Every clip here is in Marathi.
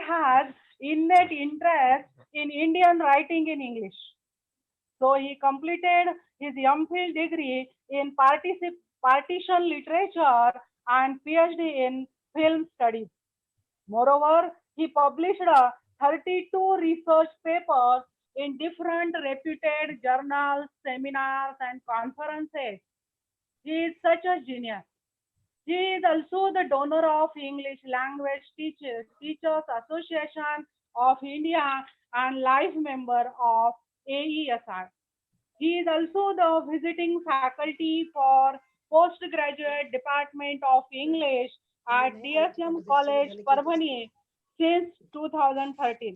has innate interest in Indian writing in English. So he completed his MPhil degree in partition literature and PhD in film studies. Moreover, he published 32 research papers in different reputed journals, seminars, and conferences. He is such a genius. He is also the donor of English Language Teachers Association of India and life member of AESI. He is also the visiting faculty for postgraduate department of English at DSM College, Parbhani since 2013.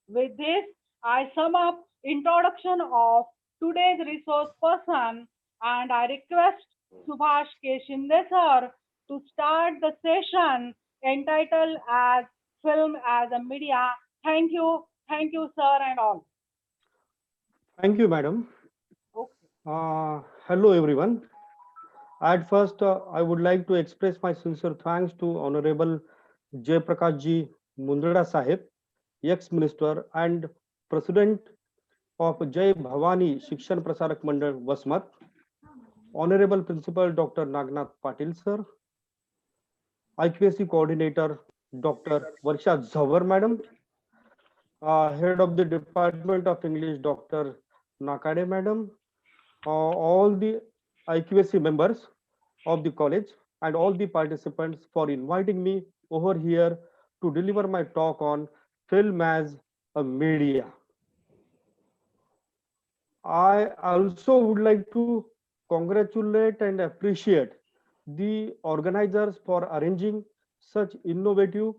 With this, I sum up introduction of today's resource person and I request Subhash K. Shinde sir to start the session entitled as Film as a Media. Thank you, sir, and all. Thank you, madam. Okay. Hello, everyone. At first, I would like to express my sincere thanks to Honorable Jay Prakash Ji Mundra Sahib, ex-minister and President of Jai Bhavani Shikshan Prasarak Mandal Vasmat, Honorable Principal Dr. Nagnath Patil sir, IQAC Coordinator Dr. Varsha Zawar madam, Head of the Department of English Dr. Nakade madam, all the IQAC members of the college and all the participants for inviting me over here to deliver my talk on film as a media. I also would like to congratulate and appreciate the organizers for arranging such innovative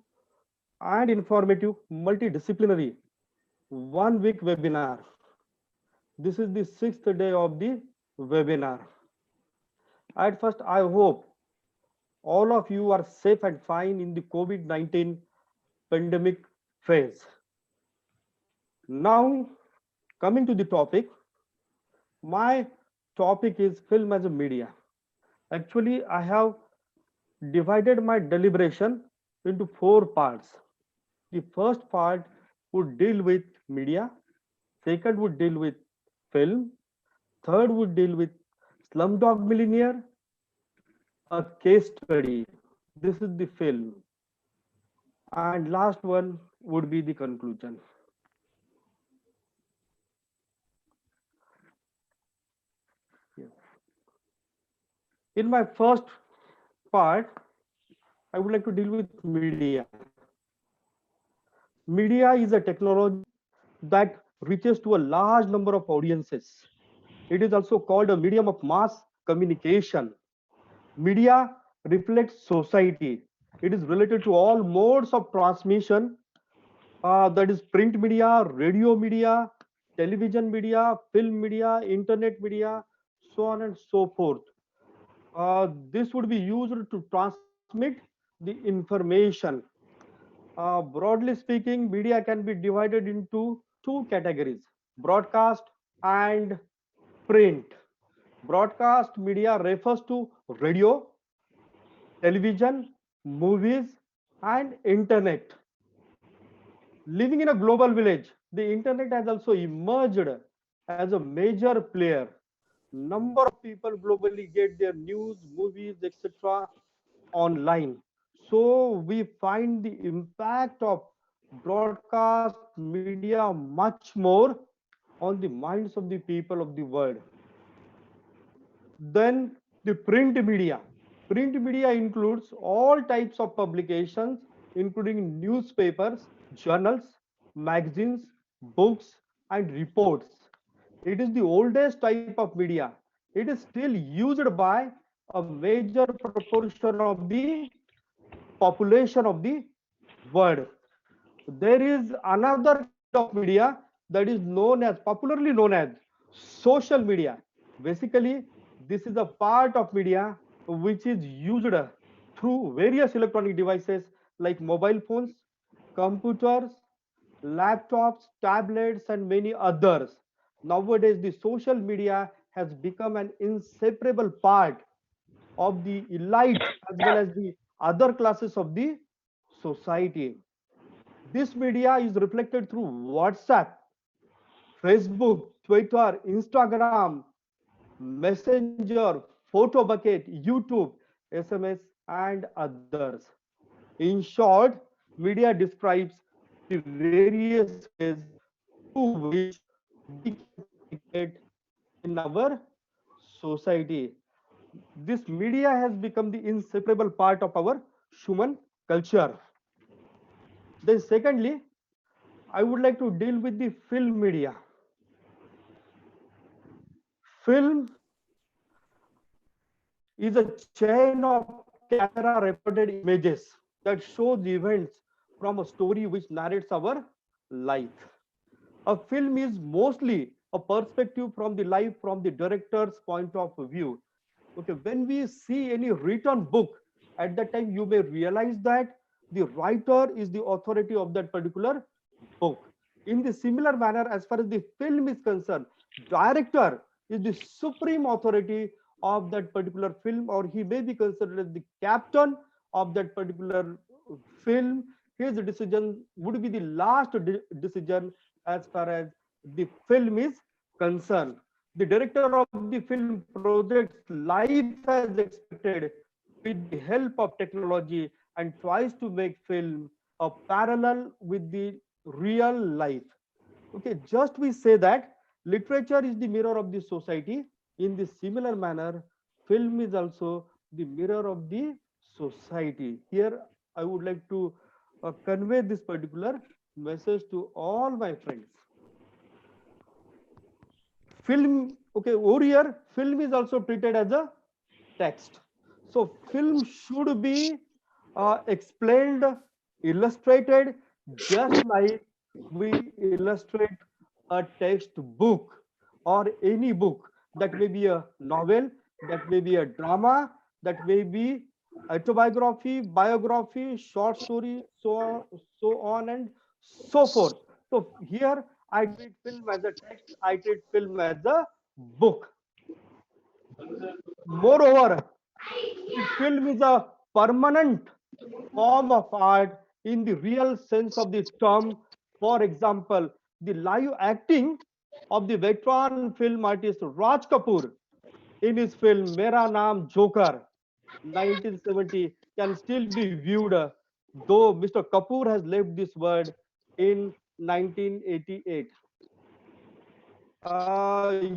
and informative multidisciplinary 1 week webinar. This is the 6th day of the webinar. At first, I hope all of you are safe and fine in the COVID-19 pandemic phase. Now, coming to the topic, my topic is film as a media. Actually, I have divided my deliberation into 4 parts. The first part would deal with media, second would deal with film, third would deal with Slumdog Millionaire, a case study. This is the film. And last one would be the conclusion. In my first part, I would like to deal with media. Media is a technology that reaches to a large number of audiences. It is also called a medium of mass communication. Media reflects society. It is related to all modes of transmission, that is print media, radio media, television media, film media, internet media, so on and so forth. This would be used to transmit the information. Broadly speaking, media can be divided into 2 categories: broadcast and print. Broadcast media refers to radio, television, movies, and internet. Living in a global village, the internet has also emerged as a major player. Number of people globally get their news, movies, etc. online. So we find the impact of broadcast media much more on the minds of the people of the world. Then the print media. Print media includes all types of publications, including newspapers, journals, magazines, books, and reports. It is the oldest type of media. It is still used by a major proportion of the population of the world. There is another kind of media that is popularly known as social media. Basically, this is a part of media which is used through various electronic devices like mobile phones, computers, laptops, tablets, and many others. Nowadays, the social media has become an inseparable part of the elite as well as the other classes of the society. This media is reflected through WhatsApp, Facebook, Twitter, Instagram, Messenger, Photo Bucket, YouTube, SMS, and others. In short, media describes the various ways through which we can communicate in our society. This media has become the inseparable part of our human culture. Then, secondly, I would like to deal with the film media. Film is a chain of camera recorded images that shows events from a story which narrates our life. A film is mostly a perspective from the life from the director's point of view. Okay, when we see any written book, at that time you may realize that the writer is the authority of that particular book. In the similar manner, as far as the film is concerned, director is the supreme authority of that particular film, or he may be considered as the captain of that particular film. His decision would be the last decision as far as the film is concerned. The director of the film projects life as expected with the help of technology and tries to make film a parallel with the real life. Okay, just we say that literature is the mirror of the society. In the similar manner, film is also the mirror of the society. Here, I would like to convey this particular message to all my friends. Film, okay, over here, film is also treated as a text. So, film should be explained, illustrated, just like we illustrate a textbook or any book. That may be a novel, that may be a drama, that may be autobiography, biography, short story, so on and so forth. So here I treat film as a text, I treat film as a book. Moreover, the film is a permanent form of art in the real sense of the term. For example, the live acting of the veteran film artist Raj Kapoor in his film Mera Naam Joker 1970 can still be viewed, though Mr. Kapoor has left this world in 1988.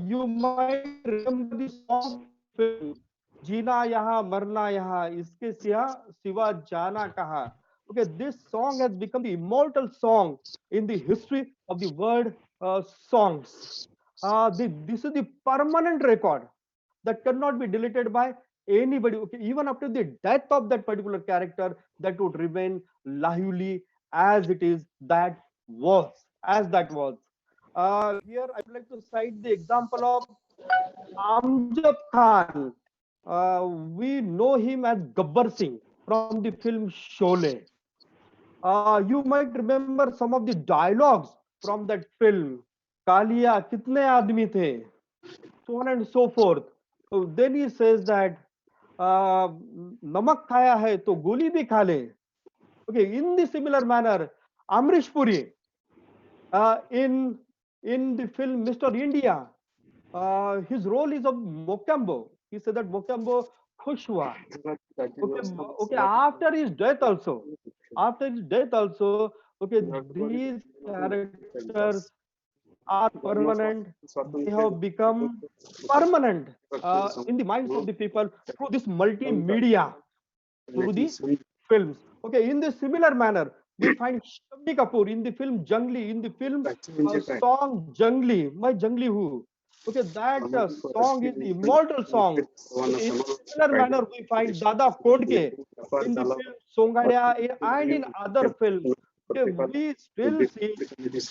You might remember the song from the film जीना यहाँ मरना यहाँ इसके सिवा जाना कहाँ. Okay, this song has become the immortal song in the history of the world songs. This is the permanent record that cannot be deleted by anybody. Okay, even after the death of that particular character, that would remain lively as it is, that was, as that was. Here I would like to cite the example of Amjad Khan. We know him as Gabbar Singh from the film Sholay. You might remember some of the dialogues from that film. Kalia, kitne aadmi the? So on and so forth. So then he says that namak khaya hai to goli bhi kha le. Okay, in the similar manner, Amrish Puri uh, in in the film Mr. India, his role is of Mocambo. He said that Mocambo khush hua. Okay, okay. After his death also, okay, these characters are permanent. They have become permanent in the minds of the people through this multimedia, through the films. Okay, in the similar manner, we find Shammi Kapoor in the film Jungli, in the film song Jungli, My Jungli Hu. Okay, that song is the immortal song. Okay, in similar manner, we find Dada Kodke in the film Songadia and in other films. Okay, we still see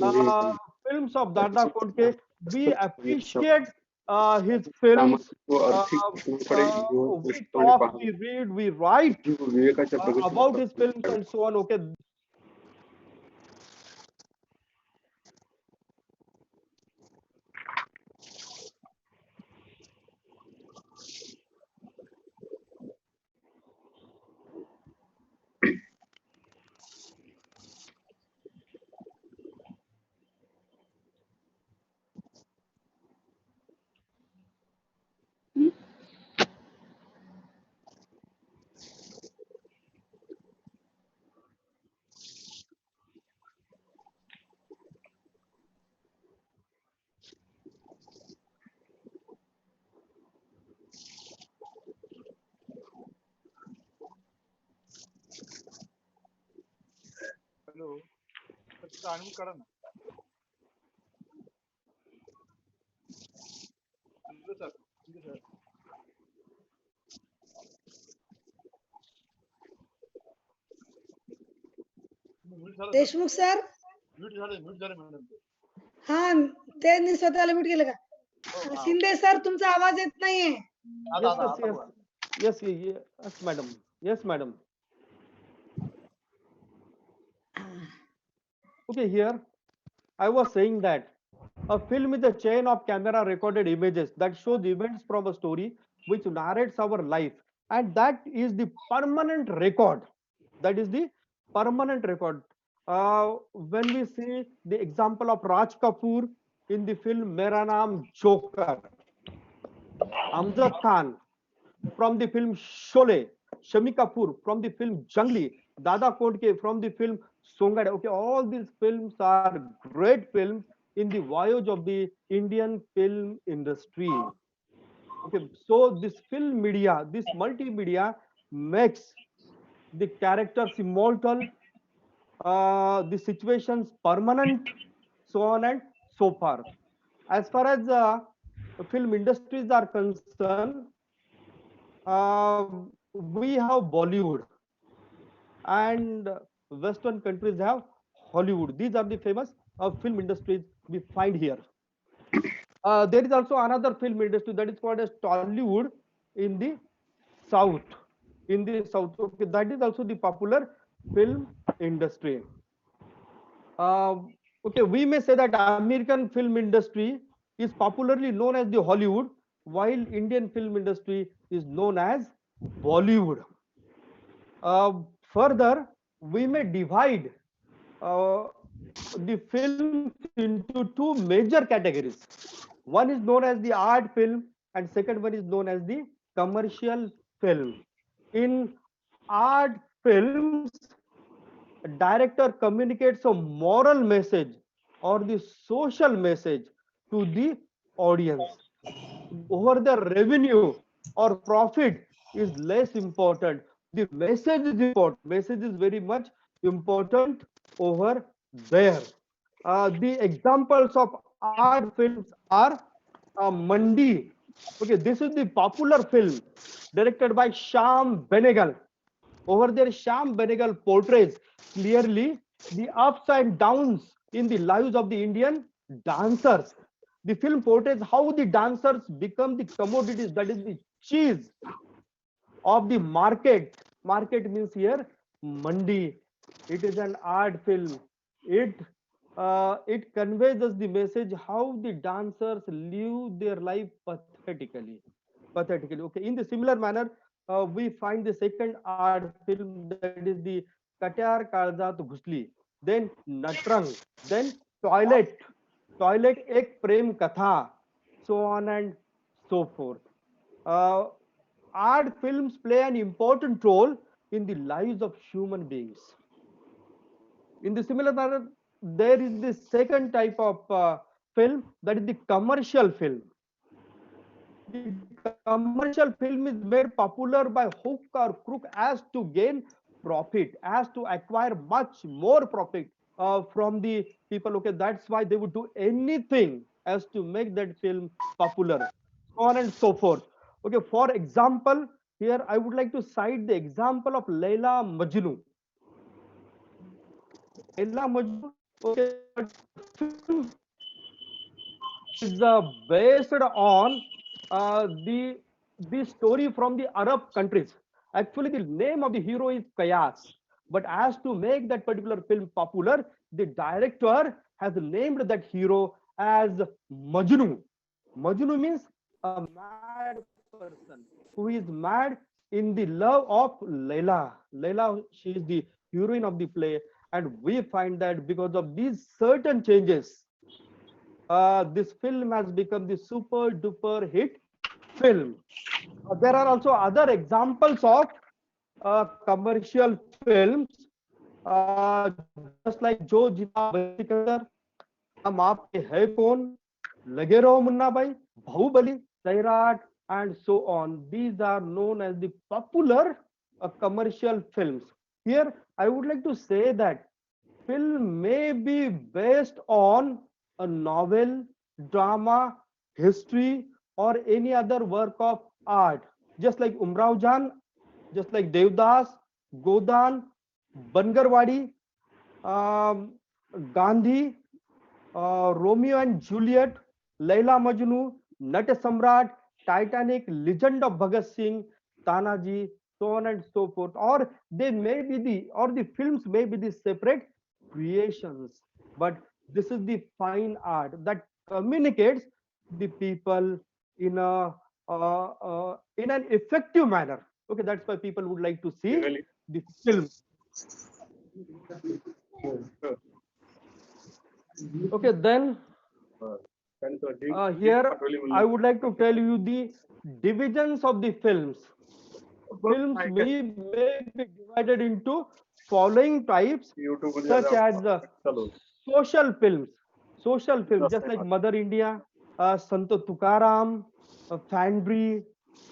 uh, films of Dada Kodke. We appreciate his films. We talk, we read, we write about his films and so on. Okay, Deshmukh sir हा त्यांनी स्वतःला म्यूट केलं का? शिंदे सर तुमचा आवाज येत नाहीये. Yes, madam. Yes, madam. Okay, here I was saying that a film is a chain of camera recorded images that shows events from a story which narrates our life, and that is the permanent record. That is the permanent record. When we see the example of Raj Kapoor in the film Mera Naam Joker, Amjad Khan from the film Sholay, Shami Kapoor from the film Jangli, Dada Kodke from the film Songade. Okay, all these films are great films in the voyage of the Indian film industry. Okay, so this film media, this multimedia makes the characters immortal, the situations permanent, so on and so forth. As far as film industries are concerned, we have Bollywood and Western countries have Hollywood. These are the famous film industries we find here. There is also another film industry that is called as Tollywood in the South. In the South, okay, that is also the popular film industry. Okay, we may say that American film industry is popularly known as the Hollywood, while Indian film industry is known as Bollywood. Further, we may divide uh, the films into two major categories. One is known as the art film, and second one is known as the commercial film. In art films, a director communicates a moral message or the social message to the audience. Over the revenue or profit is less important. The message is important. Message is very much important over there. The examples of art films are Mandi. Okay, this is the popular film directed by Sham Benegal. Over there, Sham Benegal portrays clearly the ups and downs in the lives of the Indian dancers. The film portrays how the dancers become the commodities, that is the cheese of the market. Market means here mandi. It is an art film. It conveys us the message how the dancers live their life pathetically. Pathetically. Okay. In the similar manner, we find the second art film, that is the Katyar Kaljat Ghusli, then Natrang, then Toilet, Toilet Ek Prem Katha, so on and so forth. Uh, Art films play an important role in the lives of human beings. In the similar manner, there is the second type of film, that is the commercial film. The commercial film is made popular by hook or crook as to gain profit, as to acquire much more profit from the people. Okay, that's why they would do anything as to make that film popular, so on and so forth. Okay, for example, here I would like to cite the example of Laila Majnu. Laila Majnu, okay, film is based on the story from the Arab countries. Actually, the name of the hero is Kayas, but as to make that particular film popular, the director has named that hero as Majnu. Majnu means a mad person who is mad in the love of Layla. Layla, she is the heroine of the play, and we find that because of these certain changes, this film has become the super duper hit film. There are also other examples of commercial films, just like Jo Jita Basti Sikandar, Hum Aapke Hai Kaun, Lage Raho Munna Bhai, Bahubali, Sairat, and so on. These are known as the popular commercial films. Here, I would like to say that film may be based on a novel, drama, history, or any other work of art. Just like Umrao Jan, just like Devdas, Godan, Bangarwadi, um, Gandhi, Romeo and Juliet, Laila Majnu, Nat Samrat, Titanic, Legend of Bhagat Singh, Tanaji, so on and so forth. Or they may be the films may be the separate creations, but this is the fine art that communicates the people in a in an effective manner. Okay, that's why people would like to see Really? the film. Sure. Okay, then And so here I would like to tell you the divisions of the films. Films may be divided into following types, such as social films. Social films, just like Mother India, Sant Tukaram, Fandry,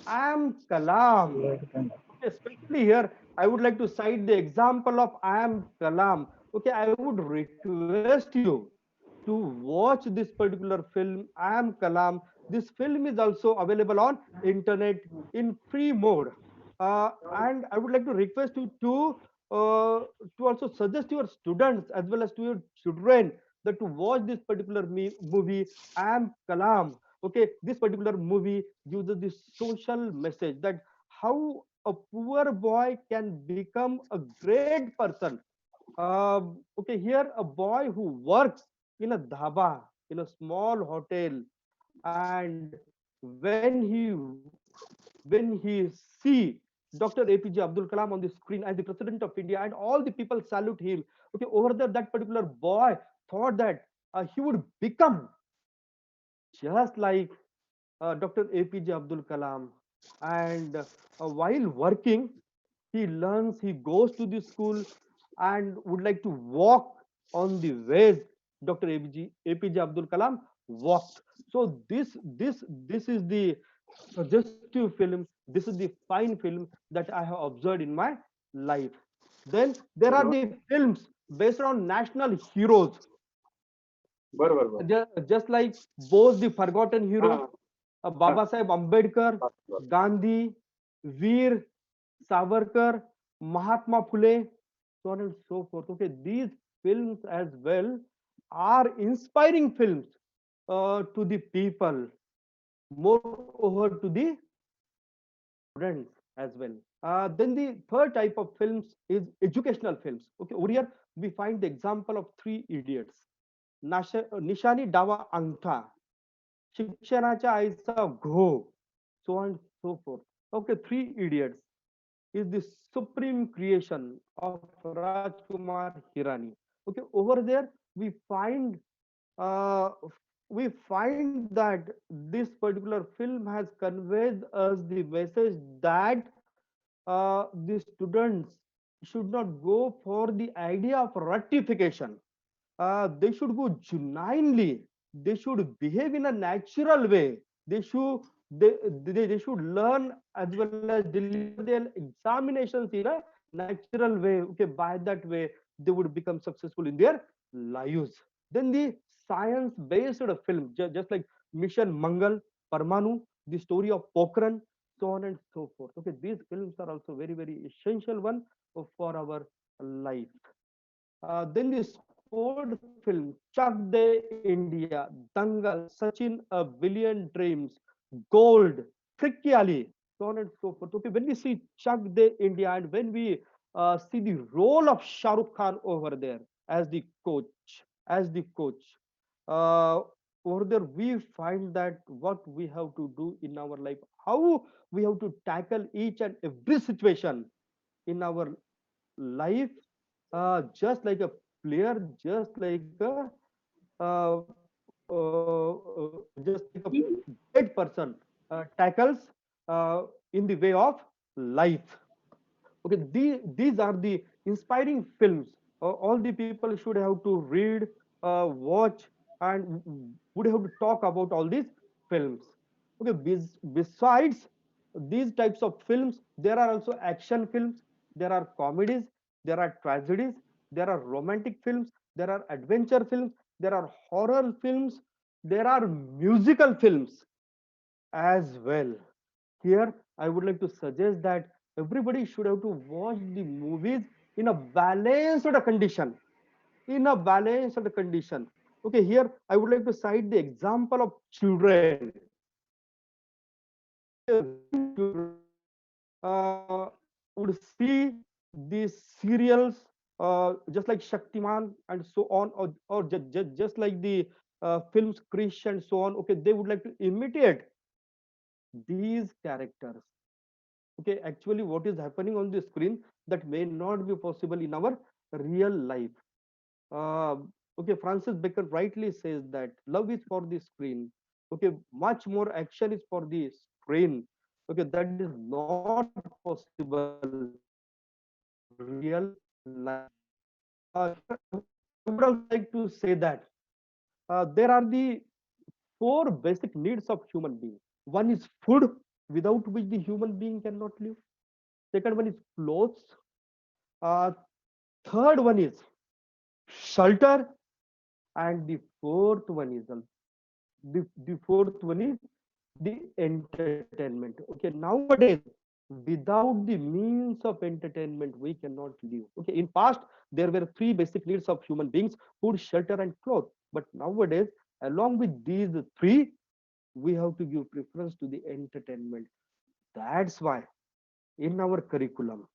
Am Kalam. Okay, especially here, I would like to cite the example of I Am Kalam. Okay, I would request you to watch this particular film, I Am Kalam. This film is also available on internet in free mode. And I would like to request you to also suggest your students as well as to your children that to watch this particular movie, I Am Kalam. Okay, this particular movie uses this social message that how a poor boy can become a great person. Okay, here a boy who works in a dhaba, in a small hotel, and when he see Dr. APJ Abdul Kalam on the screen as the president of India, and all the people salute him. Okay, over there, that particular boy thought that he would become just like Dr. APJ Abdul Kalam. And while working, he learns, he goes to the school and would like to walk on the ways Dr. APJ Abdul Kalam walked. So this is the suggestive film. This is the fine film that I have observed in my life. Then there are the films based on national heroes, just like Bose, the forgotten hero, Baba Saheb Ambedkar, Gandhi, Veer, Savarkar, Mahatma Phule, so on and so forth. Okay, these films as well are inspiring films to the people, moreover to the students as well. Then the third type of films is educational films. Okay, over here we find the example of Three Idiots, Nishani Dawa Angtha, शिक्षणाच्या आईचा घो, so on and so forth. Okay, Three Idiots is the supreme creation of Rajkumar Hirani. Okay, over there we find uh, that this particular film has conveyed us the message that the students should not go for the idea of rectification. They should go genuinely. They should behave in a natural way. They should they should learn as well as deliver their examinations in a natural way. Okay, by that way they would become successful in their lives. Then the science-based film, just like Mission Mangal, Parmanu, the story of Pokhran, so on and so forth. Okay, these films are also very essential one for our life. Then the sport film, Chak De India, Dangal, Sachin, A Billion Dreams, Gold, Fricky Ali, so on and so forth. Okay, when we see Chak De India and when we see the role of Shah Rukh Khan over there as the coach, uh, over there we find that what we have to do in our life, how we have to tackle each and every situation in our life, just like a player, just like a great person tackles in the way of life. Okay, these are the inspiring films all the people should have to read, watch, and would have to talk about all these films. Okay, besides these types of films, there are also action films, there are comedies, there are tragedies, there are romantic films, there are adventure films, there are horror films, there are musical films as well. Here, I would like to suggest that everybody should have to watch the movies in a balanced condition. In a balanced condition. Okay, here I would like to cite the example of children. Uh, would see these serials just like Shaktiman and so on, or just like the films Krish and so on. Okay, they would like to imitate these characters. Okay, actually what is happening on the screen that may not be possible in our real life. uh, okay, Francis Bacon rightly says that love is for the screen. Okay, much more action is for the screen. Okay, that is not possible in real life. Here I would also like to say that there are the four basic needs of human being. One is food, without which the human being cannot live. Second one is clothes. Uh, third one is shelter, and the fourth one is the entertainment. Okay, nowadays without the means of entertainment we cannot live. Okay, in past there were three basic needs of human beings: food, shelter, and clothes. But nowadays, along with these three, we have to give preference to the entertainment. That's why in our curriculum,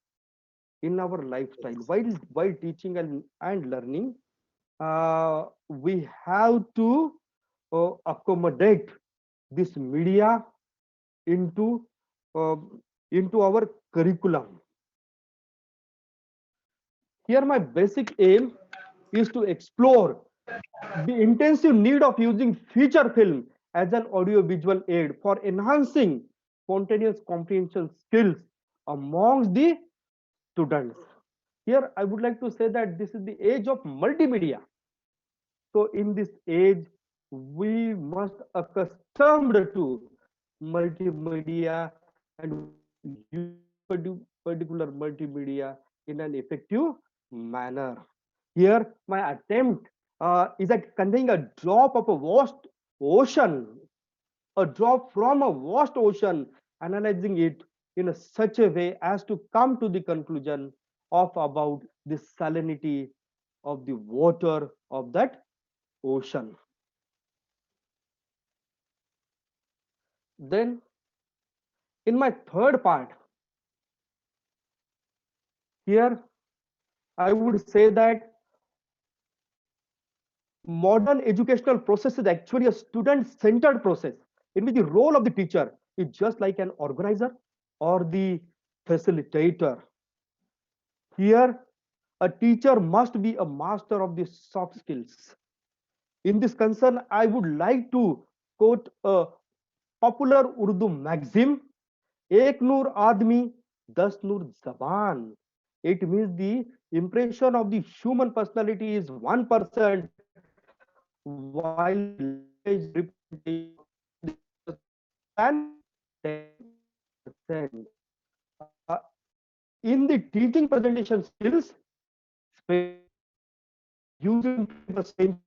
in our lifestyle, while teaching and learning, we have to accommodate this media into uh, into our curriculum. Here my basic aim is to explore the intensive need of using feature film as an audiovisual aid for enhancing spontaneous comprehension skills amongst the students. Here I would like to say that this is the age of multimedia. So in this age, we must accustomed to multimedia and use particular multimedia in an effective manner. Here, my attempt is at conveying a drop of a vast ocean, a drop from a vast ocean, analyzing it in such a way as to come to the conclusion of about the salinity of the water of that ocean. Then, in my third part, here I would say that modern educational process is actually a student-centered process in which the role of the teacher is just like an organizer or the facilitator. Here, a teacher must be a master of the soft skills. In this concern, I would like to quote a popular Urdu maxim: एक नूर आदमी दस नूर जबान. It means the impression of the human personality is 1%, while the language representation of the person 10%. Uh, in the teaching presentation skills, using 20%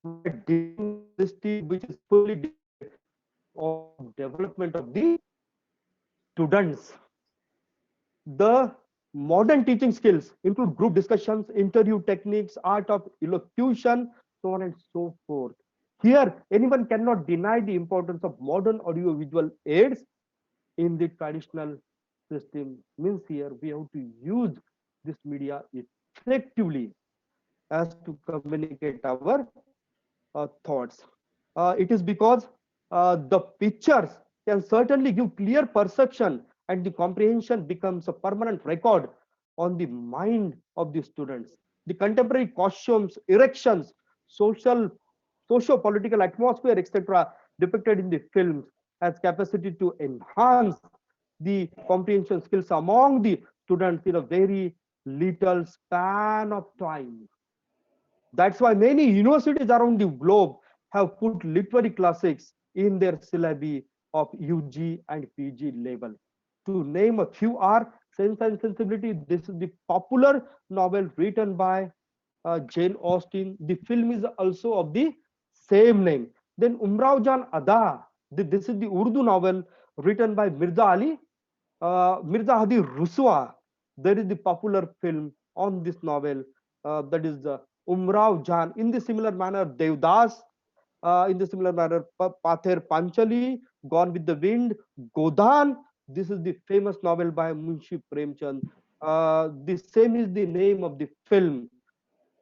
while delivering a system which is fully dedicated of development of the students. The modern teaching skills include group discussions, interview techniques, art of elocution, so on and so forth. Here, anyone cannot deny the importance of modern audiovisual aids in the traditional system. Means here we have to use this media effectively as to communicate our thoughts. It is because the pictures can certainly give clear perception, and the comprehension becomes a permanent record on the mind of the students. The contemporary costumes, erections, social, socio-political atmosphere, etc., depicted in the films has capacity to enhance the comprehension skills among the students in a very little span of time. That's why many universities around the globe have put literary classics in their syllabi of UG and PG level. To name a few are Sense and Sensibility. This is the popular novel written by Jane Austen. The film is also of the same name. Then Umrao Jan Ada. This is the Urdu novel written by Mirza Hadi Ruswa. There is the popular film on this novel, that is Umrao Jan. In the similar manner, Devdas. In the similar manner, Pather Panchali, Gone with the Wind, Godan. This is the famous novel by Munshi Premchand. The same is the name of the film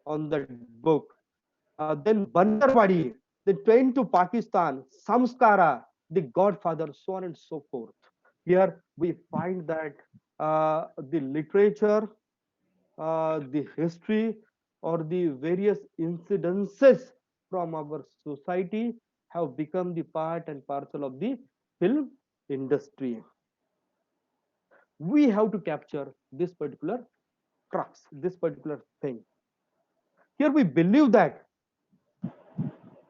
on that book. Then Bandarwadi, the Train to Pakistan, Samskara, The Godfather, so on and so forth. Here we find that the literature, the history, or the various incidences from our society have become the part and parcel of the film industry. We have to capture this particular crux, this particular thing. Here we believe that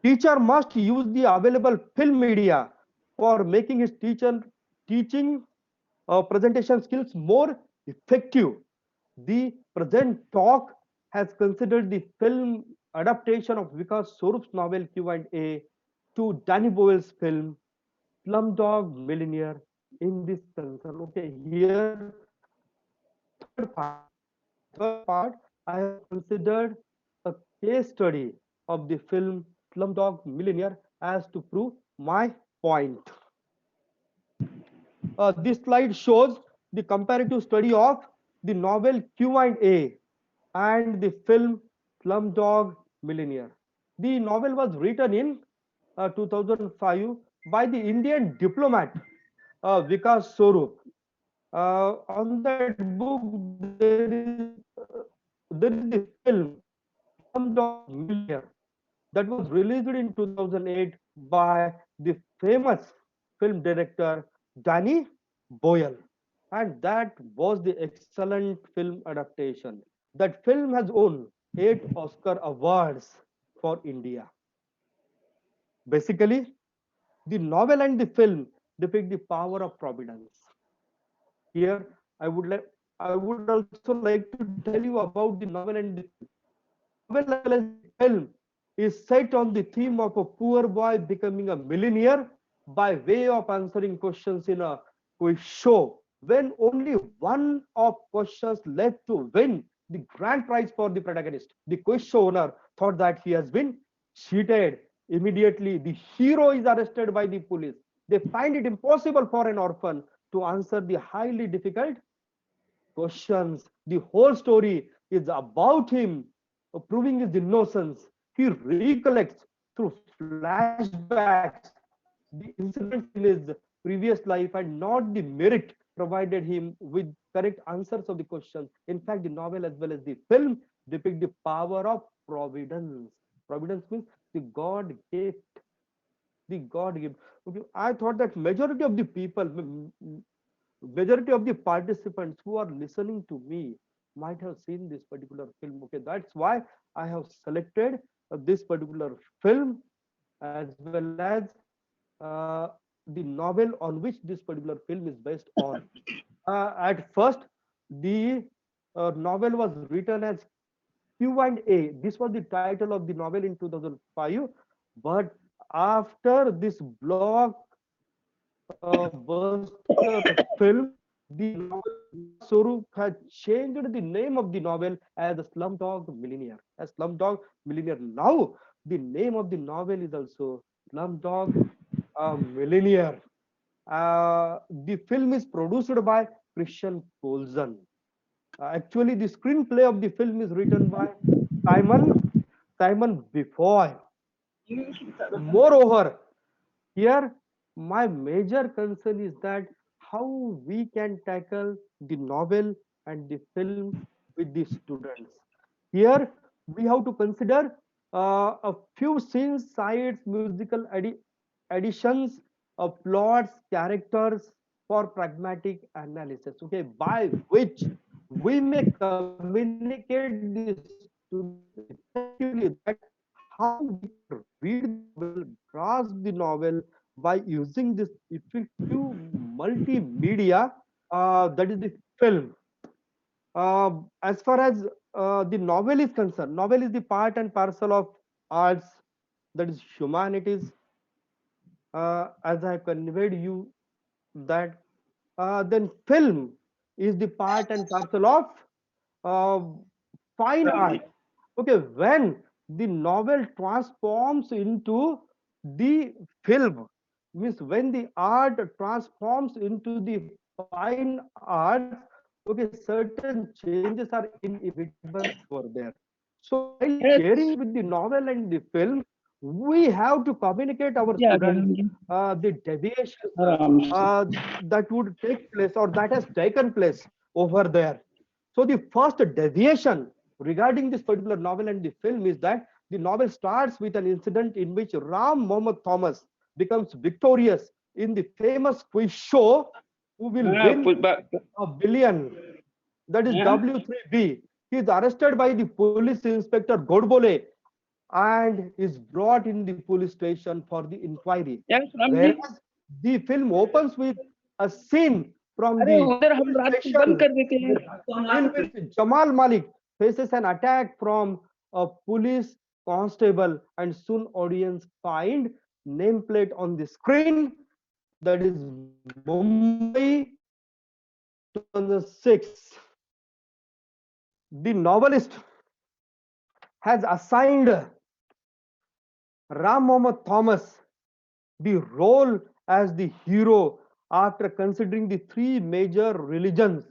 teacher must use the available film media for making his teaching presentation skills more effective. The present talk has considered the film adaptation of Vikas Swarup's novel Q&A to Danny Boyle's film Slumdog Millionaire in this concern. Okay, here third part, I have considered a case study of the film Slumdog Millionaire as to prove my point. This slide shows the comparative study of the novel Q&A and the film Slumdog Millionaire. The novel was written in 2005 by the Indian diplomat Vikas Swarup. On that book, there is the film Slumdog Millionaire that was released in 2008 by the famous film director Danny Boyle, and that was the excellent film adaptation. That film has won 8 Oscar awards for India. Basically, the novel and the film depict the power of providence. Here, I would also like to tell you about the novel and the film. The novel as well as the film is set on the theme of a poor boy becoming a millionaire by way of answering questions in a quiz show. When only one of questions left to win the grand prize for the protagonist, the quiz show owner thought that he has been cheated. Immediately, the hero is arrested by the police. They find it impossible for an orphan to answer the highly difficult questions. The whole story is about him proving his innocence. He recollects through flashbacks the incidents in his previous life and not the merit provided him with correct answers of the questions. In fact, the novel as well as the film depict the power of providence. Providence means the God gift. The God gift. Okay, I thought that majority of the participants who are listening to me might have seen this particular film. Okay, that's why I have selected this particular film as well as the novel on which this particular film is based on. At first, the novel was written as Q&A. This was the title of the novel in 2005, but after this blockbuster film, the novel Swarup had changed the name of the novel as the Slumdog Millionaire. As Slumdog Millionaire. Now, the name of the novel is also Slumdog Millionaire. The film is produced by Christian Colson. Actually, the screenplay of the film is written by Simon Bifoy. Moreover, here my major concern is that how we can tackle the novel and the film with the students. Here we have to consider a few scenes, sides, musical additions, plots, characters for pragmatic analysis. Okay, by which we may communicate the students effectively that how we can read the novel, grasp the novel by using this effective multimedia, that is the film. As far as the novel is concerned, novel is the part and parcel of arts, that is humanities. As I have conveyed you that, then film is the part and parcel of uh, fine art. Okay, when the novel transforms into the film, means when the art transforms into the fine arts, okay, certain changes are inevitable over there. So while sharing with the novel and the film, we have to communicate our students the deviations that would take place or that has taken place over there. So the first deviation regarding this particular novel and the film is that the novel starts with an incident in which Ram Mohammed Thomas becomes victorious in the famous quiz show who will win a billion, that is W3B. He is arrested by the police inspector Godbole and is brought in the police station for the inquiry. Whereas the film opens with a scene from अरे the उधर हम police रात को बंद station कर देते हैं in which Jamal Malik faces an attack from a police constable, and soon audience find nameplate on the screen, that is Mumbai 2006. The novelist has assigned Ram Mohammed Thomas the role as the hero after considering the three major religions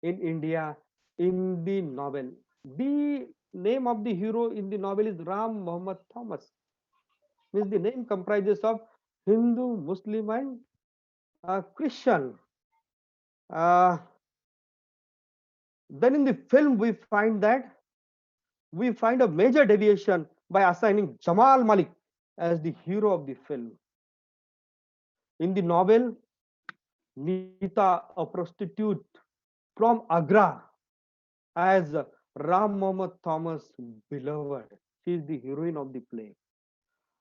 in India in the novel. The name of the hero in the novel is Ram Mohammed Thomas. Means the name comprises of Hindu, Muslim, and Christian. Uh, then in the film we find a major deviation by assigning Jamal Malik as the hero of the film. In the novel, Nita, a prostitute from Agra, as Ram Mohammed Thomas' beloved. She is the heroine of the play.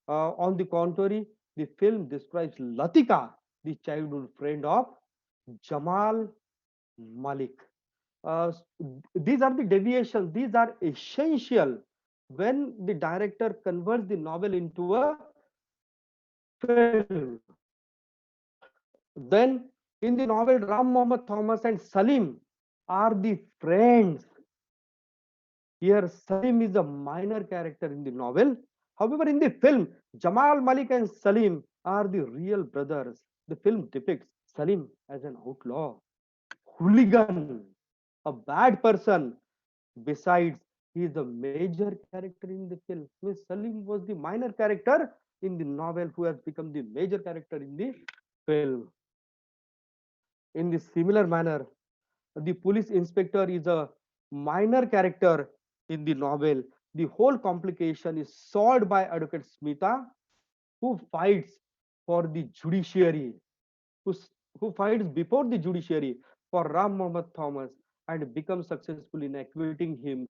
On the contrary, the film describes Latika, the childhood friend of Jamal Malik. Uh, these are the deviations, these are essential when the director converts the novel into a film. Then, in the novel, Ram Mohammed Thomas and Salim are the friends. Here, Salim is a minor character in the novel. However, in the film, Jamal Malik and Salim are the real brothers. The film depicts Salim as an outlaw, hooligan, a bad person. Besides, he is a major character in the film. Means Salim was the minor character in the novel who has become the major character in the film. In the similar manner, the police inspector is a minor character in the novel. The whole complication is solved by Advocate Smita, who fights for the judiciary, who, who fights before the judiciary for Ram Mohammed Thomas and becomes successful in acquitting him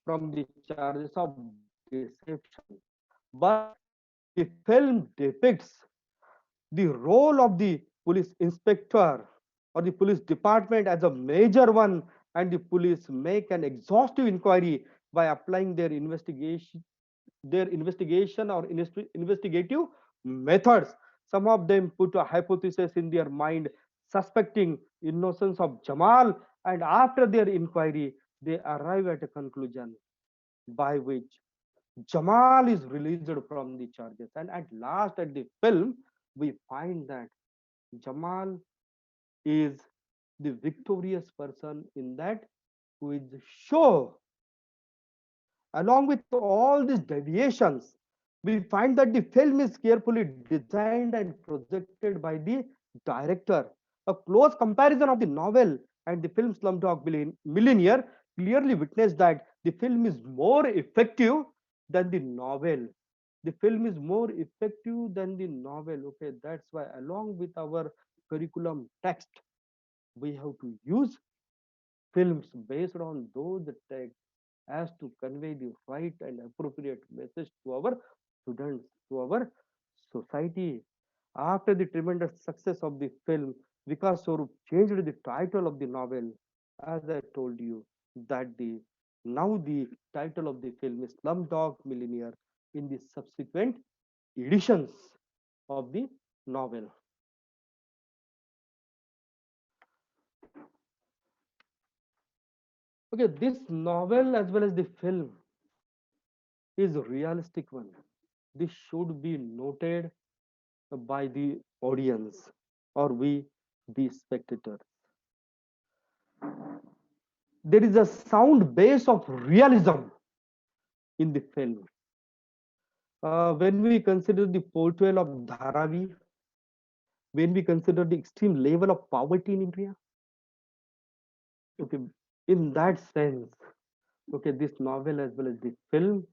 from the charges of deception. But the film depicts the role of the police inspector or the police department as a major one, and the police make an exhaustive inquiry by applying their investigation or investigative methods. Some of them put a hypothesis in their mind suspecting innocence of Jamal, and after their inquiry they arrive at a conclusion by which Jamal is released from the charges. And at last, at the film, we find that Jamal is the victorious person in that quiz show. Along with all these deviations, we find that the film is carefully designed and projected by the director. A close comparison of the novel and the film Slumdog Millionaire clearly witness that the film is more effective than the novel. The film is more effective than the novel. Okay, that's why along with our curriculum text, we have to use films based on those texts as to convey the right and appropriate message to our students, to our society. After the tremendous success of the film, Vikas Swarup changed the title of the novel As I told you that the now the title of the film is Slumdog Millionaire in the subsequent editions of the novel. Okay, this novel as well as the film is a realistic one. This should be noted by the audience or we, the spectators. There is a sound base of realism in the film. When we consider the portrayal of Dharavi, when we consider the extreme level of poverty in India, okay, in that sense, okay, this novel as well as the film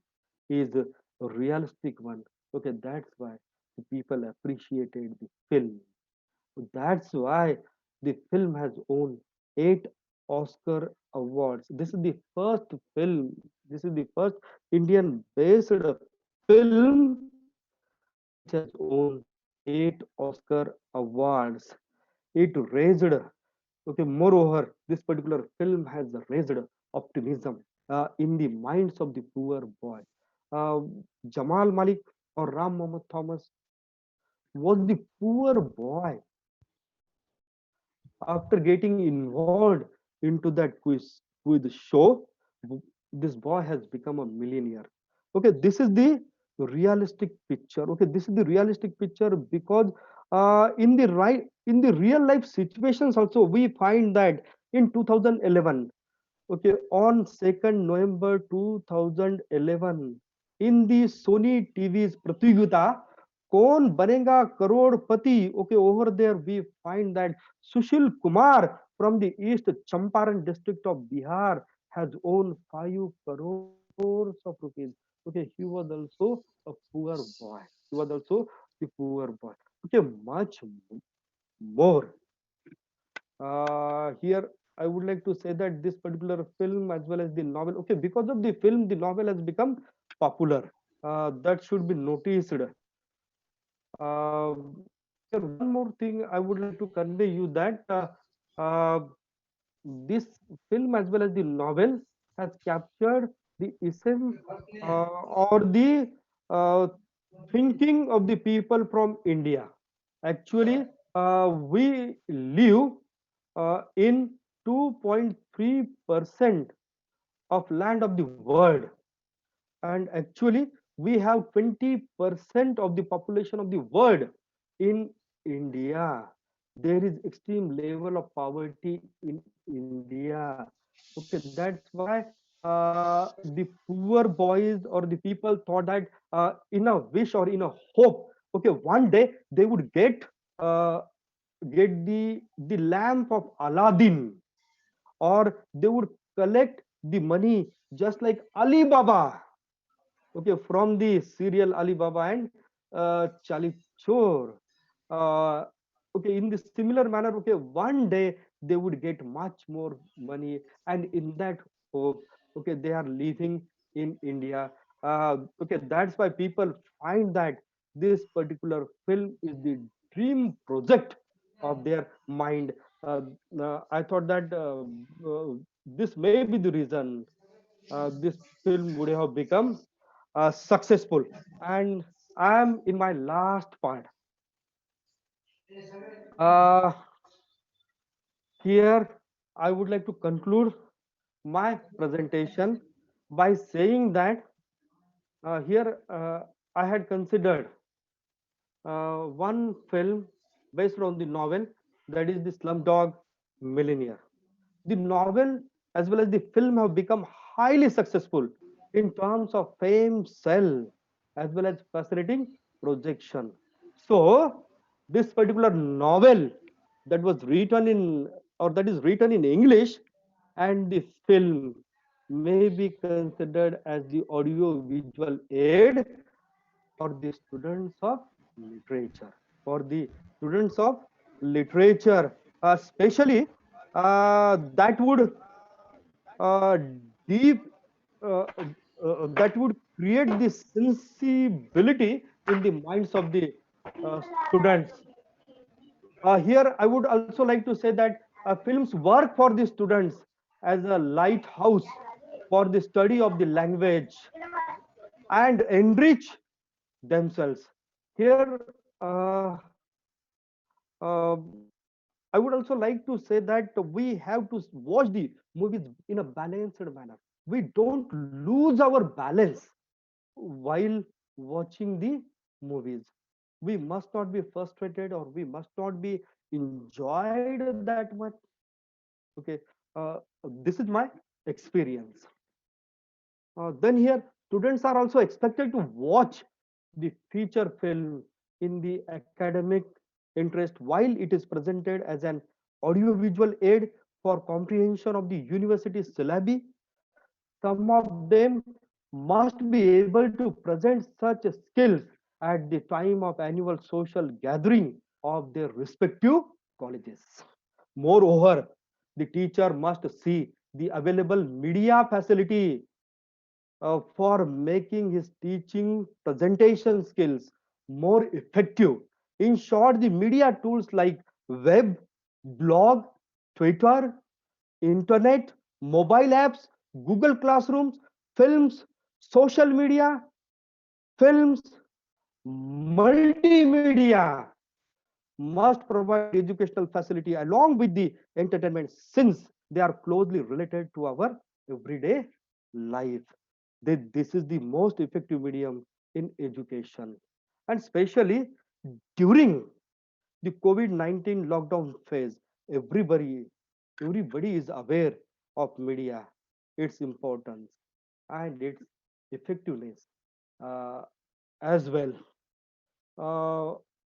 is a realistic one. Okay, that's why the people appreciated the film. That's why the film has won 8 Oscar awards. This is the first film, this is the first Indian based film which has won 8 Oscar awards. It raised, okay, moreover, this particular film has raised optimism in the minds of the poor boy. Uh, Jamal Malik or Ram Mohammed Thomas was the poor boy after getting involved into that quiz show. This boy has become a millionaire. Okay, this is the realistic picture. Okay, this is the realistic picture because in the real life situations also we find that in 2011, okay, on 2nd November 2011, in the Sony TV's Pratyogita, Kaun Banega Karodpati, okay, over there we find that Sushil Kumar from the East Champaran district of Bihar has won 5 crores of rupees. Okay, he was also a poor boy. He was also the poor boy. Okay, much more. Here I would like to say that this particular film as well as the novel, okay, because of the film, the novel has become popular. That should be noticed. Here, one more thing I would like to convey you that uh, this film as well as the novel has captured the essence or the uh, thinking of the people from India. Actually, we live in 2.3% of land of the world, and actually we have 20% of the population of the world in India. There is extreme level of poverty in India. Okay, that's why the poor boys or the people thought that in a wish or in a hope, okay, one day they would uh, get the lamp of Aladdin, or they would collect the money just like Ali Baba, okay, from the serial Ali Baba and Charlie Chor. Uh, okay, in the similar manner, okay, one day they would get much more money, and in that hope, okay, they are living in India. Okay, that's why people find that this particular film is the dream project of their mind. I thought that this may be the reason this film would have become successful. And I am in my last part. Uh, Here, I would like to conclude my presentation by saying that here I had considered one film based on the novel, that is the Slumdog Millionaire. The novel as well as the film have become highly successful in terms of fame, sell, as well as fascinating projection. So, this particular novel that was written in or that is written in English and the film may be considered as the audio visual aid for the students of literature. For the students of literature, especially that would uh, deep that would create this sensibility in the minds of the students. Here I would also like to say that films work for the students as a lighthouse for the study of the language and enrich themselves. Here, uh, I would also like to say that we have to watch the movies in a balanced manner. We don't lose our balance while watching the movies. We must not be frustrated or we must not be enjoyed that much. Okay, this is my experience. Then here, students are also expected to watch the feature film in the academic interest while it is presented as an audiovisual aid for comprehension of the university syllabi. Some of them must be able to present such skills at the time of annual social gathering of their respective colleges. Moreover, the teacher must see the available media facility for making his teaching presentation skills more effective. In short, the media tools like web, blog, Twitter, internet, mobile apps, Google Classrooms, films, social media, films, multimedia must provide educational facility along with the entertainment since they are closely related to our everyday life. This is the most effective medium in education, and especially during the COVID-19 lockdown phase, everybody everybody is aware of media, its importance and its effectiveness uh, as well.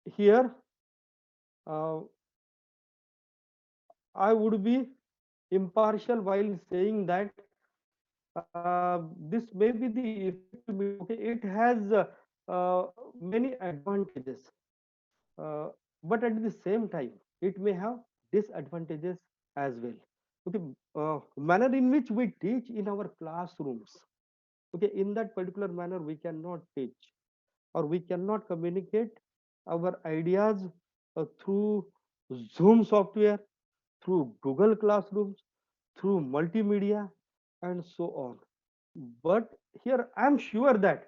Here, uh, I would be impartial while saying that this may be the effective medium. Okay, it has many advantages, uh, but at the same time, it may have disadvantages as well. Okay, manner in which we teach in our classrooms. Okay, in that particular manner, we cannot teach or we cannot communicate our ideas through Zoom software, through Google Classrooms, through multimedia, and so on. But here I'm sure that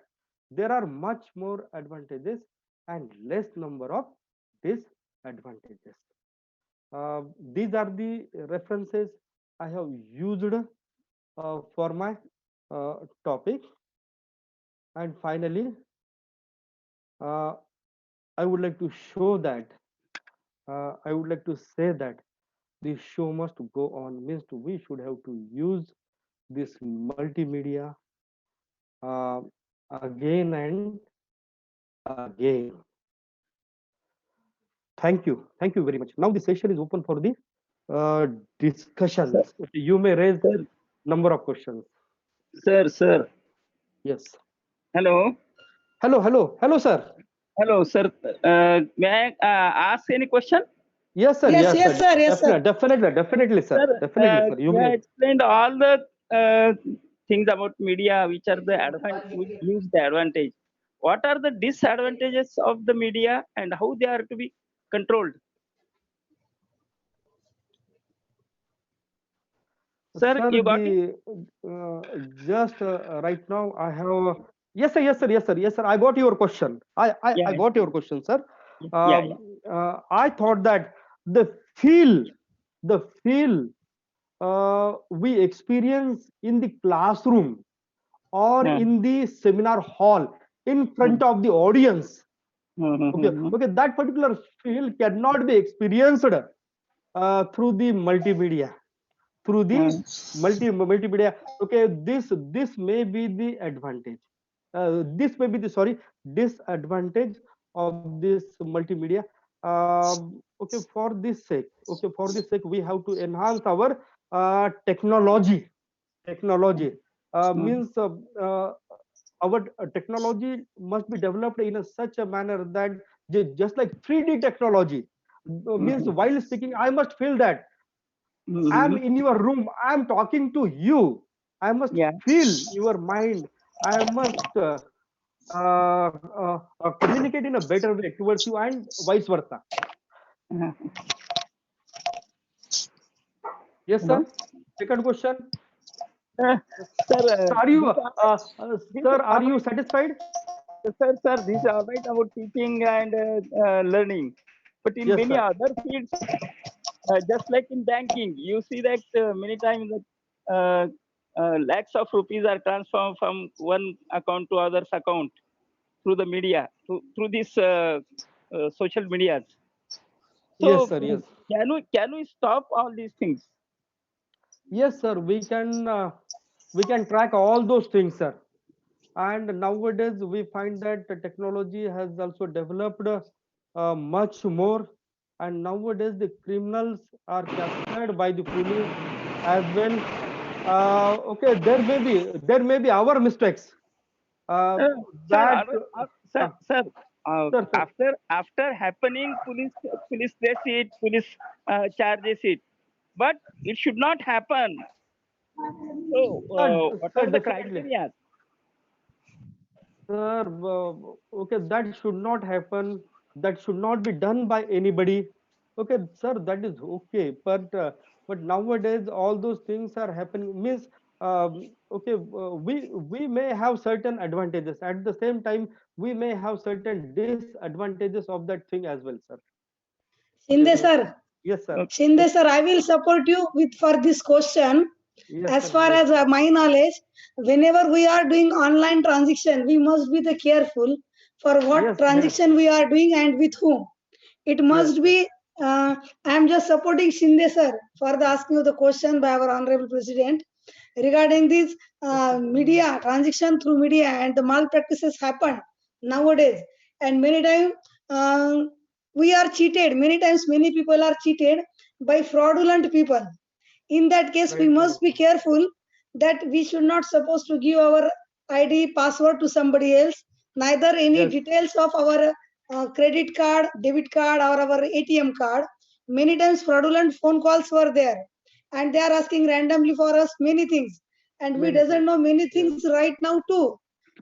there are much more advantages and less number of disadvantages. These are the references I have used for my topic. And finally, uh, I would like to show that I would like to say that the show must go on means we should have to use this multimedia uh, again and again. Thank you very much. Now the session is open for the Sir, discussions. Okay, you may raise sir, number of questions. sir. Yes. Hello, Hello, sir. hello, sir. May I ask any question? Yes, sir. Yes, Yes, yes, sir. sir. Yes, sir. Definitely, sir. Sir, Definitely, sir. You you have may. explained all the things about media, which are the advantage, which gives the advantage. What are the disadvantages of the media and how they are to be controlled? Sir, Sir, you got it? the just right now I have. Yes, sir. Yes, sir. Yes, sir. Yes, sir. I got your question. I Yeah, got your question, sir. yeah, yeah. I thought that the feel, the feel we experience in the classroom or Yeah. in the seminar hall in Hmm, front of the audience. hmm, hmm, Okay, hmm, okay, that particular feel cannot be experienced through the multimedia, through hmm, the multimedia. Okay, this may be the advantage. This may be the sorry disadvantage of this multimedia. Okay, for this sake, we have to enhance our technology hmm, means our technology must be developed in such a manner that just like 3D technology means hmm, while speaking I must feel that hmm, I'm in your room, I'm talking to you, I must yeah. feel your mind, I must communicate in a better way towards you and vice versa. Uh, Yes, Hello. sir. second question. Sir, Are you, this sir, is are you satisfied? sir, these are right about teaching and learning. But in Yes, many sir. other fields, just like in banking, you see that many times lakhs of rupees are transferred from one account to other's account through the media, through these social medias. Yes, So sir. Yes. can we stop all these things? Yes, sir. We can track all those things, sir. And nowadays we find that the technology has also developed much more. And nowadays the criminals are captured by the police as well. Okay, there may be our mistakes. Uh, Sir, that uh, sir, sir, after happening, police trace it, police charges it, but it should not happen. So, what sir, are the definitely. criteria? Sir, okay, that should not happen. That should not be done by anybody. Okay, sir, that is okay. But nowadays all those things are happening. Means, okay, we may have certain advantages. At the same time, we may have certain disadvantages of that thing as well, sir. Okay, Shinde sir, yes, sir. Shinde sir, I will support you with for this question. Yes, As sir. far Yes. as my knowledge, whenever we are doing online transaction, we must be the careful for what Yes, yes, transaction we are doing and with whom. It yes, must sir. be. I am just supporting Shinde sir for the asking of the question by our honorable president regarding this media transaction through media and the malpractices happen nowadays, and many times we are cheated. Many times, many people are cheated by fraudulent people. In that case, we Right, must right. be careful that we should not supposed to give our ID password to somebody else, neither any Yes, details of our credit card, debit card, or our ATM card. Many times fraudulent phone calls were there, and they are asking randomly for us many things, and we many doesn't things. know many Yes, things right now too.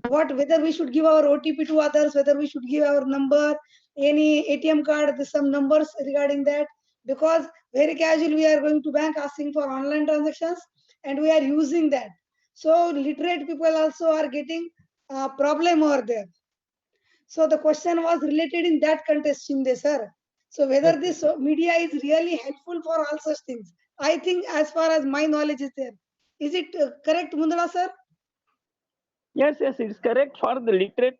What, whether we should give our OTP to others, whether we should give our number, any ATM card, some numbers regarding that, because very casual we are going to bank asking for online transactions and we are using that. So literate people also are getting a problem over there. So the question was related in that context, Shinde sir. So whether yes, this media is really helpful for all such things, I think as far as my knowledge is there. Is it correct, Mundala sir? Yes, it's correct for the literate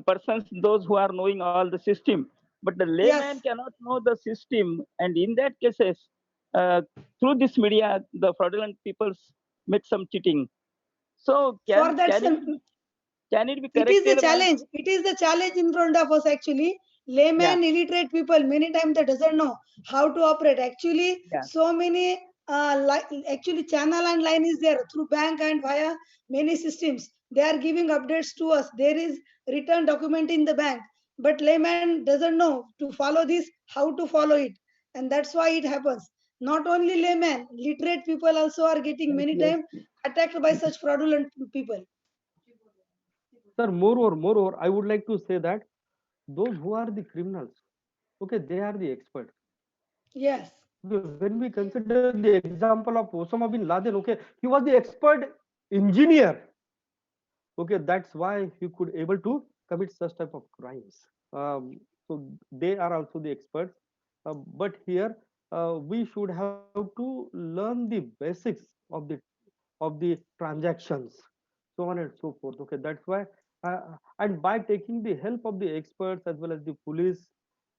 persons, those who are knowing all the system. But the layman Yes. cannot know the system, and in that cases, through this media, the fraudulent peoples make some cheating. So For that, can it be it is the corrected by? challenge. It is the challenge in front of us actually. Yeah, Layman, illiterate people, many times they doesn't know how to operate. Actually, yeah. so many actually channel and line is there through bank and via many systems. They are giving updates to us. There is written document in the bank, but layman doesn't know to follow this, how to follow it, and that's why it happens. Not only layman, literate people also are getting Yes, many yes. times attacked by such fraudulent people. sir. Moreover, I would like to say that those who are the criminals, okay, they are the experts. Yes. When we consider the example of Osama bin Laden, okay, he was the expert engineer. Okay, that's why he could able to commit such type of crimes. So they are also the experts. But here we should have to learn the basics of the transactions, so on and so forth. Okay, that's why, and by taking the help of the experts as well as the police,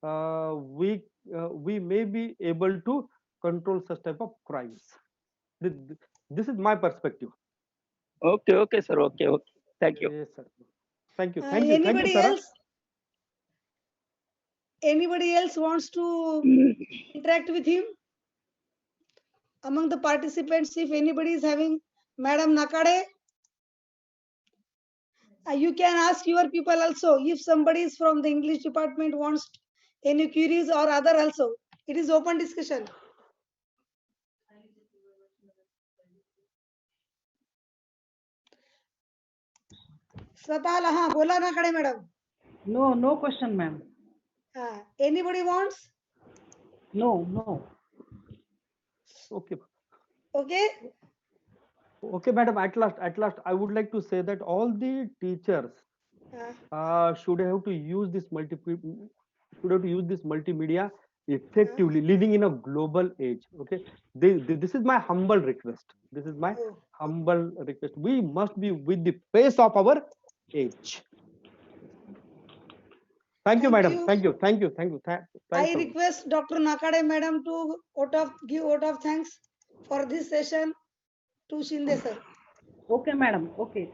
we may be able to control such type of crimes. This is my perspective. Okay, sir. Okay. Thank you. Yes, sir. Thank you, Anybody sir. else? Anybody else wants to interact with him among the participants? If anybody is having, Madam Nakade, you can ask your people also. If somebody is from the English department wants any queries or other also, it is open discussion. स्वतःला हाँ बोला नाकडे madam. No question, ma'am. Anybody wants? No. Okay. Okay. Okay, madam. At last, I would like to say that all the teachers should have to use this multimedia effectively, living in a global age. Okay, this is my humble request. This is my Oh. humble request. We must be with the pace of our age. Thank you, madam. Thank you. Thanks I a lot. request Dr. Nakade madam to give vote of thanks for this session to Shinde sir. Okay, madam. Okay.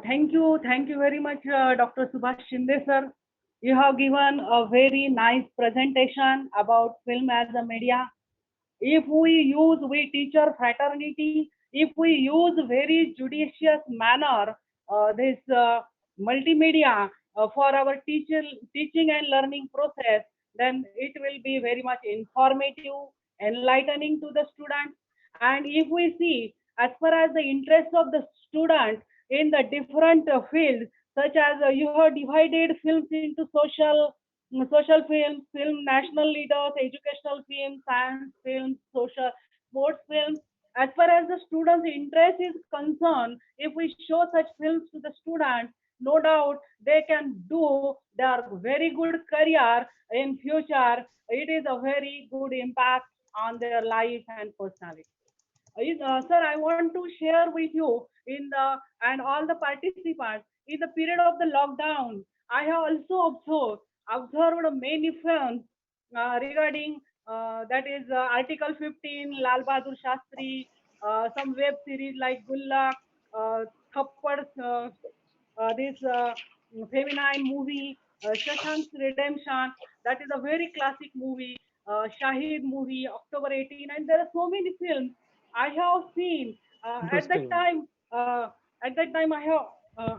Thank you very much, Dr. Subhash Shinde sir. You have given a very nice presentation about film as a media. If we teacher fraternity, if we use very judicious manner this multimedia for our teaching and learning process, then it will be very much informative, enlightening to the students. And if we see as far as the interest of the student in the different fields, such as you have divided films into social films, film national leaders, educational films, science films, social sports films. As far as the students' interest is concerned, if we show such films to the students, no doubt they can do their very good career in future. It is a very good impact on their life and personality. Sir, I want to share with you in the and all the participants in the period of the lockdown. I have also observed many films regarding that is Article 15, Lal Bahadur Shastri, some web series like Gulla, Thappad, this feminine movie, Shashank's Redemption. That is a very classic movie. Shahid movie, October 18, and there are so many films I have seen at that Interesting. time. I have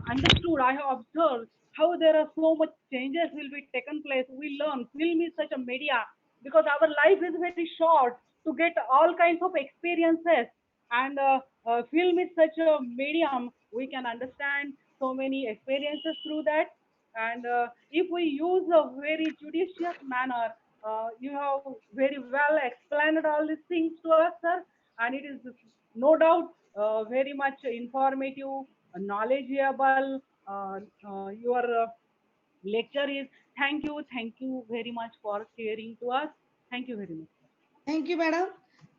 understood, I have observed how there are so much changes will be taken place. We learn film is such a media because our life is very short to get all kinds of experiences, and film is such a medium we can understand so many experiences through that. And if we use a very judicious manner, you have very well explained all these things to us, sir, and it is no doubt very much informative, knowledgeable. Your lecture is thank you very much for sharing to us. Thank you very much. Thank you, madam.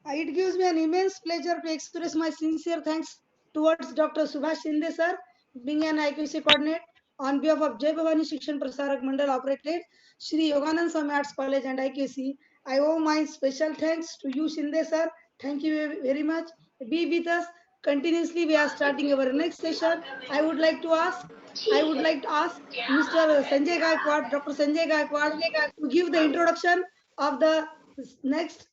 It gives me an immense pleasure to express my sincere thanks towards Dr. Subhash Shinde sir, being an IQAC coordinator on behalf of Jai Bhavani Shikshan Prasarak Mandal operated Shri Yoganand Swami Arts College and IQAC. I owe my special thanks to you, Shinde sir. Thank you very much. Be with us continuously. We are starting our next session. I would like to ask Mr. Sanjay Gaikwad, Dr. Sanjay Gaikwad, to give the introduction of the next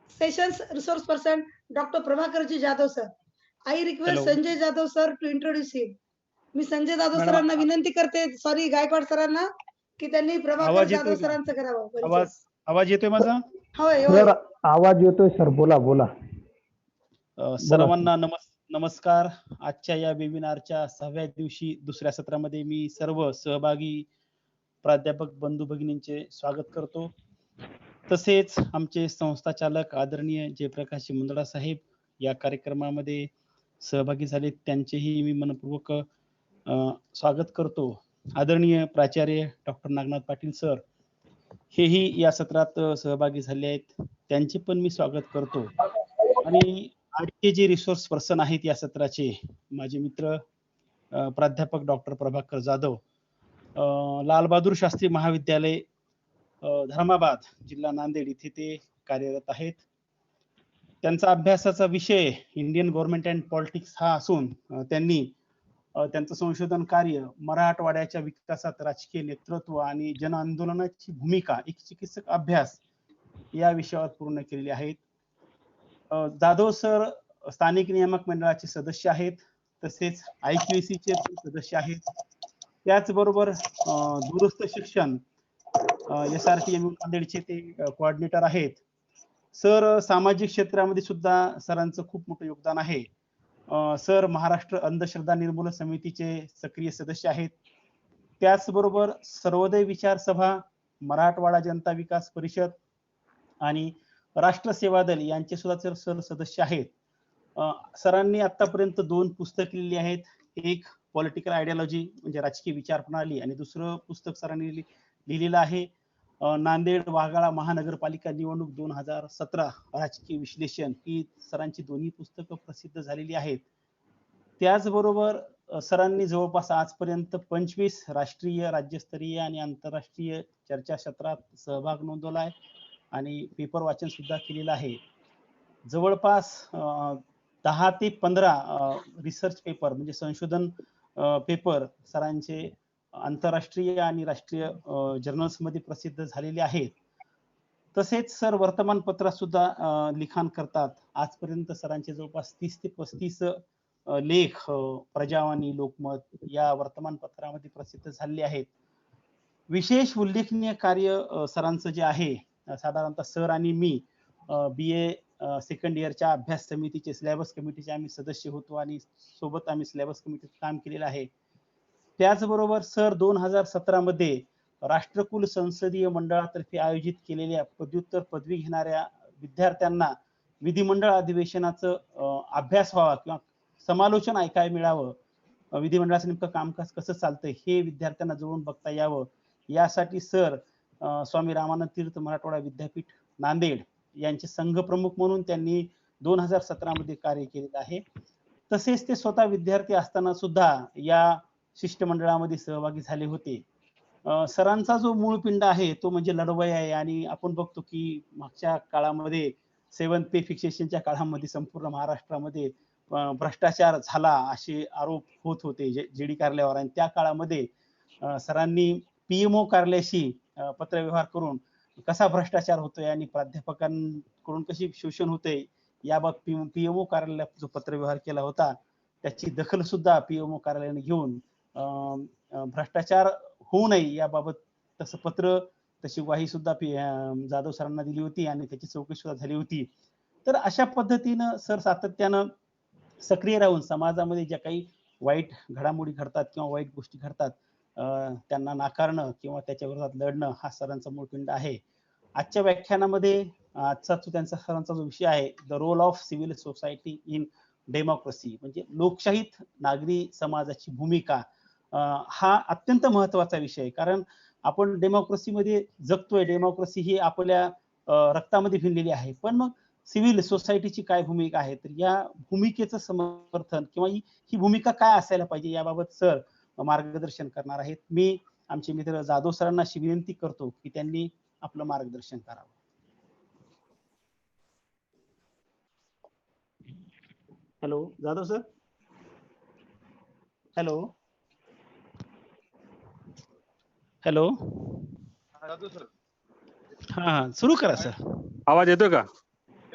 session's resource person, Dr. Prabhakarji Jadhav sir. I request Sanjay Jadhav sir to introduce him. मी संजय जाधव सरांना विनंती करते, सॉरी गायकवाड सरांना, की त्यांनी प्रभाकर जाधव सरांचं करावं परिचय. आवाज येतोय माझा? होय सर आवाज येतोय सर, बोला बोला. सर्वांना नमस्कार. आजच्या या वेबिनारच्या 6व्या दिवशी दुसऱ्या सत्रामध्ये मी सर्व सहभागी प्राध्यापक बंधू भगिनींचे स्वागत करतो. तसेच आमचे संस्थाचालक आदरणीय जयप्रकाश मुंदडा साहेब या कार्यक्रमामध्ये सहभागी झाले, त्यांचेही मी मनपूर्वक स्वागत करतो. आदरणीय प्राचार्य डॉक्टर नागनाथ पाटील सर हेही या सत्रात सहभागी झाले आहेत, त्यांचे पण मी स्वागत करतो. आणि आजचे जे रिसोर्स पर्सन आहेत या सत्राचे माझे मित्र प्राध्यापक डॉक्टर प्रभाकर जाधव, लाल बहादूर शास्त्री महाविद्यालय धर्माबाद जिल्हा नांदेड इथे ते कार्यरत आहेत. त्यांचा अभ्यासाचा विषय इंडियन गव्हर्नमेंट अँड पॉलिटिक्स हा असून त्यांनी त्यांचं संशोधन कार्य मराठवाड्याच्या विकासात राजकीय नेतृत्व आणि जन आंदोलनाची भूमिका एक चिकित्सक अभ्यास या विषयावर पूर्ण केलेले आहेत. जाधव सर स्थानिक नियामक मंडळाचे सदस्य आहेत, तसेच IQAC चे सदस्य आहेत. त्याचबरोबर दूरस्थ शिक्षण SRTM नांदेडचे ते कोऑर्डिनेटर आहेत. सर सामाजिक क्षेत्रामध्ये सुद्धा सरांचं खूप मोठं योगदान आहे. सर महाराष्ट्र अंधश्रद्धा निर्मूलन समितीचे सक्रिय सदस्य आहेत. त्याचबरोबर सर्वोदय विचार सभा, मराठवाडा जनता विकास परिषद आणि राष्ट्र सेवा दल यांचे सुद्धा सर सदस्य आहेत. सरांनी आतापर्यंत 2 पुस्तक लिहिली आहेत. एक पॉलिटिकल आयडियोलॉजी म्हणजे राजकीय विचार प्रणाली आणि दुसरं पुस्तक सरांनी लिहिलेलं आहे नांदेड वाघाळा महानगरपालिका निवडणूक 2017 राजकीय विश्लेषण. ही सरांची दोन्ही पुस्तकं प्रसिद्ध झालेली आहेत. त्याचबरोबर सरांनी जवळपास आजपर्यंत 25 राष्ट्रीय राज्यस्तरीय आणि आंतरराष्ट्रीय चर्चासत्रात सहभाग नोंदवला आहे आणि पेपर वाचन सुद्धा केलेलं आहे. जवळपास 10 ते 15 रिसर्च पेपर म्हणजे संशोधन पेपर सरांचे आंतरराष्ट्रीय आणि राष्ट्रीय जर्नल्स मध्ये प्रसिद्ध झालेले आहेत. तसेच सर वर्तमानपत्रात सुद्धा लिखाण करतात. आजपर्यंत सरांचे जवळपास 30 ते 35 लेख प्रजावाणी लोकमत या वर्तमानपत्रामध्ये प्रसिद्ध झालेले आहेत. विशेष उल्लेखनीय कार्य सरांचं जे आहे साधारणतः सर आणि मी BA सेकंड इयरच्या अभ्यास समितीचे सिलेबस कमिटीचे आम्ही सदस्य होतो आणि सोबत आम्ही सिलेबस कमिटीत काम केलेलं आहे. त्याचबरोबर सर 2017 मध्ये राष्ट्रकुल संसदीय मंडळातर्फे आयोजित केलेल्या पदव्युत्तर पदवी घेणाऱ्या विद्यार्थ्यांना विधिमंडळ अधिवेशनाचं अभ्यास व्हावा किंवा समालोचन ऐकायला मिळावं, विधिमंडळाचं नेमकं कामकाज कसं चालतंय हे विद्यार्थ्यांना जवळून बघता यावं, यासाठी सर स्वामी रामानंद तीर्थ मराठवाडा विद्यापीठ नांदेड यांचे संघ प्रमुख म्हणून त्यांनी 2017 मध्ये कार्य केलेलं आहे. तसेच ते स्वतः विद्यार्थी असताना सुद्धा या शिष्टमंडळामध्ये सहभागी झाले होते. सरांचा जो मूळ पिंड आहे तो म्हणजे लढवय आहे आणि आपण बघतो की मागच्या काळामध्ये 7th पे फिक्सेशनच्या काळामध्ये संपूर्ण महाराष्ट्रामध्ये भ्रष्टाचार झाला असे आरोप होत होते JD कार्यालयावर आणि त्या काळामध्ये सरांनी PMO कार्यालयाशी पत्रव्यवहार करून कसा भ्रष्टाचार होतोय आणि प्राध्यापकांकडून कशी शोषण होते याबाबत PMO कार्यालयात जो पत्रव्यवहार केला होता त्याची दखल सुद्धा PMO कार्यालयाने घेऊन भ्रष्टाचार होऊ नये याबाबत तसं पत्र तशी ग्वाही सुद्धा जाधव सरांना दिली होती आणि त्याची चौकशी सुद्धा झाली होती. तर अशा पद्धतीनं सर सातत्यानं सक्रिय राहून समाजामध्ये ज्या काही वाईट घडामोडी घडतात किंवा वाईट गोष्टी घडतात त्यांना नाकारणं किंवा त्याच्या विरोधात लढणं हा सरांचा मूळपिंड आहे. आजच्या व्याख्यानामध्ये आजचा त्यांचा सरांचा जो विषय आहे the role of civil society in democracy म्हणजे लोकशाहीत नागरी समाजाची भूमिका, हा अत्यंत महत्वाचा विषय आहे. कारण आपण डेमोक्रेसीमध्ये जगतोय, डेमोक्रेसी ही आपल्या रक्तामध्ये भिनलेली आहे. पण मग सिव्हिल सोसायटीची काय भूमिका आहे, तर या भूमिकेचं समर्थन किंवा ही भूमिका काय असायला पाहिजे याबाबत सर मार्गदर्शन करणार आहेत. मी आमचे मित्र जाधव सरांना अशी विनंती करतो की त्यांनी आपलं मार्गदर्शन करावं. Hello Jadhav sir. Hello hello हा सुरू करा सर. आवाज येतोय का?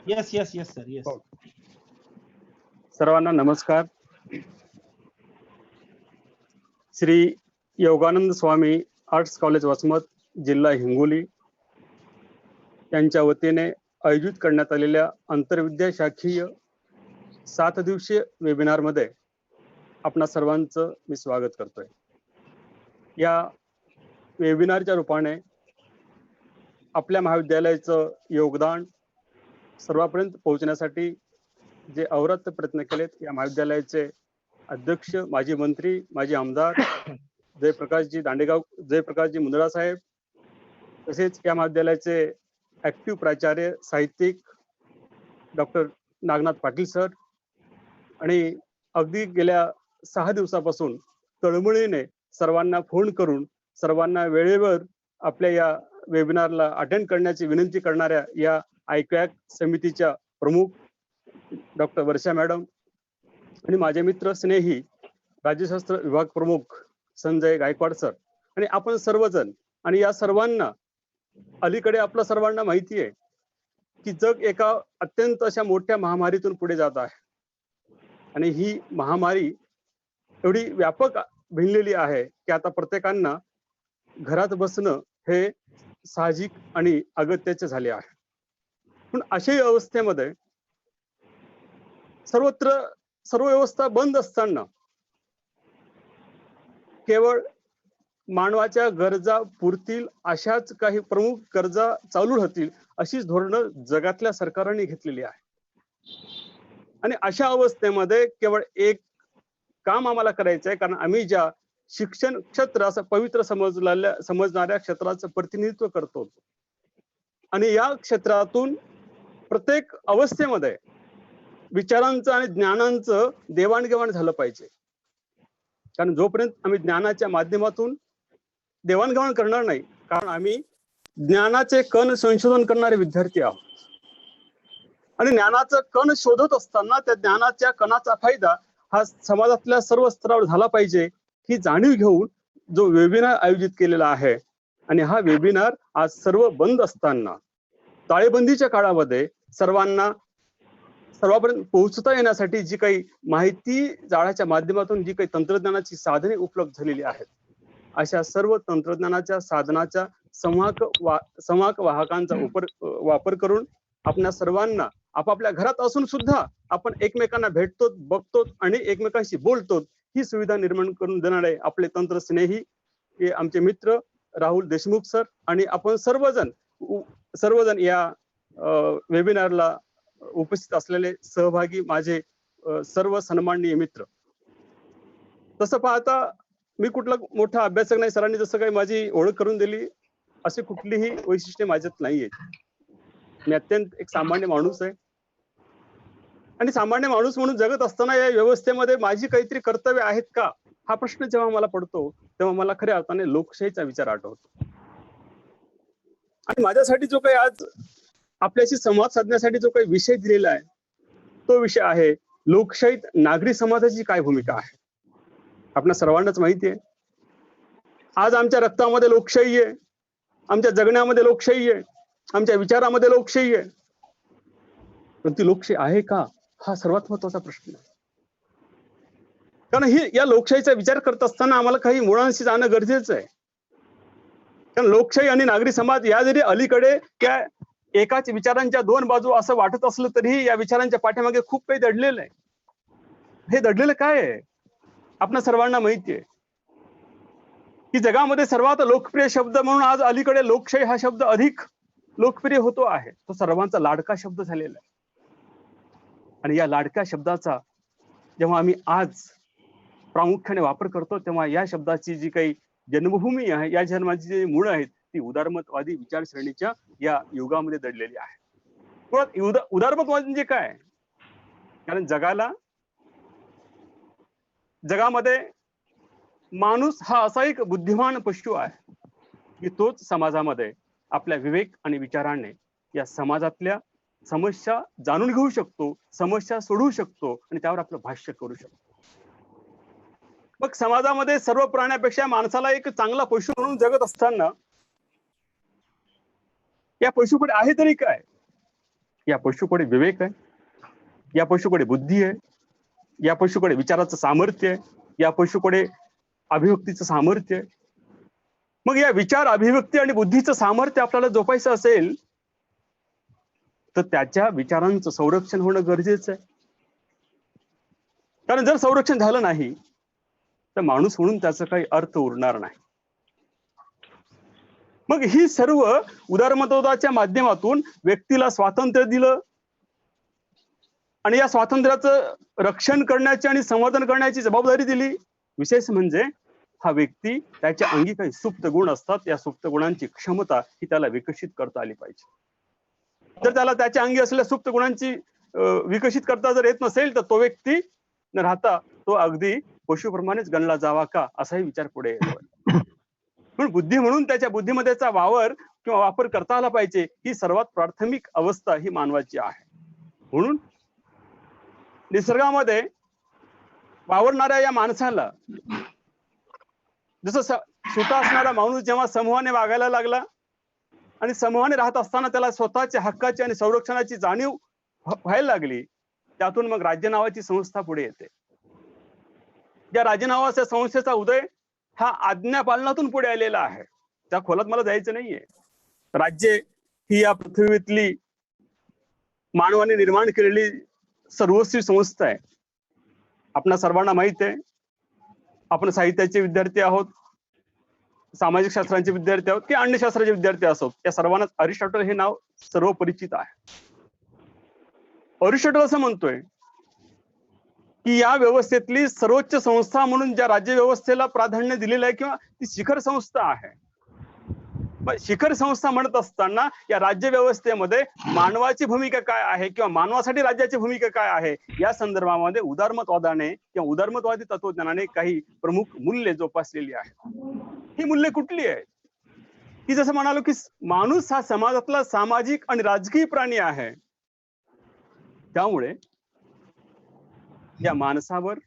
Yes yes yes sir yes. सर्वांना नमस्कार. श्री योगानंद स्वामी आर्ट्स कॉलेज वसमत जिल्हा हिंगोली यांच्या वतीने आयोजित करण्यात आलेल्या आंतरविद्याशाखीय 7 दिवसीय वेबिनार मध्ये आपणा सर्वांचं मी स्वागत करतोय. या वेबिनारच्या रूपाने आपल्या महाविद्यालयाचं योगदान सर्वांपर्यंत पोहोचण्यासाठी जे अविरत प्रयत्न केलेत या महाविद्यालयाचे अध्यक्ष, माजी मंत्री, माजी आमदार जयप्रकाशजी दांडेगाव, जयप्रकाशजी मुंदडा साहेब, तसेच या महाविद्यालयाचे ऍक्टिव्ह प्राचार्य साहित्यिक डॉक्टर नागनाथ पाटील सर आणि अगदी गेल्या 6 दिवसापासून तळमळीने सर्वांना फोन करून सर्वांना वेळेवर आपल्या या वेबिनारला अटेंड करण्याची विनंती करणाऱ्या या IQAC समितीच्या प्रमुख डॉक्टर वर्षा मॅडम आणि माझे मित्र स्नेही राज्यशास्त्र विभाग प्रमुख संजय गायकवाड सर आणि आपण सर्वजण आणि या सर्वांना अलीकडे आपल्या सर्वांना माहिती आहे की जग एका अत्यंत अशा मोठ्या महामारीतून पुढे जात आहे आणि ही महामारी एवढी व्यापक भिनलेली आहे की आता प्रत्येकांना घरात बसणं हे साहजिक आणि अगत्याचे झाले आहे. पण अशाही अवस्थेमध्ये सर्वत्र सर्व व्यवस्था बंद असताना केवळ मानवाच्या गरजा पुरतील अशाच काही प्रमुख गरजा चालू राहतील अशीच धोरणं जगातल्या सरकारांनी घेतलेली आहे. आणि अशा अवस्थेमध्ये केवळ एक काम आम्हाला करायचं आहे, कारण आम्ही ज्या शिक्षण क्षेत्र असं पवित्र समजणाऱ्या क्षेत्राचं प्रतिनिधित्व करतो आणि या क्षेत्रातून प्रत्येक अवस्थेमध्ये विचारांचं आणि ज्ञानांचं देवाणघेवाण झालं पाहिजे. कारण जोपर्यंत आम्ही ज्ञानाच्या माध्यमातून देवाणघेवाण करणार नाही, कारण आम्ही ज्ञानाचे कण संशोधन करणारे विद्यार्थी आहोत आणि ज्ञानाचं कण शोधत असताना त्या ज्ञानाच्या कणाचा फायदा हा समाजातल्या सर्व स्तरावर झाला पाहिजे ही जाणीव घेऊन जो वेबिनार आयोजित केलेला आहे. आणि हा वेबिनार आज सर्व बंद असताना टाळेबंदीच्या काळामध्ये सर्वांपर्यंत पोहोचता येण्यासाठी जी काही माहिती जाळ्याच्या माध्यमातून जी काही तंत्रज्ञानाची साधने उपलब्ध झालेली आहेत, अशा सर्व तंत्रज्ञानाच्या साधनाच्या संवाहक वाहकांचा वापर करून आपल्या सर्वांना आपापल्या घरात असून सुद्धा आपण एकमेकांना भेटतो, बघतो आणि एकमेकांशी बोलतो ही सुविधा निर्माण करून देणारे आपले तंत्रस्नेही हे आमचे मित्र राहुल देशमुख सर आणि आपण सर्वजण या वेबिनारला उपस्थित असलेले सहभागी माझे सर्व सन्माननीय मित्र. तसं पाहता मी कुठला मोठा अभ्यासक नाही, सरांनी जसं काही माझी ओळख करून दिली असे कुठलीही वैशिष्ट्ये माझ्यात नाहीये. मी अत्यंत एक सामान्य माणूस आहे आणि सामान्य माणूस म्हणून जगत असताना या व्यवस्थेमध्ये माझी काहीतरी कर्तव्य आहेत का हा प्रश्न जेव्हा मला पडतो तेव्हा मला खऱ्या अर्थाने लोकशाहीचा विचार आठवतो. आणि माझ्यासाठी जो काही आज आपल्याशी संवाद साधण्यासाठी जो काही विषय दिलेला आहे तो विषय आहे लोकशाहीत नागरी समाजाची काय भूमिका आहे. आपल्या सर्वांनाच माहिती आहे आज आमच्या रक्तामध्ये लोकशाही आहे, आमच्या जगण्यामध्ये लोकशाही आहे, आमच्या विचारामध्ये लोकशाही आहे, पण ती लोकशाही आहे का हा सर्वात महत्वाचा प्रश्न आहे. कारण या लोकशाहीचा विचार करत असताना आम्हाला काही मुळांशी जाणं गरजेचं आहे. कारण लोकशाही आणि नागरी समाज या जरी अलीकडे त्या एकाच विचारांच्या दोन बाजू असं वाटत असलं तरीही या विचारांच्या पाठीमागे खूप काही दडलेलं आहे. हे दडलेलं काय आहे आपल्या सर्वांना माहिती आहे की जगामध्ये सर्वात लोकप्रिय शब्द म्हणून आज अलीकडे लोकशाही हा शब्द अधिक लोकप्रिय होतो आहे. तो सर्वांचा लाडका शब्द झालेला आहे आणि या लाडक्या शब्दाचा जेव्हा आम्ही आज प्रामुख्याने वापर करतो तेव्हा या शब्दाची जी काही जन्मभूमी आहे, या जन्माची जी मुळं आहेत ती उदारमतवादी विचारसरणीच्या या युगामध्ये दडलेली आहे. मुळात उदारमतवाद म्हणजे काय? कारण जगामध्ये माणूस हा असा एक बुद्धिमान पशु आहे की तोच समाजामध्ये आपल्या विवेक आणि विचाराने या समाजातल्या समस्या जाणून घेऊ शकतो, समस्या सोडवू शकतो आणि त्यावर आपलं भाष्य करू शकतो. मग समाजामध्ये सर्व प्राण्यापेक्षा माणसाला एक चांगला पशु म्हणून जगत असताना या पशुकडे आहे तरी काय? या पशुकडे विवेक आहे, या पशुकडे बुद्धी आहे, या पशुकडे विचाराचं सामर्थ्य आहे, या पशुकडे अभिव्यक्तीचं सामर्थ्य आहे. मग या विचार, अभिव्यक्ती आणि बुद्धीचं सामर्थ्य आपल्याला जोपायचं असेल तर त्याच्या विचारांचं संरक्षण होणं गरजेचं आहे. कारण जर संरक्षण झालं नाही तर माणूस म्हणून त्याचा काही अर्थ उरणार नाही. मग ही सर्व उदारमतवादाच्या माध्यमातून व्यक्तीला स्वातंत्र्य दिलं आणि या स्वातंत्र्याचं रक्षण करण्याची आणि संवर्धन करण्याची जबाबदारी दिली. विशेष म्हणजे हा व्यक्ती त्याच्या अंगी काही सुप्त गुण असतात, या सुप्त गुणांची क्षमता ही त्याला विकसित करता आली पाहिजे. जर त्याला त्याच्या अंगी असलेल्या सुप्त गुणांची विकसित करता जर येत नसेल तर तो व्यक्ती न राहता तो अगदी पशुप्रमाणेच गणला जावा का असाही विचार पुढे येतो. पण बुद्धी म्हणून त्याच्या बुद्धिमत्तेचा वापर करता आला पाहिजे ही सर्वात प्राथमिक अवस्था ही मानवाची आहे. म्हणून निसर्गामध्ये वावरणाऱ्या या माणसाला जसं सुटा असणारा माणूस जेव्हा समूहाने वागायला लागला आणि समूहाने राहत असताना त्याला स्वतःच्या हक्काची आणि संरक्षणाची जाणीव व्हायला लागली, त्यातून मग राज्य नावाची संस्था पुढे येते. या राज्य नावाच्या संस्थेचा उदय हा आज्ञापालनातून पुढे आलेला आहे. त्या खोलात मला जायचं नाहीये. राज्य ही या पृथ्वीतली मानवाने निर्माण केलेली सर्वस्वी संस्था आहे. आपल्या सर्वांना माहित आहे आपण साहित्याचे विद्यार्थी आहोत, सामाजिक शास्त्रांचे विद्यार्थी आहोत की अन्यशास्त्राचे विद्यार्थी असोत, या सर्वांना अरिस्टॉटल हे नाव सर्व परिचित आहे. अरिस्टॉटल असं म्हणतोय की या व्यवस्थेतली सर्वोच्च संस्था म्हणून ज्या राज्य व्यवस्थेला प्राधान्य दिलेलं आहे किंवा ती शिखर संस्था आहे, पण शिखर संस्था म्हणत असताना या राज्य व्यवस्थेमध्ये मानवाची भूमिका काय आहे किंवा मानवासाठी राज्याची भूमिका काय आहे या संदर्भामध्ये उदारमतवादाने किंवा उदारमतवादी तत्वज्ञानाने काही प्रमुख मूल्ये जोपासलेली आहेत. ही मूल्ये कुठली आहेत की जसं म्हणालो की माणूस हा समाजातला सामाजिक आणि राजकीय प्राणी आहे. त्यामुळे या माणसावर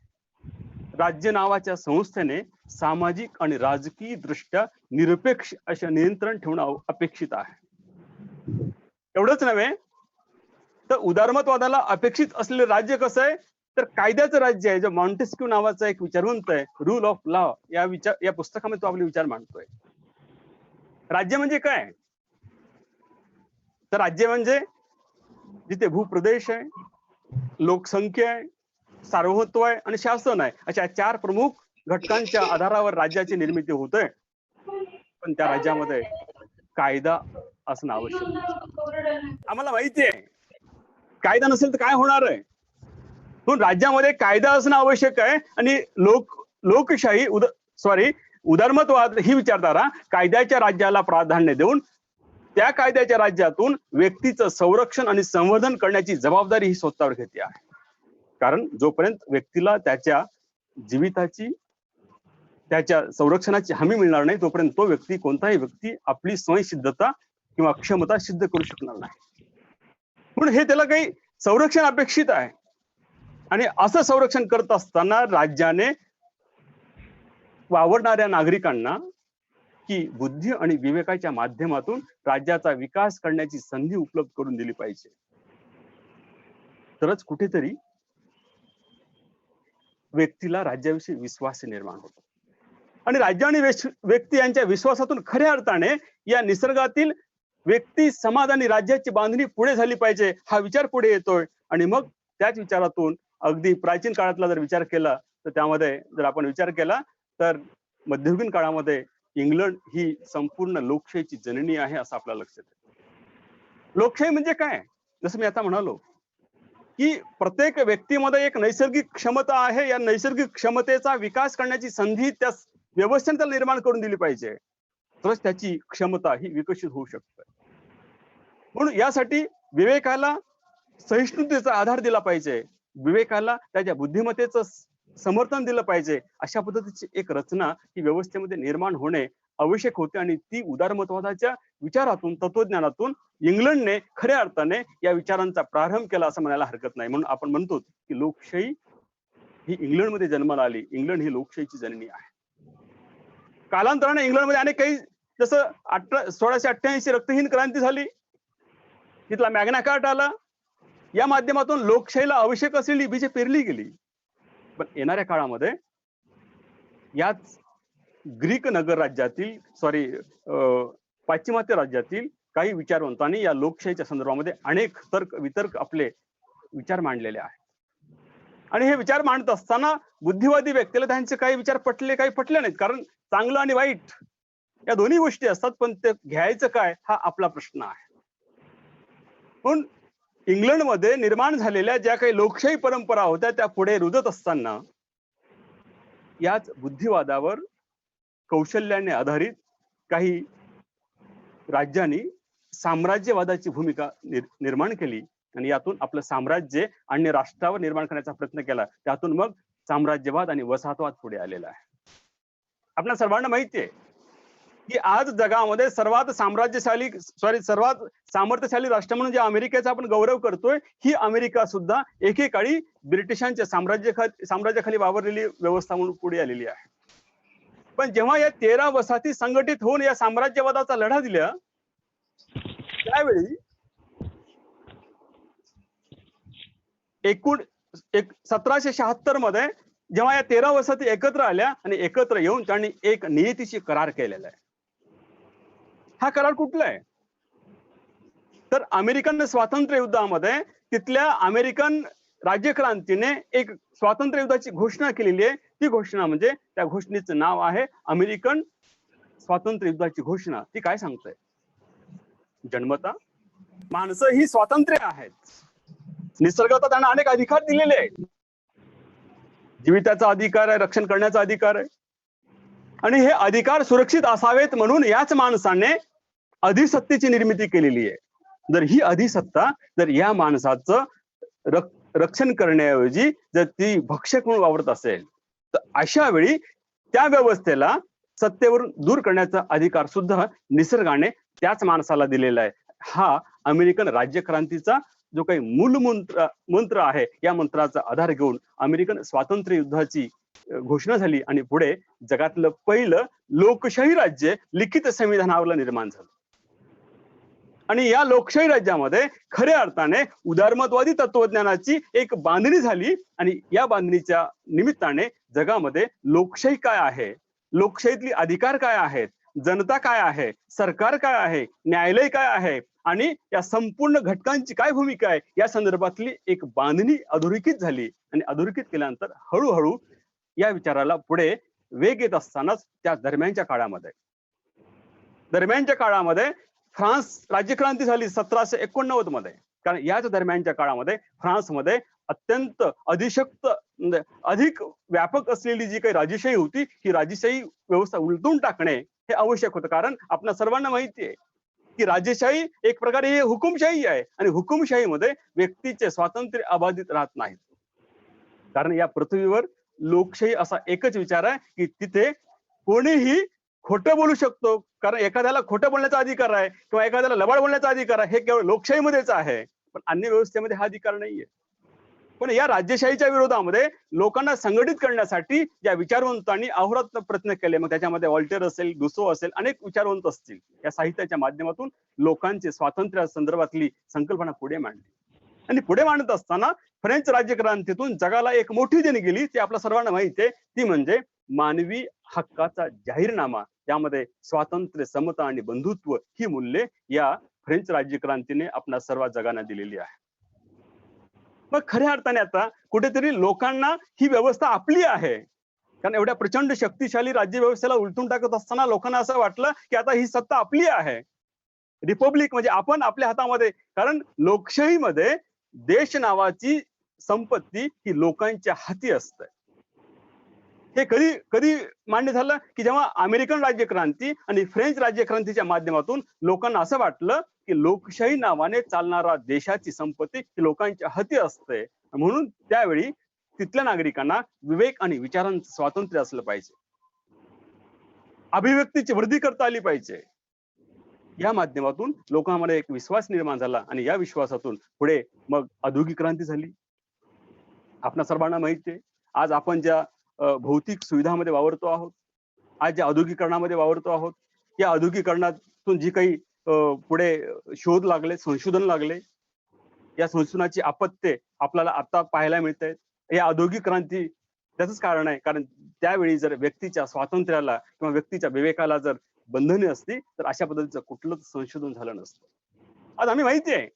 राज्य नावाच्या संस्थेने सामाजिक आणि राजकीय दृष्ट्या निरपेक्ष असे नियंत्रण ठेवणं अपेक्षित आहे. एवढंच नव्हे तर उदारमतवादाला अपेक्षित असलेलं राज्य कसं आहे तर कायद्याचं राज्य आहे. जो मॉन्टेस्क्यू नावाचा एक विचारवंत आहे, रूल ऑफ लॉ या पुस्तकामध्ये तो आपले विचार मांडतोय. राज्य म्हणजे काय तर राज्य म्हणजे जिथे भूप्रदेश आहे, लोकसंख्या आहे, सार्वभौमत्व आहे आणि शासन आहे, अशा 4 प्रमुख घटकांच्या आधारावर राज्याची निर्मिती होते. पण त्या राज्यामध्ये कायदा असणं आवश्यक आहे. आम्हाला माहिती आहे कायदा नसेल तर काय होणार आहे, पण राज्यामध्ये कायदा असणं आवश्यक आहे. आणि लोकशाही उदारमतवाद ही विचारधारा कायद्याच्या राज्याला प्राधान्य देऊन त्या कायद्याच्या राज्यातून व्यक्तीचं संरक्षण आणि संवर्धन करण्याची जबाबदारी ही स्वतःवर घेते आहे. कारण जोपर्यंत व्यक्तीला त्याच्या जीविताची त्याच्या संरक्षणाची हमी मिळणार नाही तोपर्यंत तो व्यक्ती कोणताही व्यक्ती आपली स्वयंसिद्धता किंवा क्षमता सिद्ध करू शकणार नाही. म्हणून हे त्याला काही संरक्षण अपेक्षित आहे. आणि असं संरक्षण करत असताना राज्याने वावरणाऱ्या नागरिकांना की बुद्धी आणि विवेकाच्या माध्यमातून राज्याचा विकास करण्याची संधी उपलब्ध करून दिली पाहिजे. तरच कुठेतरी व्यक्तीला राज्याविषयी विश्वास निर्माण होतो आणि राज्य आणि व्यक्ती यांच्या विश्वासातून खऱ्या अर्थाने या निसर्गातील व्यक्ती समाज आणि राज्याची बांधणी पुढे झाली पाहिजे हा विचार पुढे येतोय. आणि मग त्याच विचारातून अगदी प्राचीन काळातला जर विचार केला तर त्यामध्ये जर आपण विचार केला तर मध्ययुगीन काळामध्ये इंग्लंड ही संपूर्ण लोकशाहीची जननी आहे असं आपल्याला लक्षात येतं. लोकशाही म्हणजे काय जसं मी आता म्हणालो की प्रत्येक व्यक्तीमध्ये एक नैसर्गिक क्षमता आहे. या नैसर्गिक क्षमतेचा विकास करण्याची संधी त्या व्यवस्थेने त्याला निर्माण करून दिली पाहिजे तरच त्याची क्षमता ही विकसित होऊ शकते. म्हणून यासाठी विवेकाला सहिष्णुतेचा आधार दिला पाहिजे, विवेकाला त्याच्या बुद्धिमत्तेचं समर्थन दिलं पाहिजे. अशा पद्धतीची एक रचना ही व्यवस्थेमध्ये निर्माण होणे आवश्यक होते आणि ती उदारमतवादाच्या विचारातून तत्वज्ञानातून इंग्लंडने खऱ्या अर्थाने या विचारांचा प्रारंभ केला असं म्हणायला हरकत नाही. म्हणून आपण म्हणतो की लोकशाही ही इंग्लंडमध्ये जन्माला आली. इंग्लंड ही लोकशाहीची जननी आहे. कालांतराने इंग्लंडमध्ये अनेक काही जसं 1688 रक्तहीन क्रांती झाली, तिथला मॅग्ना कार्टा आला. या माध्यमातून लोकशाहीला आवश्यक असलेली बीजे पेरली गेली. पण येणाऱ्या काळामध्ये याच ग्रीक नगर राज्यातील पाश्चिमात्य राज्यातील काही विचारवंतांनी या लोकशाहीच्या संदर्भामध्ये अनेक वितर्क आपले विचार मांडलेले आहेत. आणि हे विचार मांडत असताना बुद्धिवादी व्यक्तीला त्यांचे काही विचार पटले काही पटले नाहीत. कारण चांगलं आणि वाईट या दोन्ही गोष्टी असतात, पण ते घ्यायचं काय हा आपला प्रश्न आहे. पण इंग्लंडमध्ये निर्माण झालेल्या ज्या काही लोकशाही परंपरा होत्या त्या पुढे रुजत असताना याच बुद्धिवादावर कौशल्याने आधारित काही राज्यांनी साम्राज्यवादाची भूमिका निर्माण केली आणि यातून आपलं साम्राज्य अन्य राष्ट्रावर निर्माण करण्याचा प्रयत्न केला. त्यातून मग साम्राज्यवाद आणि वसाहतवाद पुढे आलेला आहे. आपल्या सर्वांना माहिती आहे की आज जगामध्ये सर्वात सामर्थ्यशाली राष्ट्र म्हणून जे अमेरिकेचा आपण गौरव करतोय ही अमेरिका सुद्धा एकेकाळी ब्रिटिशांच्या साम्राज्याखाली वावरलेली व्यवस्था म्हणून पुढे आलेली आहे. पण जेव्हा या 13 वसाहती संघटित होऊन या साम्राज्यवादाचा लढा दिला त्यावेळी 1776 मध्ये जेव्हा या 13 वसाहती एकत्र आल्या आणि एकत्र येऊन त्यांनी एक नियतीशी करार केलेला आहे. हा करार कुठला आहे तर अमेरिकन स्वातंत्र्य युद्धामध्ये तिथल्या अमेरिकन राज्यक्रांतीने एक स्वातंत्र्य युद्धाची घोषणा केलेली आहे. ती घोषणा म्हणजे त्या घोषणेचं नाव आहे अमेरिकन स्वातंत्र्य युद्धाची घोषणा. ती काय सांगते जन्मता माणसं ही स्वातंत्र्य आहेत, निसर्गात त्यांना अनेक अधिकार दिलेले आहेत, जीविताचा अधिकार आहे, रक्षण करण्याचा अधिकार आहे. आणि हे अधिकार सुरक्षित असावेत म्हणून याच माणसाने अधिसत्तेची निर्मिती केलेली आहे. जर ही अधिसत्ता जर या माणसाचं रक्षण करण्याऐवजी जर ती भक्षक म्हणून वावरत असेल तर अशा वेळी त्या व्यवस्थेला सत्तेवरून दूर करण्याचा अधिकार सुद्धा निसर्गाने त्याच माणसाला दिलेला आहे. हा अमेरिकन राज्यक्रांतीचा जो काही मूल मंत्र आहे, या मंत्राचा आधार घेऊन अमेरिकन स्वातंत्र्य युद्धाची घोषणा झाली आणि पुढे जगातलं पहिलं लोकशाही राज्य लिखित संविधानावर निर्माण झालं. आणि या लोकशाही राज्यामध्ये खऱ्या अर्थाने उदारमतवादी तत्वज्ञानाची एक बांधणी झाली आणि या बांधणीच्या निमित्ताने जगामध्ये लोकशाही काय आहे, लोकशाहीतली अधिकार काय आहेत, जनता काय आहे, सरकार काय आहे, न्यायालय काय आहे आणि या संपूर्ण घटकांची काय भूमिका आहे या संदर्भातली एक बांधणी अधोरेखित झाली. आणि अधोरेखित केल्यानंतर हळूहळू या विचाराला पुढे वेग येत असतानाच त्या दरम्यानच्या काळामध्ये फ्रान्स राज्यक्रांती झाली 1789 मध्ये. कारण याच दरम्यानच्या काळामध्ये फ्रान्समध्ये अत्यंत अधिक व्यापक असलेली जी काही राजेशाही होती, ही राजेशाही व्यवस्था उलटून टाकणे हे आवश्यक होतं. कारण आपल्या सर्वांना माहिती आहे की राजेशाही एक प्रकारे ही हुकुमशाही आहे आणि हुकुमशाहीमध्ये व्यक्तीचे स्वातंत्र्य अबाधित राहत नाहीत. कारण या पृथ्वीवर लोकशाही असा एकच विचार आहे की तिथे कोणीही खोटं बोलू शकतो. कारण एखाद्याला खोटं बोलण्याचा अधिकार आहे किंवा एखाद्याला लबाड बोलण्याचा अधिकार आहे, हे केवळ लोकशाहीमध्येच आहे, पण अन्य व्यवस्थेमध्ये हा अधिकार नाहीये. पण या राज्यशाहीच्या विरोधामध्ये लोकांना संघटित करण्यासाठी या विचारवंतांनी अहोरात्र प्रयत्न केले. मग त्याच्यामध्ये वॉल्टेर असेल, दुसो असेल, अनेक विचारवंत असतील. या साहित्याच्या माध्यमातून लोकांचे स्वातंत्र्य संदर्भातली संकल्पना पुढे मांडली. आणि पुढे मांडत असताना फ्रेंच राज्यक्रांतीतून जगाला एक मोठी देणी गेली, ती आपल्या सर्वांना माहिती आहे. ती म्हणजे मानवी हक्काचा जाहीरनामा. त्यामध्ये स्वातंत्र्य, समता आणि बंधुत्व ही मूल्ये या फ्रेंच राज्यक्रांतीने आपल्या सर्व जगांना दिलेली आहे. मग खऱ्या अर्थाने आता कुठेतरी लोकांना ही व्यवस्था आपली आहे. कारण एवढ्या प्रचंड शक्तिशाली राज्य व्यवस्थेला उलटून टाकत असताना लोकांना असं वाटलं की आता ही सत्ता आपली आहे. रिपब्लिक म्हणजे आपण आपल्या हातामध्ये. कारण लोकशाहीमध्ये देश नावाची संपत्ती ही लोकांच्या हाती असते. हे कधी मान्य झालं की जेव्हा अमेरिकन राज्यक्रांती आणि फ्रेंच राज्यक्रांतीच्या माध्यमातून लोकांना असं वाटलं की लोकशाही नावाने चालणारा देशाची संपत्ती ही लोकांच्या हाती असते. म्हणून त्यावेळी तिथल्या नागरिकांना विवेक आणि विचारांचं स्वातंत्र्य असलं पाहिजे, अभिव्यक्तीची वृद्धी करता आली पाहिजे. या माध्यमातून लोकांमध्ये एक विश्वास निर्माण झाला आणि या विश्वासातून पुढे मग औद्योगिक क्रांती झाली. आपल्या सर्वांना माहिती आहे, आज आपण ज्या भौतिक सुविधामध्ये वावरतो आहोत, आज ज्या औद्योगिकरणामध्ये वावरतो आहोत, या औद्योगिकरणातून जी काही पुढे शोध लागले, संशोधन लागले, या संशोधनाची आपत्ते आपल्याला आता पाहायला मिळत आहेत. या औद्योगिक क्रांती त्याच कारण आहे. कारण त्यावेळी जर व्यक्तीच्या स्वातंत्र्याला किंवा व्यक्तीच्या विवेकाला जर बंधने असती तर अशा पद्धतीचं कुठलंच संशोधन झालं नसतं. आज आम्ही माहिती आहे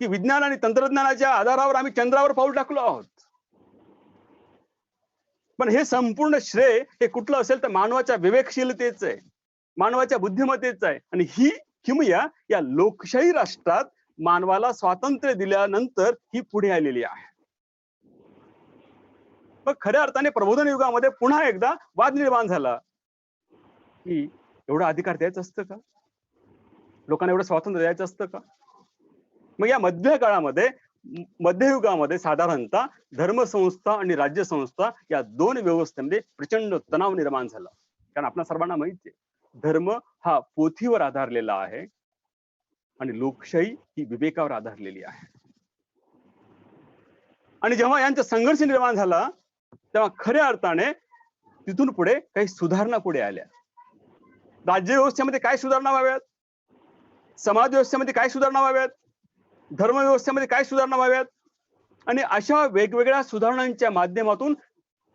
की विज्ञान आणि तंत्रज्ञानाच्या आधारावर आम्ही चंद्रावर पाऊल टाकलो आहोत. पण हे संपूर्ण श्रेय हे कुठलं असेल तर मानवाच्या विवेकशीलतेच आहे, मानवाच्या बुद्धिमत्तेच आहे. आणि ही किमया या लोकशाही राष्ट्रात मानवाला स्वातंत्र्य दिल्यानंतर ही पुढे आलेली आहे. मग खऱ्या अर्थाने प्रबोधन युगामध्ये पुन्हा एकदा वाद निर्माण झाला की एवढा अधिकार द्यायचं असतं का, लोकांना एवढं स्वातंत्र्य द्यायचं असतं का. मग या मध्ययुगामध्ये साधारणतः धर्मसंस्था आणि राज्यसंस्था या दोन व्यवस्थेमध्ये प्रचंड तणाव निर्माण झाला. कारण आपल्या सर्वांना माहिती आहे धर्म हा पोथीवर आधारलेला आहे आणि लोकशाही ही विवेकावर आधारलेली आहे. आणि जेव्हा यांचा संघर्ष निर्माण झाला तेव्हा खऱ्या अर्थाने तिथून पुढे काही सुधारणा पुढे आल्या. राज्यव्यवस्थेमध्ये काय सुधारणा व्हाव्यात, समाज व्यवस्थेमध्ये काय सुधारणा व्हाव्यात, धर्मव्यवस्थेमध्ये काय सुधारणा व्हाव्यात. आणि अशा वेगवेगळ्या सुधारणांच्या माध्यमातून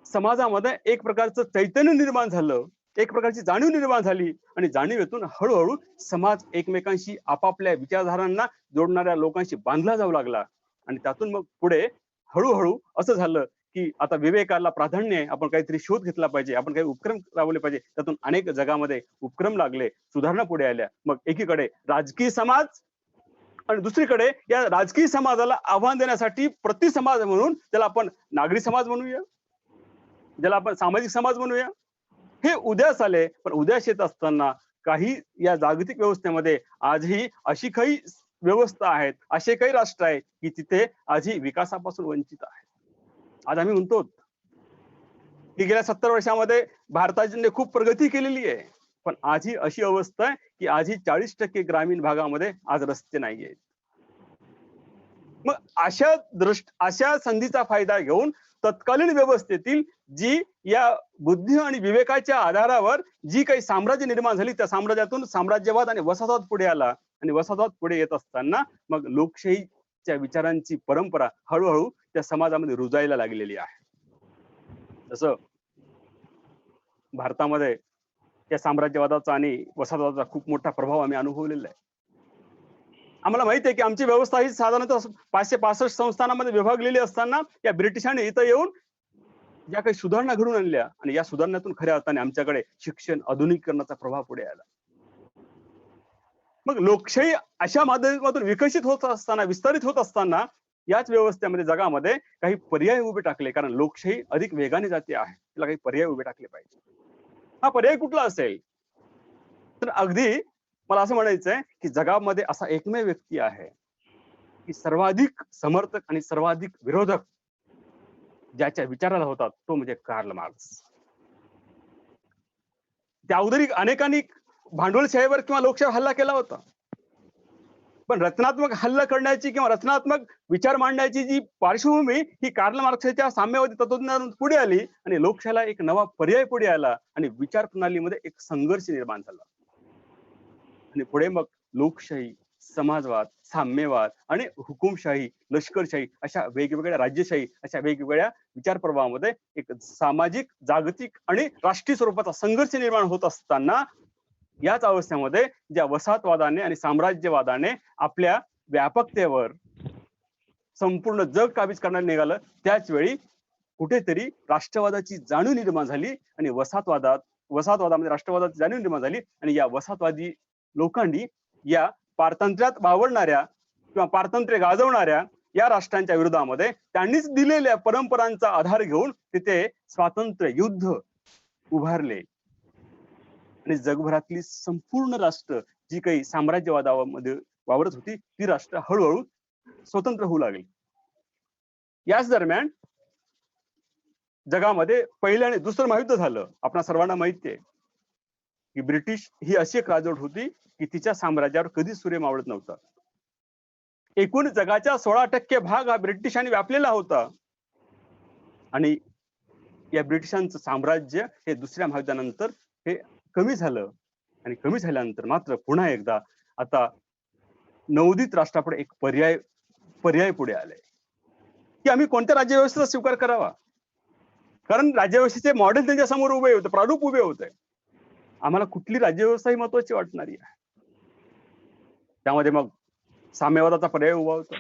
समाजामध्ये एक प्रकारचं चैतन्य निर्माण झालं, एक प्रकारची जाणीव निर्माण झाली. आणि जाणीवेतून हळूहळू समाज एकमेकांशी आपापल्या विचारधारांना जोडणाऱ्या लोकांशी बांधला जाऊ लागला. आणि त्यातून मग पुढे हळूहळू असं झालं की आता विवेकाला प्राधान्य आहे, आपण काहीतरी शोध घेतला पाहिजे, आपण काही उपक्रम राबवले पाहिजे. त्यातून अनेक जगामध्ये उपक्रम लागले, सुधारणा पुढे आल्या. मग एकीकडे राजकीय समाज आणि दुसरीकडे या राजकीय समाजाला आव्हान देण्यासाठी प्रतिसमाज म्हणून त्याला आपण नागरी समाज म्हणूया. ज्याला आपण सामाजिक समाज म्हणूया, हे उद्यास आले. पण उद्यास येत असताना काही या जागतिक व्यवस्थेमध्ये आजही अशी काही व्यवस्था आहेत, असे काही राष्ट्र आहेत की तिथे आजही विकासापासून वंचित आहेत. आज आम्ही म्हणतो की गेल्या 70 वर्षामध्ये भारताने खूप प्रगती केलेली आहे, पण आजही अशी अवस्था आहे की आजही 40% ग्रामीण भागामध्ये आज रस्ते नाही आहेत. मग अशा संधीचा फायदा घेऊन तत्कालीन व्यवस्थेतील जी या बुद्धी आणि विवेकाच्या आधारावर जी काही साम्राज्य निर्माण झाली, त्या साम्राज्यातून साम्राज्यवाद आणि वसाहतवाद पुढे आला. आणि वसाहतवाद पुढे येत असताना मग लोकशाहीच्या विचारांची परंपरा हळूहळू त्या समाजामध्ये रुजायला लागलेली आहे. जसं भारतामध्ये या साम्राज्यवादाचा आणि वसाहतवादाचा खूप मोठा प्रभाव आम्ही अनुभवलेला आहे. आम्हाला माहिती आहे की आमची व्यवस्था ही साधारणतः 565 संस्थानामध्ये विभागलेली असताना या ब्रिटिशांनी इथं येऊन ज्या काही सुधारणा घडून आणल्या आणि या सुधारणातून खऱ्या अर्थाने आमच्याकडे शिक्षण आधुनिकीकरणाचा प्रभाव पुढे आला. मग लोकशाही अशा माध्यमातून विकसित होत असताना, विस्तारित होत असताना याच व्यवस्थेमध्ये जगामध्ये काही पर्याय उभे टाकले, कारण लोकशाही अधिक वेगाने जाते आहे, तिला काही पर्याय उभे टाकले पाहिजे. हा पर्याय कुठला असेल तर अगदी मला असं म्हणायचंय की जगामध्ये असा एकमेव व्यक्ती आहे की सर्वाधिक समर्थक आणि सर्वाधिक विरोधक ज्याच्या विचाराला होतात तो म्हणजे कार्ल मार्क्स. त्या अगोदर अनेकांनी भांडवलशाहीवर किंवा लोकशाहीवर हल्ला केला होता, पण रचनात्मक हल्ला करण्याची किंवा रचनात्मक विचार मांडण्याची जी पार्श्वभूमी ही कार्ल मार्क्सच्या साम्यवादी तत्वज्ञानातून पुढे आली आणि लोकशाहीला एक नवा पर्याय पुढे आला आणि विचार प्रणालीमध्ये एक संघर्ष निर्माण झाला. आणि पुढे मग लोकशाही, समाजवाद, साम्यवाद आणि हुकुमशाही, लष्करशाही अशा वेगवेगळ्या राज्यशाही अशा वेगवेगळ्या विचार प्रवाहामध्ये एक सामाजिक, जागतिक आणि राष्ट्रीय स्वरूपाचा संघर्ष निर्माण होत असताना याच अवस्थेमध्ये ज्या वसाहतवादाने आणि साम्राज्यवादाने आपल्या व्यापकतेवर संपूर्ण जग काबीज करण्याला निघालं, त्याच वेळी कुठेतरी राष्ट्रवादाची जाणीव निर्माण झाली आणि वसाहतवादामध्ये राष्ट्रवादाची जाणीव निर्माण झाली आणि या वसाहतवादी लोकांनी या पारतंत्र्यात वावरणाऱ्या किंवा पारतंत्र्य गाजवणाऱ्या या राष्ट्रांच्या विरोधामध्ये त्यांनीच दिलेल्या परंपरांचा आधार घेऊन तिथे स्वातंत्र्य युद्ध उभारले आणि जगभरातली संपूर्ण राष्ट्र जी काही साम्राज्यवादामध्ये वावरत होती ती राष्ट्र हळूहळू स्वतंत्र होऊ लागली. याच दरम्यान जगामध्ये पहिलं आणि दुसरं महायुद्ध झालं. आपणा सर्वांना माहिती आहे की ब्रिटिश ही अशी एक राजवट होती की तिच्या साम्राज्यावर कधीच सूर्य मावळत नव्हता. एकूण जगाच्या 16% भाग हा ब्रिटिशांनी व्यापलेला होता आणि या ब्रिटिशांचं साम्राज्य हे दुसऱ्या महायुद्धानंतर हे कमी झालं आणि कमी झाल्यानंतर मात्र पुन्हा एकदा आता नवोदित राष्ट्रापुढे एक पर्याय पुढे आले की आम्ही कोणत्या राज्यव्यवस्थेचा स्वीकार करावा. कारण राज्यव्यवस्थेचे मॉडेल त्यांच्या समोर उभे होते, प्रारूप उभे होते. आम्हाला कुठली राज्यव्यवस्था ही महत्वाची वाटणारी आहे. त्यामध्ये मग साम्यवादाचा पर्याय उभा होता,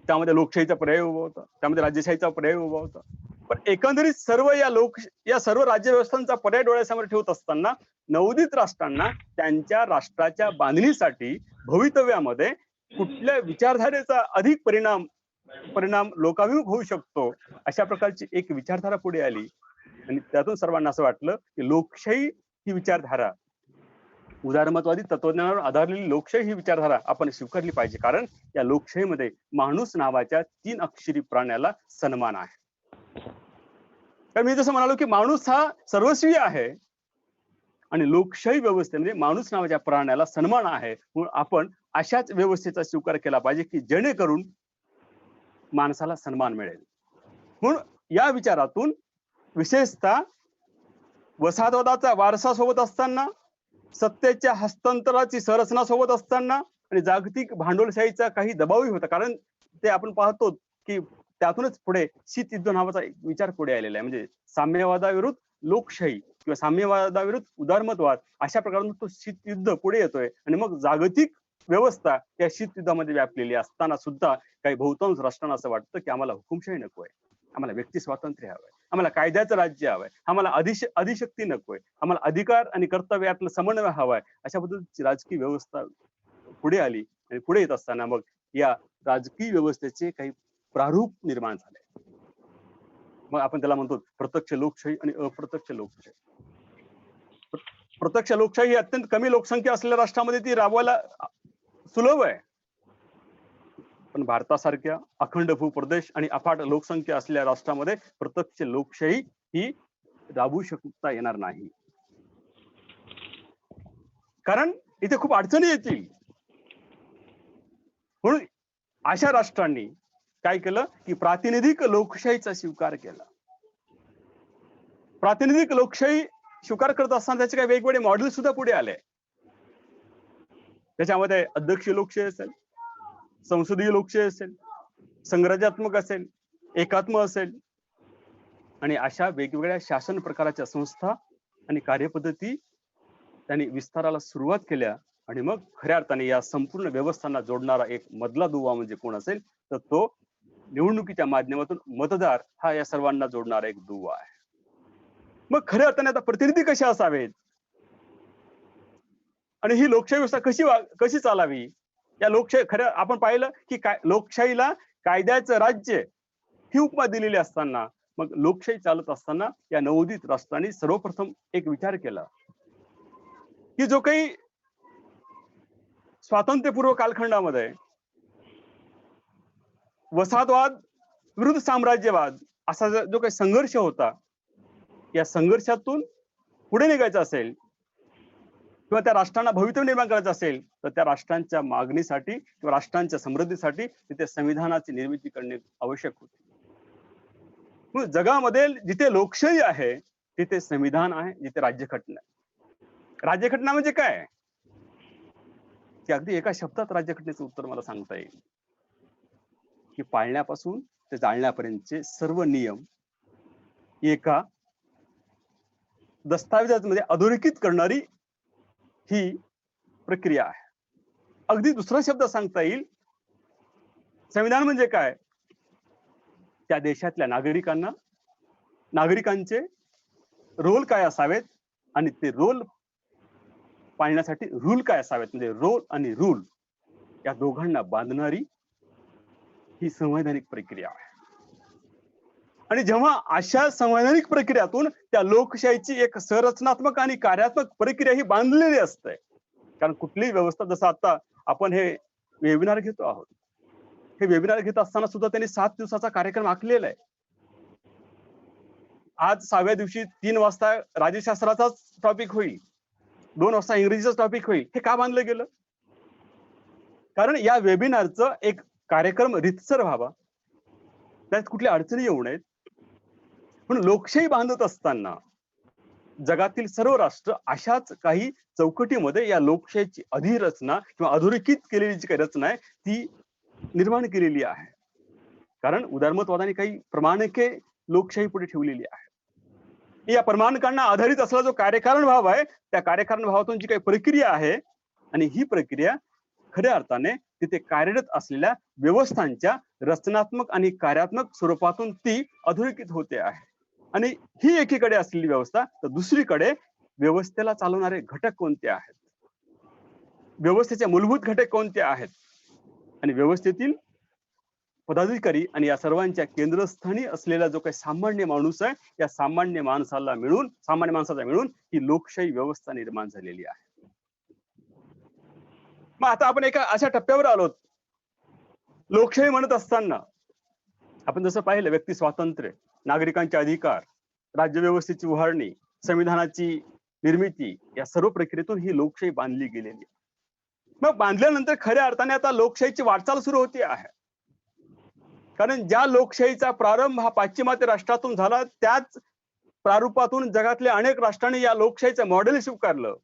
त्यामध्ये लोकशाहीचा पर्याय उभा होता, त्यामध्ये राज्यशाहीचा पर्याय उभा होता. पण एकंदरीत या सर्व राज्यव्यवस्थांचा पर्याय डोळ्यासमोर ठेवत असताना नवोदित राष्ट्रांना त्यांच्या राष्ट्राच्या बांधणीसाठी भवितव्यामध्ये कुठल्या विचारधारेचा अधिक परिणाम लोकाभिमुख होऊ शकतो अशा प्रकारची एक विचारधारा पुढे आली आणि त्यातून सर्वांना असं वाटलं की लोकशाही ही विचारधारा, उदारमतवादी तत्वज्ञानावर आधारलेली लोकशाही ही विचारधारा आपण स्वीकारली पाहिजे. कारण या लोकशाहीमध्ये माणूस नावाच्या 3 अक्षरी प्राण्याला सन्मान आहे. तर मी जसं म्हणालो की माणूस हा सर्वस्वी आहे आणि लोकशाही व्यवस्थेमध्ये माणूस नावाच्या प्राण्याला सन्मान आहे. म्हणून आपण अशाच व्यवस्थेचा स्वीकार केला पाहिजे की जेणेकरून माणसाला सन्मान मिळेल. म्हणून या विचारातून विशेषतः वसाहतवादाचा वारसा सोबत असताना, सत्तेच्या हस्तांतराची संरचना सोबत असताना आणि जागतिक भांडवलशाहीचा काही दबावही होता. कारण ते आपण पाहतो की त्यातूनच पुढे शीत युद्ध नावाचा एक विचार पुढे आलेला आहे. म्हणजे साम्यवादाविरुद्ध लोकशाही किंवा साम्यवादाविरुद्ध उदारमतवाद अशा प्रकारे तो शीत युद्ध पुढे येतोय आणि मग जागतिक व्यवस्था त्या शीत युद्धामध्ये व्यापलेली असताना सुद्धा काही बहुतांश राष्ट्रांना असं वाटतं की आम्हाला हुकुमशाही नकोय, आम्हाला व्यक्ती स्वातंत्र्य हवंय, आम्हाला कायद्याचं राज्य हवंय, आम्हाला अधिशक्ती नकोय, आम्हाला अधिकार आणि कर्तव्य यातलं समन्वय हवाय. अशा पद्धतीची राजकीय व्यवस्था पुढे आली आणि पुढे येत असताना मग या राजकीय व्यवस्थेचे काही प्रारूप निर्माण झाले. मग आपण त्याला म्हणतो प्रत्यक्ष लोकशाही आणि अप्रत्यक्ष लोकशाही. प्रत्यक्ष लोकशाही ही अत्यंत कमी लोकसंख्या असलेल्या राष्ट्रामध्ये ती राबवायला सुलभ आहे, पण भारतासारख्या अखंड भूप्रदेश आणि अफाट लोकसंख्या असलेल्या राष्ट्रामध्ये प्रत्यक्ष लोकशाही ही राबवू शकता येणार नाही, कारण इथे खूप अडचणी येतील. म्हणून अशा राष्ट्रांनी काय केलं की प्रातिनिधिक लोकशाहीचा स्वीकार केला. प्रातिनिधिक लोकशाही स्वीकार करत असताना त्याचे काही वेगवेगळे मॉडेल सुद्धा पुढे आले. त्याच्यामध्ये अध्यक्षीय लोकशाही असेल, संसदीय लोकशाही असेल, संघराज्यात्मक असेल, एकात्म असेल, आणि अशा वेगवेगळ्या शासन प्रकाराच्या संस्था आणि कार्यपद्धती त्यांनी विस्ताराला सुरुवात केल्या. आणि मग खऱ्या अर्थाने या संपूर्ण व्यवस्थांना जोडणारा एक मधला दुवा म्हणजे कोण असेल तर तो निवडणुकीच्या माध्यमातून मतदार हा या सर्वांना जोडणारा एक दुवा आहे. मग खऱ्या अर्थाने आता प्रतिनिधी कसे असावेत आणि ही लोकशाही व्यवस्था कशी चालावी, या लोकशाही खऱ्या आपण पाहिलं की लोकशाहीला कायद्याचं राज्य ही उपमा दिलेली असताना मग लोकशाही चालत असताना या नवोदित राष्ट्रांनी सर्वप्रथम एक विचार केला की जो काही स्वातंत्र्यपूर्व कालखंडामध्ये वसाहतवाद विरुद्ध साम्राज्यवाद असा जो काही संघर्ष होता, या संघर्षातून पुढे निघायचं असेल किंवा त्या राष्ट्रांना भवितव्य निर्माण करायचं असेल तर त्या राष्ट्रांच्या मागणीसाठी किंवा राष्ट्रांच्या समृद्धीसाठी तिथे संविधानाची निर्मिती करणे आवश्यक होते. मग जगामध्ये जिथे लोकशाही आहे तिथे संविधान आहे, जिथे राज्यघटना आहे. राज्यघटना म्हणजे काय की अगदी एका शब्दात राज्यघटनेचं उत्तर मला सांगता येईल की पाळण्यापासून ते जाळण्यापर्यंतचे सर्व नियम एका दस्तावेजामध्ये अधोरेखित करणारी ही प्रक्रिया आहे. अगदी दुसरा शब्द सांगता येईल, संविधान म्हणजे काय, त्या देशातल्या नागरिकांचे रोल काय असावेत आणि ते रोल पाळण्यासाठी रूल काय असावेत, म्हणजे रोल आणि रूल या दोघांना बांधणारी ही संवैधानिक प्रक्रिया आहे. आणि जेव्हा अशा संवैधानिक प्रक्रियातून त्या लोकशाहीची एक संरचनात्मक आणि कार्यात्मक प्रक्रिया ही बांधलेली असते, कारण कुठलीही व्यवस्था, जसं आता आपण हे वेबिनार घेतो आहोत, हे वेबिनार घेत असताना सुद्धा त्यांनी 7 दिवसाचा कार्यक्रम आखलेला आहे. आज 6व्या दिवशी 3 वाजता राज्यशास्त्राचाच टॉपिक होईल, 2 वाजता इंग्रजीचाच टॉपिक होईल. हे का बांधलं गेलं? कारण या वेबिनारचं एक कार्यक्रम रितसर व्हावा, त्यात कुठल्या अडचणी येऊ नयेत. म्हणून लोकशाही बांधत असताना जगातील सर्व राष्ट्र अशाच काही चौकटीमध्ये या लोकशाहीची अधिरचना किंवा अधोरेखित केलेली जी काही रचना आहे ती निर्माण केलेली आहे. कारण उदारमतवादाने काही प्रमाणके लोकशाही पुढे ठेवलेली आहे. या प्रमाणकांना आधारित असलेला जो कार्यकारण भाव आहे त्या कार्यकारण भावातून जी काही प्रक्रिया आहे, आणि ही प्रक्रिया खऱ्या अर्थाने तिथे कार्यरत असलेल्या व्यवस्थांच्या रचनात्मक आणि कार्यात्मक स्वरूपातून ती अधोरेखित होते आहे. आणि ही एकीकडे असलेली व्यवस्था, तर दुसरीकडे व्यवस्थेला चालवणारे घटक कोणते आहेत, व्यवस्थेचे मूलभूत घटक कोणते आहेत, आणि व्यवस्थेतील पदाधिकारी आणि या सर्वांच्या केंद्रस्थानी असलेला जो काही सामान्य माणूस आहे, या सामान्य माणसाचा मिळून ही लोकशाही व्यवस्था निर्माण झालेली आहे. मग आता आपण एका अशा टप्प्यावर आलोत, लोकशाही म्हणत असताना आपण जसं पाहिलं व्यक्ती स्वातंत्र्य, नागरिकांचे अधिकार, राज्यव्यवस्थेची उभारणी, संविधानाची निर्मिती, या सर्व प्रक्रियेतून ही लोकशाही बांधली गेलेली आहे. मग बांधल्यानंतर खऱ्या अर्थाने आता लोकशाहीची वाटचाल सुरू होती आहे. कारण ज्या लोकशाहीचा प्रारंभ हा पाश्चिमात्य राष्ट्रातून झाला, त्याच प्रारूपातून जगातल्या अनेक राष्ट्रांनी या लोकशाहीचं मॉडेल स्वीकारलं,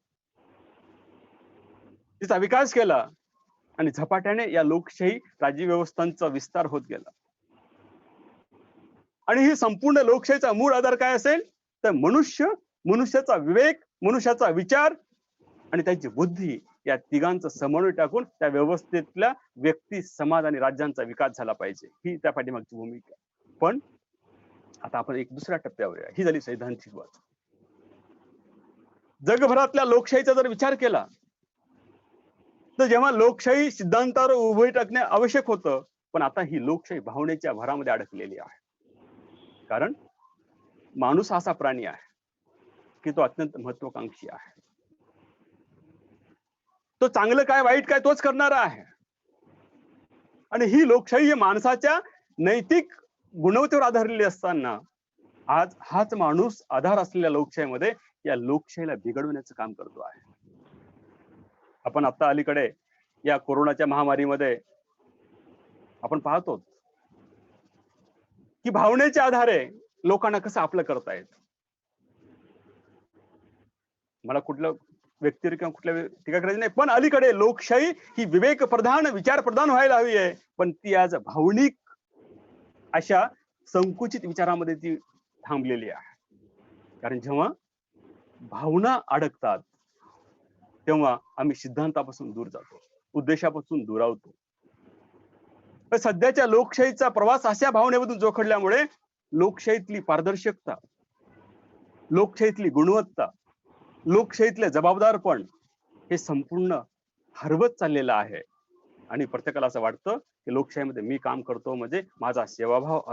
तिचा विकास केला, आणि झपाट्याने या लोकशाही राज्यव्यवस्थांचा विस्तार होत गेला. आणि ही संपूर्ण लोकशाहीचा मूळ आधार काय असेल तर मनुष्याचा विवेक, मनुष्याचा विचार आणि त्याची बुद्धी, या तिघांचा समन्वय टाकून त्या व्यवस्थेतल्या व्यक्ती, समाज आणि राज्यांचा विकास झाला पाहिजे, ही त्या पाठीमागची भूमिका. पण आता आपण एक दुसऱ्या टप्प्यावर आहे, ही झाली सैद्धांतिक बाजू. जगभरातल्या लोकशाहीचा जर विचार केला तर जेव्हा लोकशाही सिद्धांतावर उभे टाकणे आवश्यक होतं, पण आता ही लोकशाही भावनेच्या भरामध्ये अडकलेली आहे. कारण माणूस असा प्राणी आहे की तो अत्यंत महत्वाकांक्षी आहे. तो चांगलं काय वाईट काय तोच करणारा आहे. आणि ही लोकशाही माणसाच्या नैतिक गुणवत्तेवर आधारलेली असताना आज हाच माणूस आधार असलेल्या लोकशाहीमध्ये या लोकशाहीला बिघडवण्याचं काम करतो आहे. आपण आता अलीकडे या कोरोनाच्या महामारीमध्ये आपण पाहतो की भावनेच्या आधारे लोकांना कसं आपलं करतायत. मला कुठलं व्यक्ती किंवा कुठल्या टीका करायची नाही, पण अलीकडे लोकशाही ही विवेक प्रधान विचार प्रधान व्हायला हवी आहे, पण ती आज भावनिक अशा संकुचित विचारामध्ये ती थांबलेली आहे. कारण जेव्हा भावना अडकतात तेव्हा आम्ही सिद्धांतापासून दूर जातो, उद्देशापासून दुरावतो. सध्याच्या लोकशाहीचा प्रवास अशा भावनेमधून जोखडल्यामुळे लोकशाहीतली पारदर्शकता, लोकशाहीतली गुणवत्ता, लोकशाहीतले जबाबदारपण हे संपूर्ण हरवत चाललेलं आहे. आणि प्रत्येकाला असं वाटतं की लोकशाहीमध्ये मी काम करतो म्हणजे माझा सेवाभाव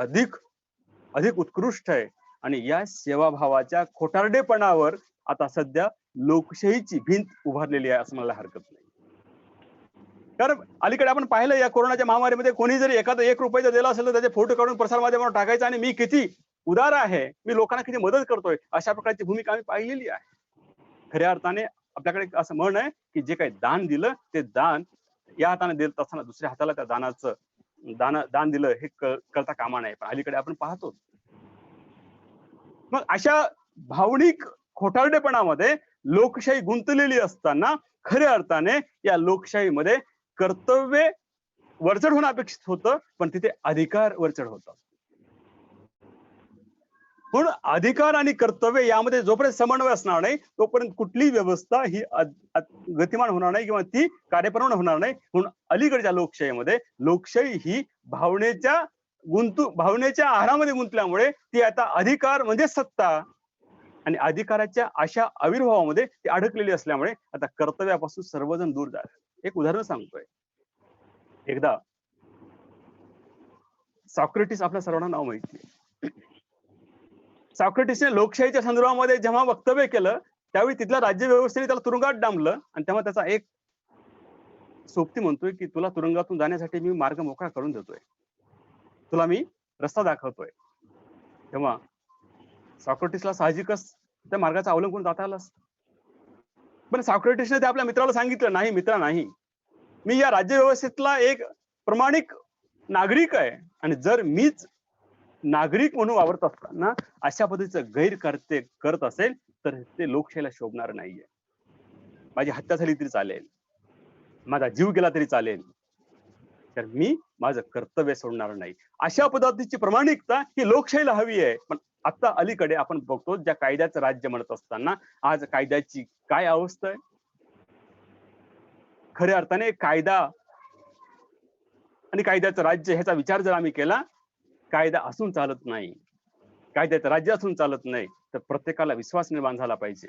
अधिक उत्कृष्ट आहे. आणि या सेवाभावाच्या खोटारडेपणावर आता सध्या लोकशाहीची भिंत उभारलेली आहे असं मला हरकत नाही. कारण अलीकडे आपण पाहिलं या कोरोनाच्या महामारीमध्ये कोणी जरी एखादा ₹1 दिला असेल तर त्याचे फोटो काढून प्रसारमाध्यमावर टाकायचा आणि मी किती उदार आहे, मी लोकांना किती मदत करतोय, अशा प्रकारची भूमिका आम्ही पाहिलेली आहे. खऱ्या अर्थाने आपल्याकडे असं म्हण आहे की जे काही दान दिलं ते दान या हाताने देत असताना दुसऱ्या हाताला त्या दान दिलं हे कळता कामा नये. पण अलीकडे आपण पाहतो मग अशा भावनिक खोटारडेपणामध्ये लोकशाही गुंतलेली असताना खऱ्या अर्थाने या लोकशाहीमध्ये कर्तव्य वरचढ होणं अपेक्षित होतं, पण तिथे अधिकार वरचढ होतात. म्हणून अधिकार आणि कर्तव्य यामध्ये जोपर्यंत समन्वय असणार नाही तोपर्यंत कुठलीही व्यवस्था ही गतिमान होणार नाही किंवा ती कार्यप्रवण होणार नाही. म्हणून अलीकडच्या लोकशाहीमध्ये लोकशाही ही भावनेच्या आहारामध्ये गुंतल्यामुळे ती आता अधिकार म्हणजे सत्ता आणि अधिकाराच्या अशा आविर्भावामध्ये ती अडकलेली असल्यामुळे आता कर्तव्यापासून सर्वजण दूर जात. एक उदाहरण सांगतोय. एकदा सॉक्रेटिस आपल्या सर्वांना नाव माहिती आहे. सॉक्रेटिसने लोकशाहीच्या संदर्भामध्ये जेव्हा वक्तव्य केलं त्यावेळी तिथल्या राज्य व्यवस्थेने त्याला तुरुंगात डांबलं आणि तेव्हा त्याचा एक सोबती म्हणतोय की तुला तुरुंगातून जाण्यासाठी मी मार्ग मोकळा करून देतोय, तुला मी रस्ता दाखवतोय. तेव्हा सॉक्रेटिसला साहजिकच त्या मार्गाचा अवलंब करून जाता आलाच. पण सॉक्रेटिसने ते आपल्या मित्राला सांगितलं, नाही मित्रा नाही, मी या राज्य व्यवस्थेतला एक प्रामाणिक नागरिक आहे आणि जर मीच नागरिक म्हणून वावरत असताना अशा पद्धतीचं गैरकृत्य करत असेल तर ते लोकशाहीला शोभणार नाहीये. माझी हत्या झाली तरी चालेल, माझा जीव गेला तरी चालेल, तर मी माझं कर्तव्य सोडणार नाही. अशा पद्धतीची प्रामाणिकता ही लोकशाहीला हवी आहे. पण आता अलीकडे आपण बघतो ज्या कायद्याचं राज्य म्हणत असताना आज कायद्याची काय अवस्था आहे. खऱ्या अर्थाने कायदा आणि कायद्याचं राज्य ह्याचा विचार जर आम्ही केला, कायदा असून चालत नाही, कायद्याचं राज्य असून चालत नाही, तर प्रत्येकाला विश्वास निर्माण झाला पाहिजे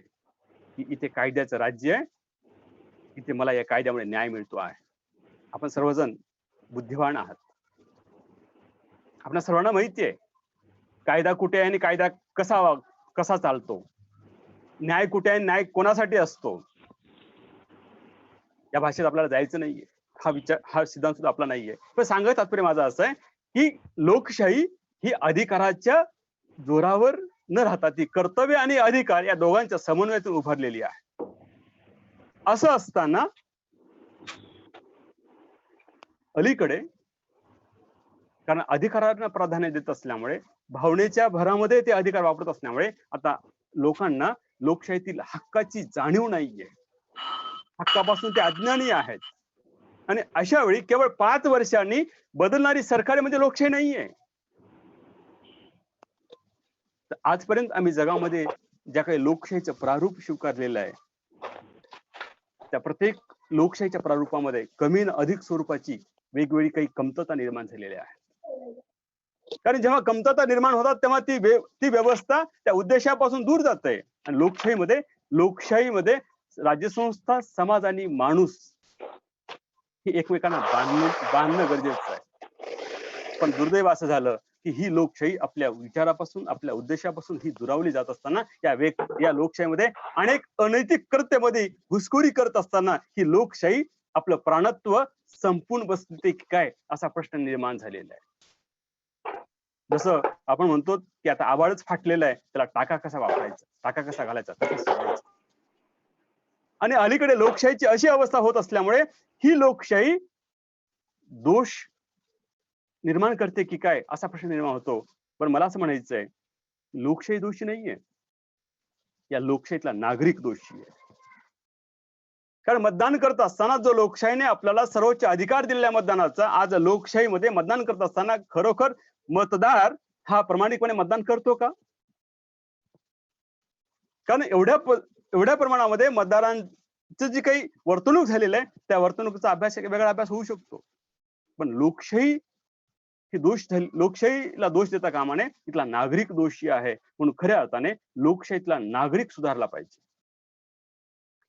की इथे कायद्याचं राज्य आहे, इथे मला या कायद्यामुळे न्याय मिळतो आहे. आपण सर्वजण बुद्धिवान आहात, आपल्या सर्वांना माहिती आहे कायदा कुठे आहे आणि कायदा कसा चालतो, न्याय कुठे आहे, न्याय कोणासाठी असतो. या भाषेत आपल्याला जायचं नाहीये, हा सिद्धांत सुद्धा आपला नाहीये. पण सांगत तात्पर्य माझं असं आहे की लोकशाही ही अधिकाराच्या जोरावर न राहता ती कर्तव्य आणि अधिकार या दोघांच्या समन्वयातून उभारलेली आहे. असं असताना अलीकडे कारण अधिकारांना प्राधान्य देत असल्यामुळे, भावनेच्या भरामध्ये ते अधिकार वापरत असल्यामुळे आता लोकांना लोकशाहीतील हक्काची जाणीव नाहीये, हक्कापासून ते अज्ञानी आहेत. आणि अशा वेळी केवळ 5 वर्षांनी बदलणारी सरकार म्हणजे लोकशाही नाहीये. तर आजपर्यंत आम्ही जगामध्ये ज्या काही लोकशाहीचं प्रारूप स्वीकारलेलं आहे त्या प्रत्येक लोकशाहीच्या प्रारूपामध्ये कमी न अधिक स्वरूपाची वेगवेगळी काही कमतरता निर्माण झालेल्या आहेत. कारण जेव्हा कमतरता निर्माण होतात तेव्हा ती व्यवस्था त्या उद्देशापासून दूर जाते. आणि लोकशाहीमध्ये राज्यसंस्था, समाज आणि माणूस ही एकमेकांना बांधणं गरजेचं आहे. पण दुर्दैव असं झालं की ही लोकशाही आपल्या विचारापासून, आपल्या उद्देशापासून ही दुरावली जात असताना, या लोकशाहीमध्ये अनेक अनैतिक कृत्यामध्ये घुसखोरी करत असताना ही लोकशाही आपलं प्राणत्व संपून बसते की काय असा प्रश्न निर्माण झालेला आहे. जसं आपण म्हणतो की आता आभाळच फाटलेलं आहे, त्याला टाका कसा वापरायचा, टाका कसा घालायचा, कसं सोडायचं. आणि अलीकडे लोकशाहीची अशी अवस्था होत असल्यामुळे ही लोकशाही दोष निर्माण करते की काय असा प्रश्न निर्माण होतो. पण मला असं म्हणायचंय, लोकशाही दोषी नाहीये, या लोकशाहीतला नागरिक दोषी आहे. कारण मतदान करत असताना जो लोकशाहीने आपल्याला सर्वोच्च अधिकार दिलेल्या मतदानाचा, आज लोकशाहीमध्ये मतदान करत असताना खरोखर मतदार हा प्रामाणिकपणे मतदान करतो का? कारण एवढ्या प्रमाणामध्ये मतदारांचं जी काही वर्तणूक झालेली आहे, त्या वर्तणुकीचा अभ्यास, एक वेगळा अभ्यास होऊ शकतो. पण लोकशाही ही लोकशाहीला दोष देता कामा नये, इथला नागरिक दोषी आहे. म्हणून खऱ्या अर्थाने लोकशाहीतला नागरिक सुधारला पाहिजे.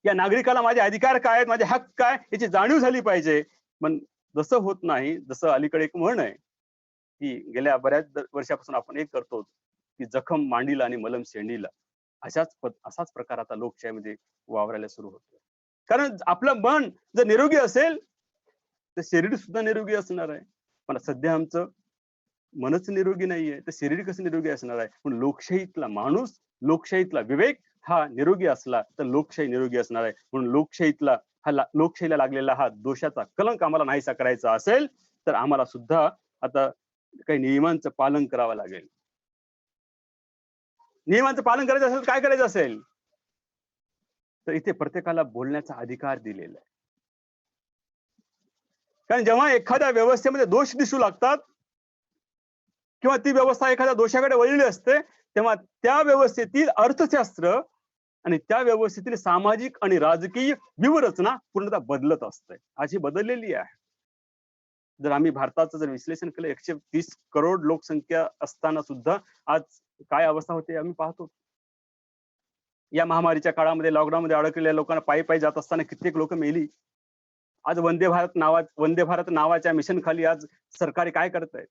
या नागरिकाला माझे अधिकार काय आहेत, माझे हक्क काय याची जाणीव झाली पाहिजे. पण जसं होत नाही, जसं अलीकडे एक म्हण आहे की गेल्या बऱ्याच वर्षापासून आपण एक करतो की जखम मांडीला आणि मलम शेंडीला, असाच प्रकार आता लोकशाहीमध्ये वावरायला सुरू होतो. कारण आपलं मन जर निरोगी असेल तर शरीर सुद्धा निरोगी असणार आहे. पण सध्या आमचं मनच निरोगी नाहीये, तर शरीर कसं निरोगी असणार आहे? पण लोकशाहीतला माणूस, लोकशाहीतला विवेक हा निरोगी असला तर लोकशाही निरोगी असणार आहे. म्हणून लोकशाहीला लागलेला हा दोषाचा कलंक आम्हाला नाहीसा करायचा असेल तर आम्हाला सुद्धा आता काही नियमांचं पालन करावं लागेल. नियमांचं पालन करायचं असेल, काय करायचं असेल तर इथे प्रत्येकाला बोलण्याचा अधिकार दिलेला आहे. कारण जेव्हा एखाद्या व्यवस्थेमध्ये दोष दिसू लागतात किंवा ती व्यवस्था एखाद्या दोषाकडे वळली असते, तेव्हा त्या व्यवस्थेतील अर्थशास्त्र आणि त्या व्यवस्थेतील सामाजिक आणि राजकीय व्यूहरचना पूर्णतः बदलत असते. आज ही बदललेली आहे. जर आम्ही भारताचं जर विश्लेषण केलं, 130 करोड लोकसंख्या असताना सुद्धा आज काय अवस्था होते आम्ही पाहतो. या महामारीच्या काळामध्ये, लॉकडाऊनमध्ये अडकलेल्या लोकांना पायी पायी जात असताना कित्येक लोक मेली. आज वंदे भारत नावाच्या मिशन खाली आज सरकारी काय करत आहे?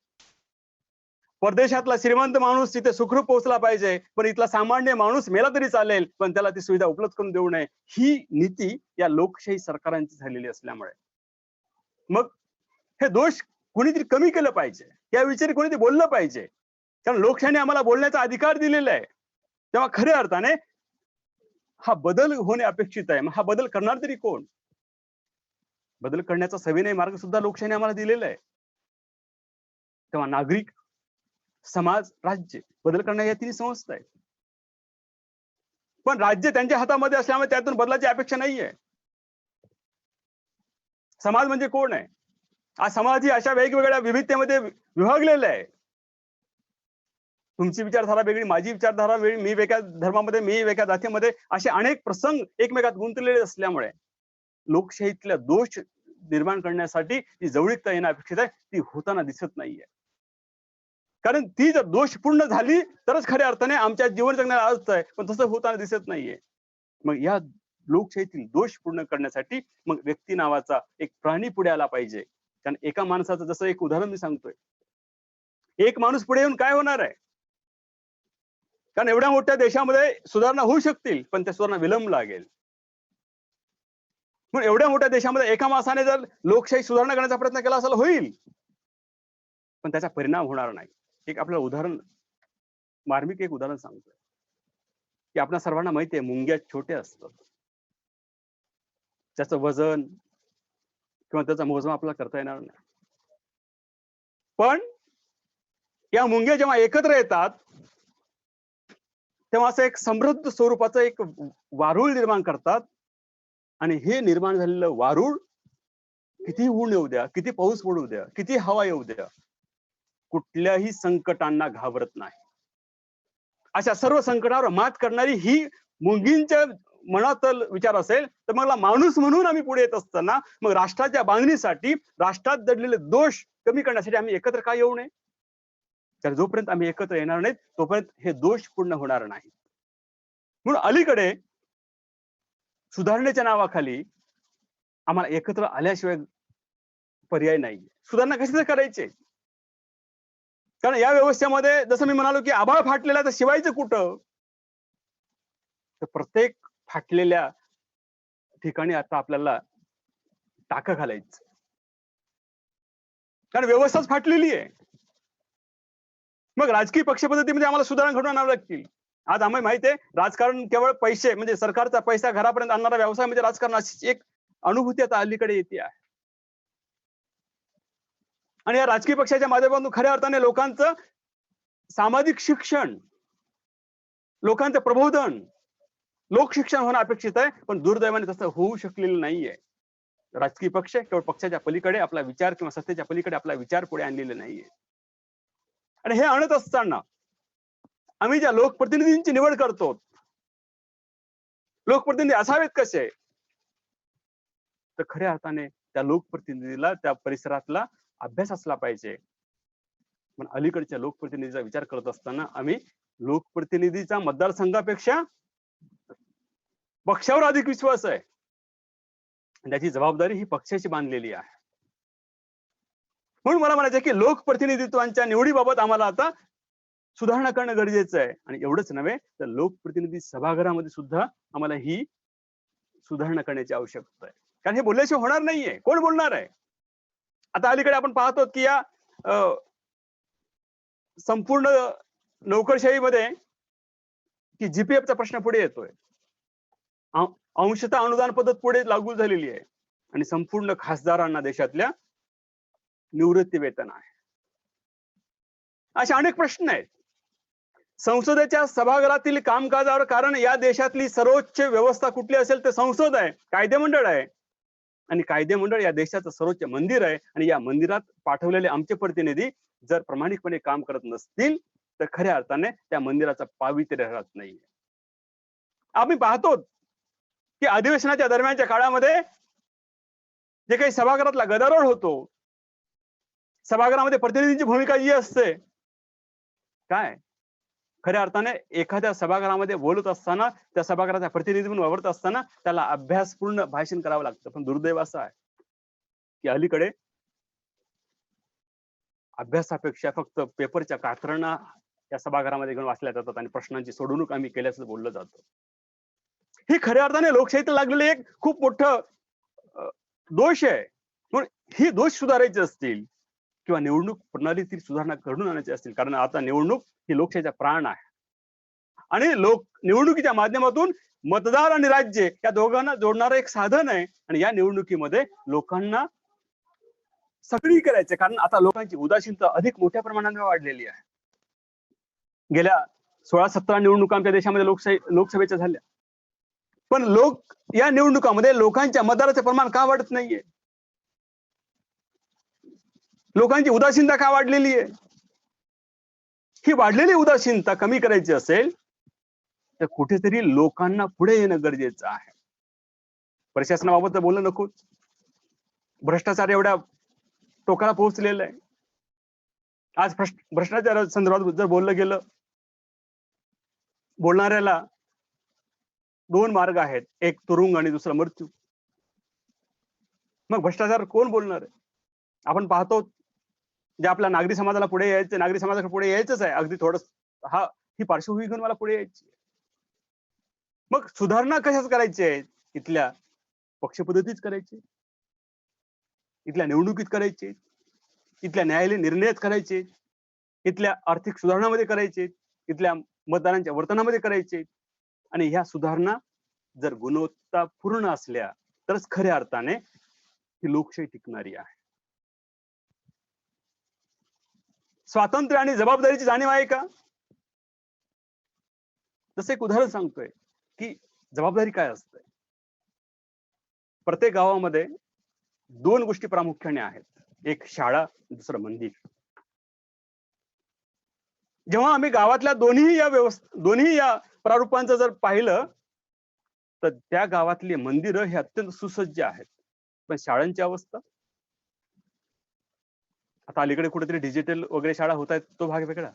परदेशातला श्रीमंत माणूस तिथे सुखरूप पोहोचला पाहिजे, पण इथला सामान्य माणूस मेला तरी चालेल, पण त्याला ती सुविधा उपलब्ध करून देऊ नये, ही नीती या लोकशाही सरकारांची झालेली असल्यामुळे मग हे दोष कोणीतरी कमी केलं पाहिजे, या विचारी कोणीतरी बोललं पाहिजे. कारण लोकशाहीने आम्हाला बोलण्याचा अधिकार दिलेला आहे. तेव्हा खऱ्या अर्थाने हा बदल होणे अपेक्षित आहे. मग हा बदल करणार तरी कोण? बदल करण्याचा सविनय मार्ग सुद्धा लोकशाहीने आम्हाला दिलेला आहे. तेव्हा नागरिक, समाज, राज्य, बदल करण्या या तिन्ही संस्था आहेत. पण राज्य त्यांच्या हातामध्ये असल्यामुळे त्यातून बदलाची अपेक्षा नाहीये. समाज म्हणजे कोण आहे? आज समाज ही अशा वेगवेगळ्या विविधतेमध्ये विभागलेला आहे. तुमची विचारधारा वेगळी, माझी विचारधारा वेगळी, मी वेगळ्या धर्मामध्ये, मी वेगळ्या जातीमध्ये, असे अनेक प्रसंग एकमेकात गुंतलेले असल्यामुळे लोकशाहीतल्या दोष निर्माण करण्यासाठी जी जवळीकता येणं अपेक्षित आहे ती होताना दिसत नाहीये. कारण ती जर दोषपूर्ण झाली तरच खऱ्या अर्थाने आमच्या जीवन जगण्याला अर्थ आहे, पण तसं होताना दिसत नाहीये. मग या लोकशाहीतील दोष पूर्ण करण्यासाठी मग व्यक्ती नावाचा एक प्राणी पुढे आला पाहिजे. कारण एका माणसाचं, जसं एक उदाहरण मी सांगतोय, एक माणूस पुढे येऊन काय होणार आहे? कारण एवढ्या मोठ्या देशामध्ये सुधारणा होऊ शकतील, पण त्या सुधारणा विलंब लागेल. म्हणून एवढ्या मोठ्या देशामध्ये एका माणसाने जर लोकशाही सुधारणा करण्याचा प्रयत्न केला असेल होईल, पण त्याचा परिणाम होणार नाही. एक आपलं उदाहरण, मार्मिक एक उदाहरण सांगतोय की आपल्या सर्वांना माहिती आहे मुंग्या छोट्या असतात, त्याचं वजन किंवा त्याचा मोजमाप आपल्याला करता येणार नाही. पण या मुंग्या जेव्हा एकत्र येतात तेव्हा असं एक समृद्ध स्वरूपाचं एक वारूळ निर्माण करतात. आणि हे निर्माण झालेलं वारूळ किती ऊन येऊ द्या, किती पाऊस पडू द्या, किती हवा येऊ द्या, कुठल्याही संकटांना घाबरत नाही. अशा सर्व संकटावर मात करणारी ही मुंगींच्या मनातल विचार असेल तर मला माणूस म्हणून आम्ही पुढे येत असताना मग राष्ट्राच्या बांधणीसाठी, राष्ट्रात दडलेले दोष कमी करण्यासाठी आम्ही एकत्र का येऊ नये? तर जोपर्यंत आम्ही एकत्र येणार नाहीत तोपर्यंत हे दोष पूर्ण होणार नाही. म्हणून अलीकडे सुधारणेच्या नावाखाली आम्हाला एकत्र आल्याशिवाय पर्याय नाही. सुधारणा कशी करायची? कारण या व्यवस्थेमध्ये जसं मी म्हणालो की आभाळ फाटलेला तर शिवायचं कुठं, तर प्रत्येक फाटलेल्या ठिकाणी आता आपल्याला टाकं घालायचं, कारण व्यवस्थाच फाटलेली आहे. मग राजकीय पक्ष पद्धतीमध्ये आम्हाला सुधारणा घडवून आणाव्या लागतील. आज आम्हाला माहिती आहे राजकारण केवळ पैसे म्हणजे सरकारचा पैसा घरापर्यंत आणणारा व्यवसाय म्हणजे राजकारण, अशी एक अनुभूती आता अलीकडे येते आहे. आणि या राजकीय पक्षाच्या माध्यमातून खऱ्या अर्थाने लोकांचं सामाजिक शिक्षण, लोकांचं प्रबोधन, लोकशिक्षण होणं अपेक्षित आहे, पण दुर्दैवाने तसं होऊ शकलेलं नाहीये. राजकीय पक्ष केवळ पक्षाच्या पलीकडे आपला विचार किंवा सत्तेच्या पलीकडे आपला विचार पुढे आणलेले नाहीये. आणि हे आणत असताना आम्ही ज्या लोकप्रतिनिधींची निवड करतो, लोकप्रतिनिधी असावेत कसे, तर खऱ्या अर्थाने त्या लोकप्रतिनिधीला त्या परिसरातला अभ्यास असला पाहिजे. पण अलीकडच्या लोकप्रतिनिधीचा विचार करत असताना आम्ही लोकप्रतिनिधीचा मतदारसंघापेक्षा पक्षावर अधिक विश्वास आहे, त्याची जबाबदारी ही पक्षाची बांधलेली आहे. म्हणून मला म्हणायचं की लोकप्रतिनिधित्वांच्या निवडीबाबत आम्हाला आता सुधारणा करणं गरजेचं आहे. आणि एवढंच नव्हे तर लोकप्रतिनिधी सभागृहामध्ये सुद्धा आम्हाला ही सुधारणा करण्याची आवश्यकता आहे, कारण हे बोलल्याशिवाय होणार नाहीये. कोण बोलणार आहे? आता अलीकडे आपण पाहतो की या संपूर्ण नोकरशाहीमध्ये की जीपीएफचा प्रश्न पुढे येतोय, अंशतः अनुदान पद्धत पुढे लागू झालेली आहे आणि संपूर्ण खासदारांना देशातल्या निवृत्ती वेतन आहे. असे अनेक प्रश्न आहेत. संसदेच्या सभागृहातील कामकाजावर, कारण या देशातली सर्वोच्च व्यवस्था कुठली असेल ते संसद आहे, कायदेमंडळ आहे, आणि कायदेमंडळ या देशाचं सर्वोच्च मंदिर आहे. आणि या मंदिरात पाठवलेले आमचे प्रतिनिधी जर प्रामाणिकपणे काम करत नसतील तर खऱ्या अर्थाने त्या मंदिराचं पावित्र्य राहत नाही. आम्ही पाहतो की अधिवेशनाच्या दरम्यानच्या काळामध्ये जे काही सभागृहातला गदारोळ होतो, सभागृहामध्ये प्रतिनिधींची भूमिका जी असते, काय खऱ्या अर्थाने एखाद्या सभागृहामध्ये बोलत असताना, त्या सभागृहाचा प्रतिनिधी म्हणून वावरत असताना त्याला अभ्यासपूर्ण भाषण करावं लागतं. पण दुर्दैव असं आहे की अलीकडे अभ्यासापेक्षा फक्त पेपरच्या कात्रणा या सभागृहामध्ये घेऊन वाचल्या जातात आणि प्रश्नांची सोडवणूक आम्ही केल्याचं बोललं जातं. ही खऱ्या अर्थाने लोकशाहीत लागलेले एक खूप मोठं दोष आहे. म्हणून ही दोष सुधारायचे असतील किंवा निवडणूक प्रणालीतील सुधारणा घडून आणायची असतील, कारण आता निवडणूक ही लोकशाहीचा प्राण आहे आणि निवडणुकीच्या माध्यमातून मतदार आणि राज्य या दोघांना जोडणारं एक साधन आहे. आणि या निवडणुकीमध्ये लोकांना सक्रिय करायचे, कारण आता लोकांची उदासीनता अधिक मोठ्या प्रमाणात वाढलेली आहे. गेल्या 16-17 निवडणुका आमच्या देशामध्ये लोकसभेच्या झाल्या, पण या निवडणुकामध्ये लोकांच्या मतदाराचे प्रमाण का वाढत नाहीये? लोकांची उदासीनता का वाढलेली आहे? ही वाढलेली उदासीनता कमी करायची असेल तर कुठेतरी लोकांना पुढे येणं गरजेचं आहे. प्रशासनाबाबत तर बोलणं नको, भ्रष्टाचार एवढ्या टोकाला पोहोचलेलं आहे. आज भ्रष्टाचार संदर्भात जर बोललं गेलं, बोलणाऱ्याला 2 मार्ग आहेत, एक तुरुंग आणि दुसरा मृत्यू. मग भ्रष्टाचार कोण बोलणार आहे? आपण पाहतो जे आपल्या नागरी समाजाला पुढे यायचं, नागरी समाजाला पुढे यायचंच आहे, अगदी थोडं ही पार्श्वभूमी घेऊन मला पुढे यायची. मग सुधारणा कशाच करायची आहे? इथल्या पक्षपद्धतीच करायची, इथल्या निवडणुकीत करायची, इथल्या न्यायालयीन निर्णयच करायचे, इथल्या आर्थिक सुधारणामध्ये करायचे, इथल्या मतदारांच्या वर्तनामध्ये करायचे. आणि ह्या सुधारणा जर गुणवत्तापूर्ण असल्या तरच खऱ्या अर्थाने ही लोकशाही टिकणारी आहे. स्वातंत्र्य आणि जबाबदारीची जाणीव आहे का? जसं एक उदाहरण सांगतोय की जबाबदारी काय असते. प्रत्येक गावामध्ये 2 गोष्टी प्रामुख्याने आहेत, एक शाळा, दुसरं मंदिर. जेव्हा आम्ही गावातल्या दोन्ही या प्रारूपांचं जर पाहिलं तर त्या गावातली मंदिरं हे अत्यंत सुसज्ज आहेत, पण शाळांची अवस्था, आता अलीकडे कुठेतरी डिजिटल वगैरे शाळा होत आहेत, तो भाग वेगळा.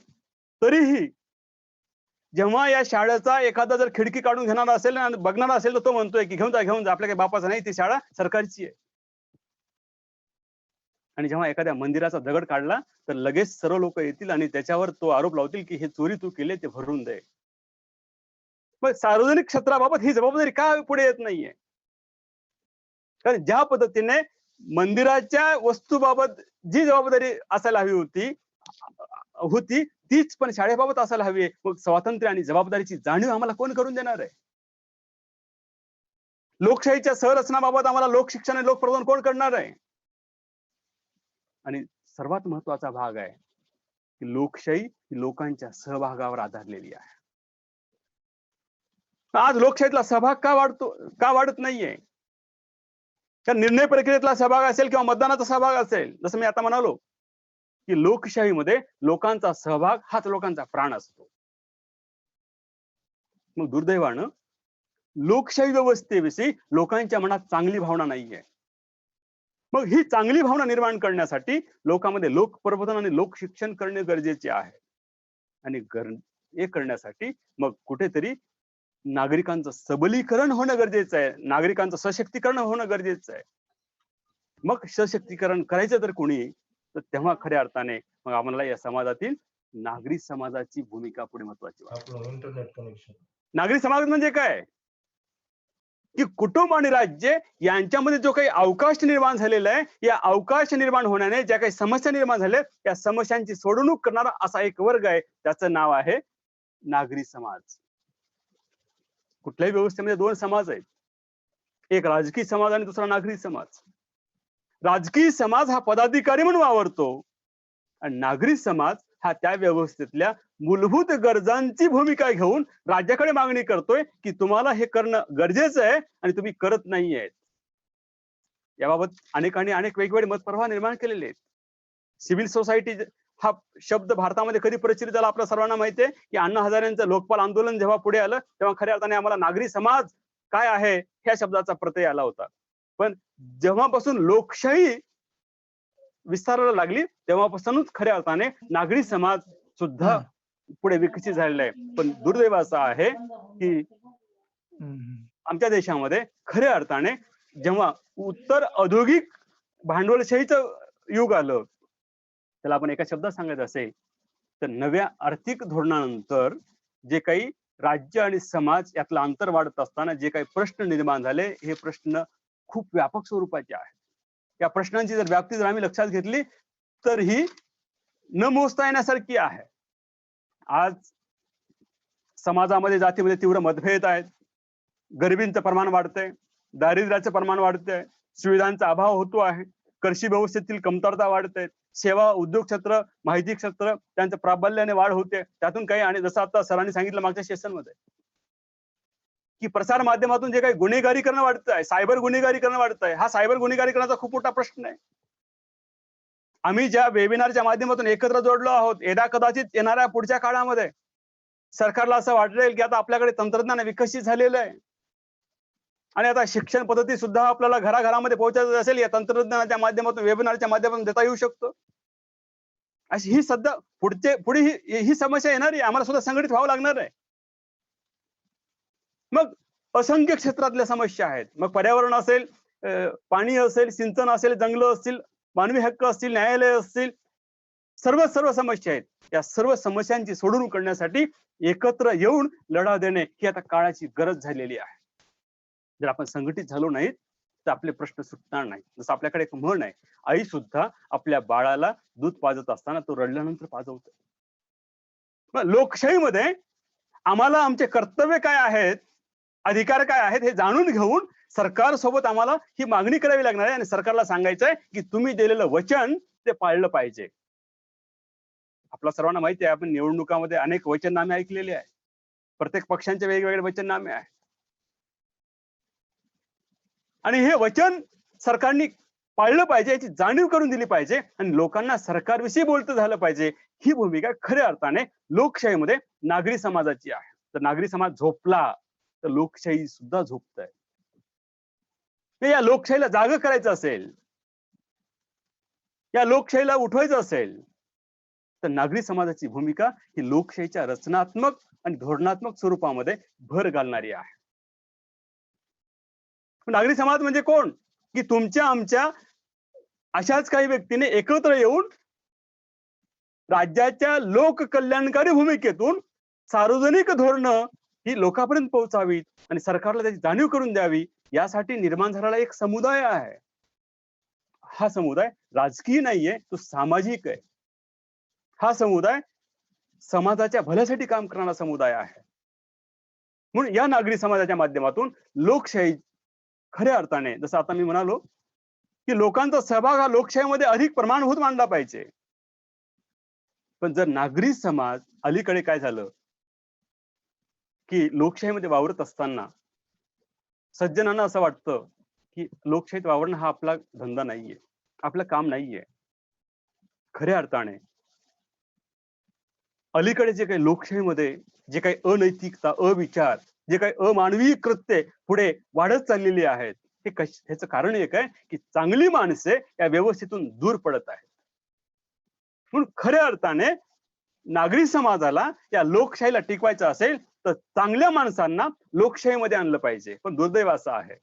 तरीही जेव्हा या शाळेचा एखादा जर खिडकी काढून घेणार असेल आणि बघणार असेल तर तो म्हणतोय की घेऊन जा, आपल्या काही बापाचं नाही, ती शाळा सरकारची आहे. आणि जेव्हा एखाद्या मंदिराचा दगड काढला तर लगेच सर्व लोक येतील आणि त्याच्यावर तो आरोप लावतील की हे चोरी तू केली ते भरून दे. मग सार्वजनिक क्षेत्राबाबत ही जबाबदारी का पुढे येत नाहीये? कारण ज्या पद्धतीने मंदिराच्या वस्तूबाबत जी जबाबदारी असायला हवी होती तीच पण शाळेबाबत असायला हवी आहे. मग स्वातंत्र्य आणि जबाबदारीची जाणीव आम्हाला कोण करून देणार आहे? लोकशाहीच्या संरचनाबाबत आम्हाला लोकशिक्षण आणि लोकप्रबोधन कोण करणार आहे? आणि सर्वात महत्वाचा भाग आहे की लोकशाही ही लोकांच्या सहभागावर आधारलेली आहे. आज लोकशाहीतला सहभाग का वाढत नाहीये? तर निर्णय प्रक्रियेतला सहभाग असेल किंवा मतदानाचा सहभाग असेल, जसं मी आता म्हणालो की लोकशाहीमध्ये लोकांचा सहभाग हाच लोकांचा प्राण असतो. मग दुर्दैवानं लोकशाही व्यवस्थेविषयी लोकांच्या मनात चांगली भावना नाहीये. मग ही चांगली भावना निर्माण करण्यासाठी लोकांमध्ये लोकप्रबोधन आणि लोकशिक्षण करणे गरजेचे आहे. आणि हे करण्यासाठी मग कुठेतरी नागरिकांचं सबलीकरण होणं गरजेचं आहे, नागरिकांचं सशक्तीकरण होणं गरजेचं आहे. मग सशक्तीकरण करायचं तर कोणी, तर तेव्हा खऱ्या अर्थाने मग आम्हाला या समाजातील नागरी समाजाची भूमिका पुढे महत्वाची वाटते. नागरी समाज म्हणजे काय की कुटुंब आणि राज्य यांच्यामध्ये जो काही अवकाश निर्माण झालेला आहे, या अवकाश निर्माण होण्याने ज्या काही समस्या निर्माण झाल्या त्या समस्यांची सोडवणूक करणारा असा एक वर्ग आहे, त्याचं नाव आहे नागरी समाज. कुठल्याही व्यवस्थेमध्ये दोन समाज आहेत, एक राजकीय समाज आणि दुसरा नागरी समाज. राजकीय समाज हा पदाधिकारी म्हणून वावरतो आणि नागरी समाज हा त्या व्यवस्थेतल्या मूलभूत गरजांची भूमिका घेऊन राज्याकडे मागणी करतोय की तुम्हाला हे करणं गरजेचं आहे आणि तुम्ही करत नाहीये. याबाबत अनेकांनी अनेक वेगवेगळे मतप्रवाह निर्माण केलेले आहेत. सिव्हिल सोसायटी हा शब्द भारतामध्ये कधी प्रचलित झाला आपल्या सर्वांना माहिती आहे की अण्णा हजारेंचं लोकपाल आंदोलन जेव्हा पुढे आलं तेव्हा खऱ्या अर्थाने आम्हाला नागरी समाज काय आहे ह्या शब्दाचा प्रत्यय आला होता. पण जेव्हापासून लोकशाही विस्ताराला लागली तेव्हापासूनच खऱ्या अर्थाने नागरी समाज सुद्धा पुढे विकसित झालेला आहे. पण दुर्दैव असं आहे की आमच्या देशामध्ये खऱ्या अर्थाने जेव्हा उत्तर औद्योगिक भांडवलशाहीचं युग आलं, त्याला आपण एका शब्दात सांगायचं असेल तर नव्या आर्थिक धोरणानंतर जे काही राज्य आणि समाज यातलं अंतर वाढत असताना जे काही प्रश्न निर्माण झाले, हे प्रश्न खूप व्यापक स्वरूपाचे आहेत. या प्रश्नांची जर व्याप्ती जर आम्ही लक्षात घेतली तर ही न मोजता येण्यासारखी आहे. आज समाजामध्ये जातीमध्ये तीव्र मतभेद आहेत, गरिबींचं प्रमाण वाढतंय, दारिद्र्याचं प्रमाण वाढतंय, सुविधांचा अभाव होतो आहे, कृषी व्यवस्थेतील कमतरता वाढते, सेवा उद्योग क्षेत्र माहिती क्षेत्र त्यांच्या प्राबल्याने वाढ होते. त्यातून काही आणि जसं आता सरांनी सांगितलं मागच्या सेशनमध्ये की प्रसार माध्यमातून जे काही गुन्हेगारीकरण वाढत आहे, सायबर गुन्हेगारीकरण वाढत आहे, हा सायबर गुन्हेगारीकरणाचा खूप मोठा प्रश्न आहे. आम्ही ज्या वेबिनारच्या माध्यमातून एकत्र जोडलो आहोत, यदा कदाचित येणाऱ्या पुढच्या काळामध्ये सरकारला असं वाटेल की आता आपल्याकडे तंत्रज्ञान विकसित झालेलं आहे आणि आता शिक्षण पद्धती सुद्धा आपल्याला घराघरामध्ये पोहोचायचं असेल, या तंत्रज्ञानाच्या माध्यमातून वेबिनारच्या माध्यमातून देता येऊ शकतो. अशी ही सध्या पुढे ही समस्या येणार आहे, आम्हाला सुद्धा संघटित व्हावं लागणार आहे. मग असंख्य क्षेत्रातल्या समस्या आहेत, मग पर्यावरण असेल, पाणी असेल, सिंचन असेल, जंगल असतील, मानवी हक्क असतील, न्यायालय असतील, सर्व समस्या आहेत. या सर्व समस्यांची सोडवणूक करण्यासाठी एकत्र येऊन लढा देणे ही आता काळाची गरज झालेली आहे. जर आपण संघटित झालो नाहीत तर आपले प्रश्न सुटणार नाही. जसं आपल्याकडे एक म्हण आहे, आई सुद्धा आपल्या बाळाला दूध पाजत असताना तो रडल्यानंतर पाजवते. लोकशाहीमध्ये आम्हाला आमचे कर्तव्य काय आहेत, अधिकार काय आहेत हे जाणून घेऊन सरकारसोबत आम्हाला ही मागणी करावी लागणार आहे आणि सरकारला सांगायचं आहे की तुम्ही दिलेलं वचन ते पाळलं पाहिजे. आपल्या सर्वांना माहिती आहे, आपण निवडणुकामध्ये अनेक वचननामे ऐकलेले आहे, प्रत्येक पक्षांचे वेगवेगळे वचननामे आहेत आणि हे वचन सरकारने पाळलं पाहिजे, याची जाणीव करून दिली पाहिजे आणि लोकांना सरकारविषयी बोलतं झालं पाहिजे. ही भूमिका खऱ्या अर्थाने लोकशाहीमध्ये नागरी समाजाची आहे. तर नागरी समाज झोपला तर लोकशाही सुद्धा झोपत आहे. या लोकशाहीला जाग करायचं असेल, या लोकशाहीला उठवायचं असेल तर नागरी समाजाची भूमिका ही लोकशाहीच्या रचनात्मक आणि धोरणात्मक स्वरूपामध्ये भर घालणारी आहे. नागरी समाज म्हणजे कोण की तुमच्या आमच्या अशाच काही व्यक्तीने एकत्र येऊन राज्याच्या लोककल्याणकारी भूमिकेतून सार्वजनिक धोरणं ही लोकांपर्यंत पोहोचावीत आणि सरकारला त्याची जाणीव करून द्यावी, यासाठी निर्माण झालेला एक समुदाय आहे. हा समुदाय राजकीय नाहीये, तो सामाजिक आहे. हा समुदाय समाजाच्या भल्यासाठी काम करणारा समुदाय आहे. म्हणून या नागरी समाजाच्या माध्यमातून लोकशाही खऱ्या अर्थाने, जसं आता मी म्हणालो की लोकांचा सहभाग हा लोकशाहीमध्ये अधिक प्रमाणभूत मानला पाहिजे. पण जर नागरी समाज अलीकडे काय झालं की लोकशाहीमध्ये वावरत असताना सज्जनांना असं वाटतं की लोकशाहीत वावरणं हा आपला धंदा नाहीये, आपलं काम नाहीये. खऱ्या अर्थाने अलीकडे जे काही लोकशाहीमध्ये जे काही अनैतिकता, अविचार, जे काही अमानवी कृत्ये पुढे वाढत चाललेली आहेत, हे ह्याचं कारण एक आहे की चांगली माणसे या व्यवस्थेतून दूर पडत आहेत. म्हणून खऱ्या अर्थाने नागरी समाजाला या लोकशाहीला टिकवायचं असेल तर चांगल्या माणसांना लोकशाहीमध्ये आणलं पाहिजे. पण दुर्दैव असं आहे,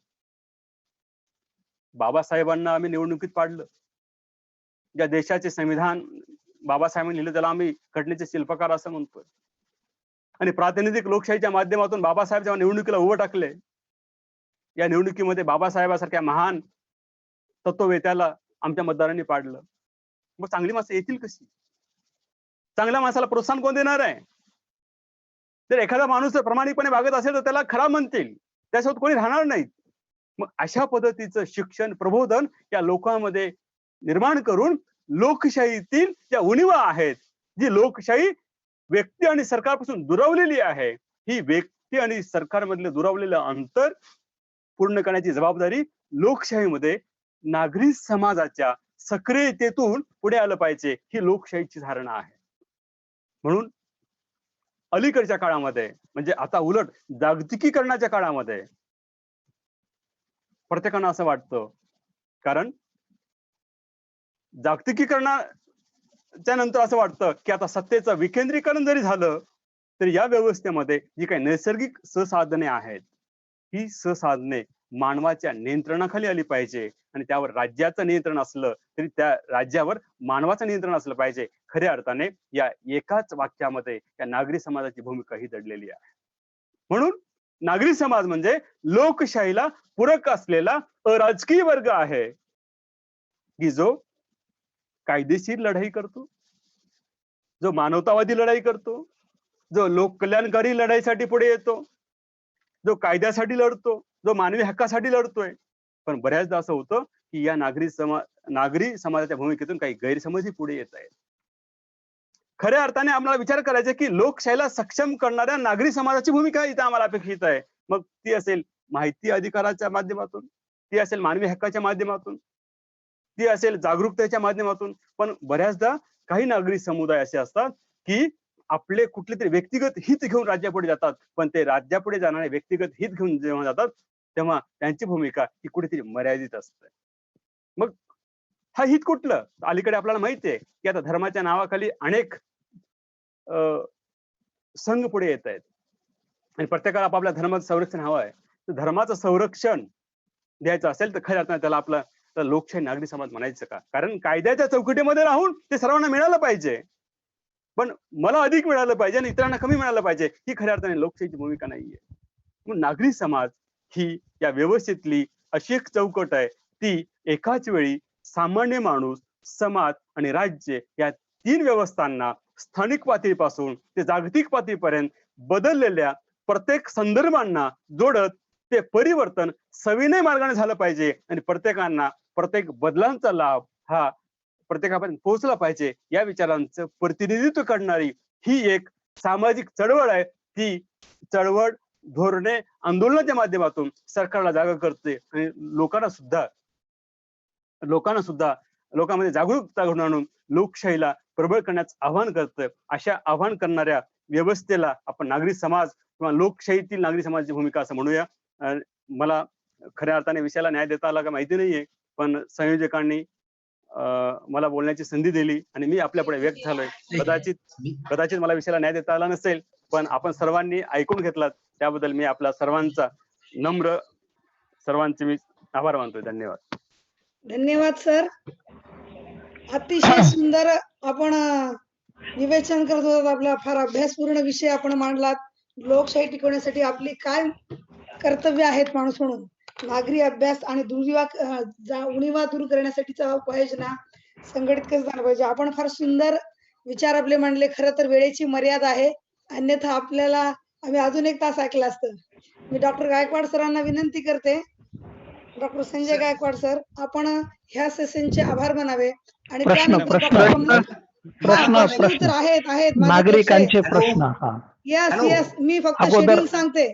बाबासाहेबांना आम्ही निवडणुकीत पाडलं. ज्या देशाचे संविधान बाबासाहेबांनी लिहिलं त्याला आम्ही घटनेचे शिल्पकार असं म्हणतोय. आणि प्रातिनिधिक लोकशाहीच्या माध्यमातून बाबासाहेब जेव्हा निवडणुकीला उभं टाकले, या निवडणुकीमध्ये बाबासाहेबासारख्या महान तत्ववेत्याला आमच्या मतदारांनी पाडलं. मग चांगली माणसं येतील कशी? चांगल्या माणसाला प्रोत्साहन कोण देणार आहे? जर एखादा माणूस जर प्रामाणिकपणे वागत असेल तर त्याला खरा म्हणतील, त्यासोबत कोणी राहणार नाहीत. मग अशा पद्धतीचं शिक्षण, प्रबोधन या लोकांमध्ये निर्माण करून लोकशाहीतील ज्या उणिवा आहेत, जी लोकशाही व्यक्ती आणि सरकारपासून दुरावलेली आहे, ही व्यक्ती आणि सरकारमधलं दुरावलेलं अंतर पूर्ण करण्याची जबाबदारी लोकशाहीमध्ये नागरी समाजाच्या सक्रियतेतून पुढे आलं पाहिजे, ही लोकशाहीची धारणा आहे. म्हणून अलीकडच्या काळामध्ये, म्हणजे आता उलट जागतिकीकरणाच्या काळामध्ये प्रत्येकानं असं वाटतं, कारण जागतिकीकरणाच्या नंतर असं वाटतं की आता सत्तेचं विकेंद्रीकरण जरी झालं तरी या व्यवस्थेमध्ये जी काही नैसर्गिक संसाधने आहेत, ही संसाधने मानवाच्या नियंत्रणाखाली आली पाहिजे आणि त्यावर राज्याचं नियंत्रण असलं तरी त्या राज्यावर मानवाचं नियंत्रण असलं पाहिजे. खऱ्या अर्थाने या एकाच वाक्यामध्ये या नागरी समाजाची भूमिका ही दडलेली आहे. म्हणून नागरी समाज म्हणजे लोकशाहीला पूरक असलेला अराजकीय वर्ग आहे की जो कायदेशीर लढाई करतो, जो मानवतावादी लढाई करतो, जो लोककल्याणकारी लढाईसाठी पुढे येतो, जो कायद्यासाठी लढतो, जो मानवी हक्कासाठी लढतोय. पण बऱ्याचदा असं होतं की या नागरी समाजाच्या भूमिकेतून काही गैरसमजही पुढे येत आहेत. खऱ्या अर्थाने आम्हाला विचार करायचा की लोकशाहीला सक्षम करणाऱ्या नागरी समाजाची भूमिका इथे आम्हाला अपेक्षित आहे. मग ती असेल माहिती अधिकाराच्या माध्यमातून, ती असेल मानवी हक्काच्या माध्यमातून, ती असेल जागरूकतेच्या माध्यमातून. पण बऱ्याचदा काही नागरी समुदाय असे असतात की आपले कुठले तरी व्यक्तिगत हित घेऊन राज्यापुढे जातात, पण ते राज्यापुढे जाणारे व्यक्तिगत हित घेऊन जेव्हा जातात तेव्हा त्यांची भूमिका ही कुठेतरी मर्यादित असते. मग हा हित कुठलं? अलीकडे आपल्याला माहिती आहे की आता धर्माच्या नावाखाली अनेक संघ पुढे येत आहेत आणि प्रत्येकाला आपापल्या धर्माचं संरक्षण हवं आहे. तर धर्माचं संरक्षण द्यायचं असेल तर खऱ्या अर्थाने त्याला आपला लोकशाही नागरी समाज म्हणायचं का? कारण कायद्याच्या चौकटीमध्ये राहून ते सर्वांना मिळालं पाहिजे, पण मला अधिक मिळालं पाहिजे आणि इतरांना कमी मिळालं पाहिजे, ही खऱ्या अर्थाने लोकशाहीची भूमिका नाहीये. म्हणून नागरी समाज ही या व्यवस्थेतली अशी एक चौकट आहे, ती एकाच वेळी सामान्य माणूस, समाज आणि राज्य या तीन व्यवस्थांना स्थानिक पातळीपासून ते जागतिक पातळीपर्यंत बदललेल्या प्रत्येक संदर्भांना जोडत ते परिवर्तन सविनय मार्गाने झालं पाहिजे आणि प्रत्येकांना प्रत्येक बदलांचा लाभ हा प्रत्येकापर्यंत पोहोचला पाहिजे, या विचारांचं प्रतिनिधित्व करणारी ही एक सामाजिक चळवळ आहे. ती चळवळ धोरणे आंदोलनाच्या माध्यमातून सरकारला जागा करते आणि लोकांमध्ये जागरूकता घडवून आणून लोकशाहीला प्रबळ करण्याचं आवाहन करतं. अशा आवाहन करणाऱ्या व्यवस्थेला आपण नागरी समाज किंवा लोकशाहीतील नागरी समाजाची भूमिका असं म्हणूया. मला खऱ्या अर्थाने विषयाला न्याय देता आला का माहिती नाहीये, पण संयोजकांनी मला बोलण्याची संधी दिली आणि मी आपल्या पुढे व्यक्त झालोय. कदाचित मला विषयाला न्याय देता आला नसेल, पण आपण सर्वांनी ऐकून घेतलात त्याबद्दल मी आपला सर्वांचे मी आभार मानतोय. धन्यवाद. धन्यवाद सर. अतिशय सुंदर आपण विवेचन करत होतात. आपला फार अभ्यासपूर्ण विषय आपण मांडलात. लोकशाही टिकवण्यासाठी आपली काय कर्तव्य आहेत माणूस म्हणून, नागरी अभ्यास आणि उणीवा दूर करण्यासाठीचा उपाययोजना संघटित कसं झालं पाहिजे. आपण फार सुंदर विचार आपले मांडले. खरं तर वेळेची मर्यादा आहे, अन्यथा आपल्याला आम्ही अजून 1 तास ऐकलं असतं. मी डॉक्टर गायकवाड सरांना विनंती करते, डॉक्टर संजय गायकवाड सर, आपण ह्या सेशनचे आभार मानावे आणि त्यानंतर डॉक्टर कमला प्रश्न उत्तर आहेत नागरिकांचे प्रश्न. यस मी फक्त शेड्यूल सांगते.